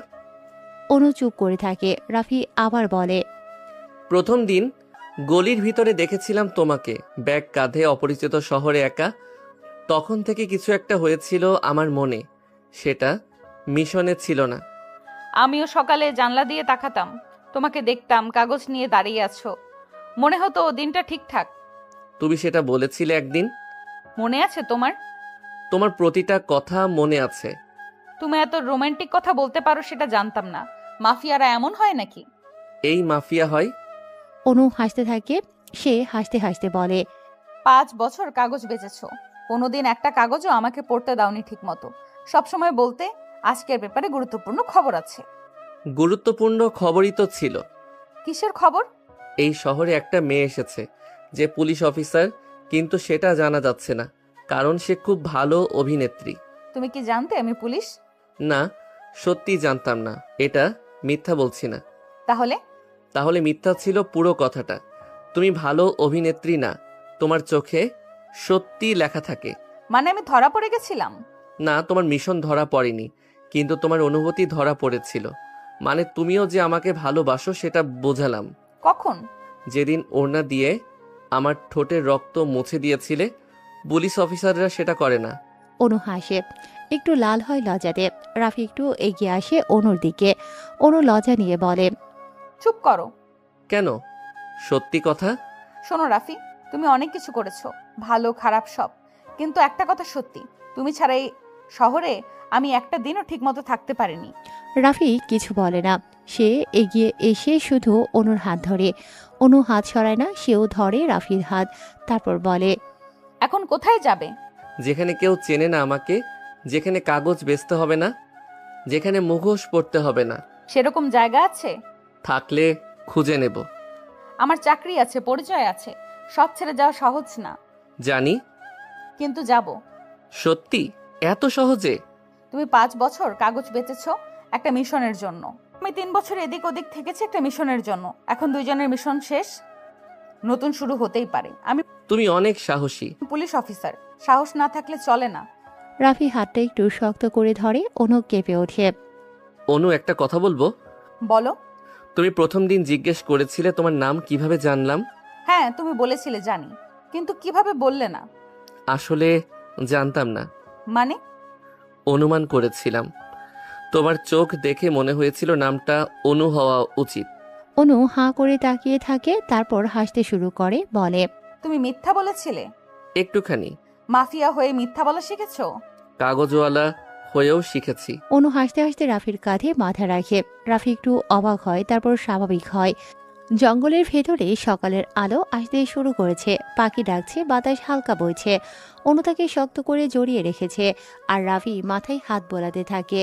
অনু চুপ করে থাকে। রাফি আবার বলে, প্রথম দিন গলির ভিতরে দেখেছিলাম তোমাকে, ব্যাগ কাঁধে, অপরিচিত শহরে একা। তখন থেকে কিছু একটা হয়েছিল আমার মনে, সেটা মিশনে ছিল না। আমিও সকালে জানলা দিয়ে তাকাতাম, তোমাকে দেখতাম কাগজ নিয়ে দাঁড়িয়ে আছো, মনে হতো দিনটা ঠিকঠাক। তুমি সেটা বলেছিলে একদিন। মনে আছে তোমার? তোমার প্রতিটা কথা মনে আছে। তুমি এত রোমান্টিক কথা বলতে পারো সেটা জানতাম না। মাফিয়ারা এমন হয় নাকি? এই মাফিয়া হয়। অনু হাসতে থাকে। সে হাসতে হাসতে বলে, 5 বছর কাগজ বেচেছো, কোনোদিন একটা কাগজও আমাকে পড়তে দাওনি ঠিক মতো। সবসময় বলতে আজকের ব্যাপারে গুরুত্বপূর্ণ খবর আছে। গুরুত্বপূর্ণ খবরই তো ছিল। কিসের খবর? এই শহরে একটা মেয়ে এসেছে যে পুলিশ অফিসার, কিন্তু সেটা জানা যাচ্ছে না, কারণ সে খুব ভালো অভিনেত্রী। তুমি কি জানতে আমি পুলিশ? না, সত্যি জানতাম না। এটা মিথ্যা বলছি না। তাহলে মিথ্যা ছিল পুরো কথাটা। তুমি ভালো অভিনেত্রী না, তোমার চোখে সত্যি লেখা থাকে। মানে আমি ধরা পড়ে গেছিলাম? না, তোমার মিশন ধরা পড়েনি, কিন্তু তোমার অনুভূতি ধরা পড়েছিল। মানে তুমিও যে আমাকে ভালোবাসো সেটা বোঝালাম। কখন? যেদিন ওড়না দিয়ে আমার ঠোঁটের রক্ত মুছে দিয়েছিলে। পুলিশ অফিসাররা সেটা করে না। অনু হাসে, একটু লাল হয় লজ্জাতে। রাফি একটু এগিয়ে আসে অনুর দিকে। অনু লজ্জা নিয়ে বলে, চুপ করো। কেন? সত্যি কথা। শোনো রাফি, তুমি অনেক কিছু করেছো, ভালো খারাপ সব, কিন্তু একটা কথা সত্যি, তুমি ছাড়া এই শহরে আমি একটা দিনও ঠিকমতো থাকতে পারিনি। রাফি কিছু বলে না। সে এগিয়ে এসে শুধু অনুর হাত ধরে। অনু হাত সরায় না, সেও ধরে রাফির হাত, তারপর বলে, এখন কোথায় যাবে? যেখানে কেউ চেনে না আমাকে, যেখানে কাগজ বেচতে হবে না, যেখানে মুখোশ পড়তে হবে না। সেরকম জায়গা আছে? থাকলে খুঁজে নেব। আমার চাকরি আছে, পরিচয় আছে, সব ছেড়ে যাওয়া সহজ না। জানি, কিন্তু যাব। সত্যি? এত সহজে? তুমি 5 বছর কাগজ বেচেছো একটা মিশনের জন্য, আমি 3 বছর এদিক ওদিক থেকেছি একটা মিশনের জন্য। এখন দুইজনের মিশন শেষ, নতুন শুরু হতেই পারে। তুমি অনেক সাহসী। পুলিশ অফিসার, সাহস না থাকলে চলে না। রাফি হাতটা একটু শক্ত করে ধরে। অনু কেঁপে ওঠে। অনু, একটা কথা বলবো? বলো। তুমি প্রথম দিন জিজ্ঞেস করেছিলে তোমার নাম কিভাবে জানলাম। হ্যাঁ, তুমি বলেছিলে জানি, কিন্তু কিভাবে বললে না? আসলে জানতাম না। মানে? অনুমান করেছিলাম। তোমার চোখ দেখে মনে হয়েছিল নামটা অনু হওয়া উচিত। অনু হাঁ করে তাকিয়ে থাকে, তারপর হাসতে শুরু করে, বলে, তুমি মিথ্যা বলেছিলে? একটুখানি। মাফিয়া হয়ে মিথ্যা বলা শিখেছো? কাগজওয়ালা হয়েও শিখেছি। অনু হাসতে হাসতে রাফির কাঁধে মাথা রাখে। রাফি একটু অবাক হয়, তারপর স্বাভাবিক হয়। জঙ্গলের ভেতরে সকালের আলো আসতে শুরু করেছে, পাখি ডাকছে, বাতাস হালকা বইছে। অনু তাকে শক্ত করে জড়িয়ে রেখেছে, আর রাফি মাথায় হাত বোলাতে থাকে।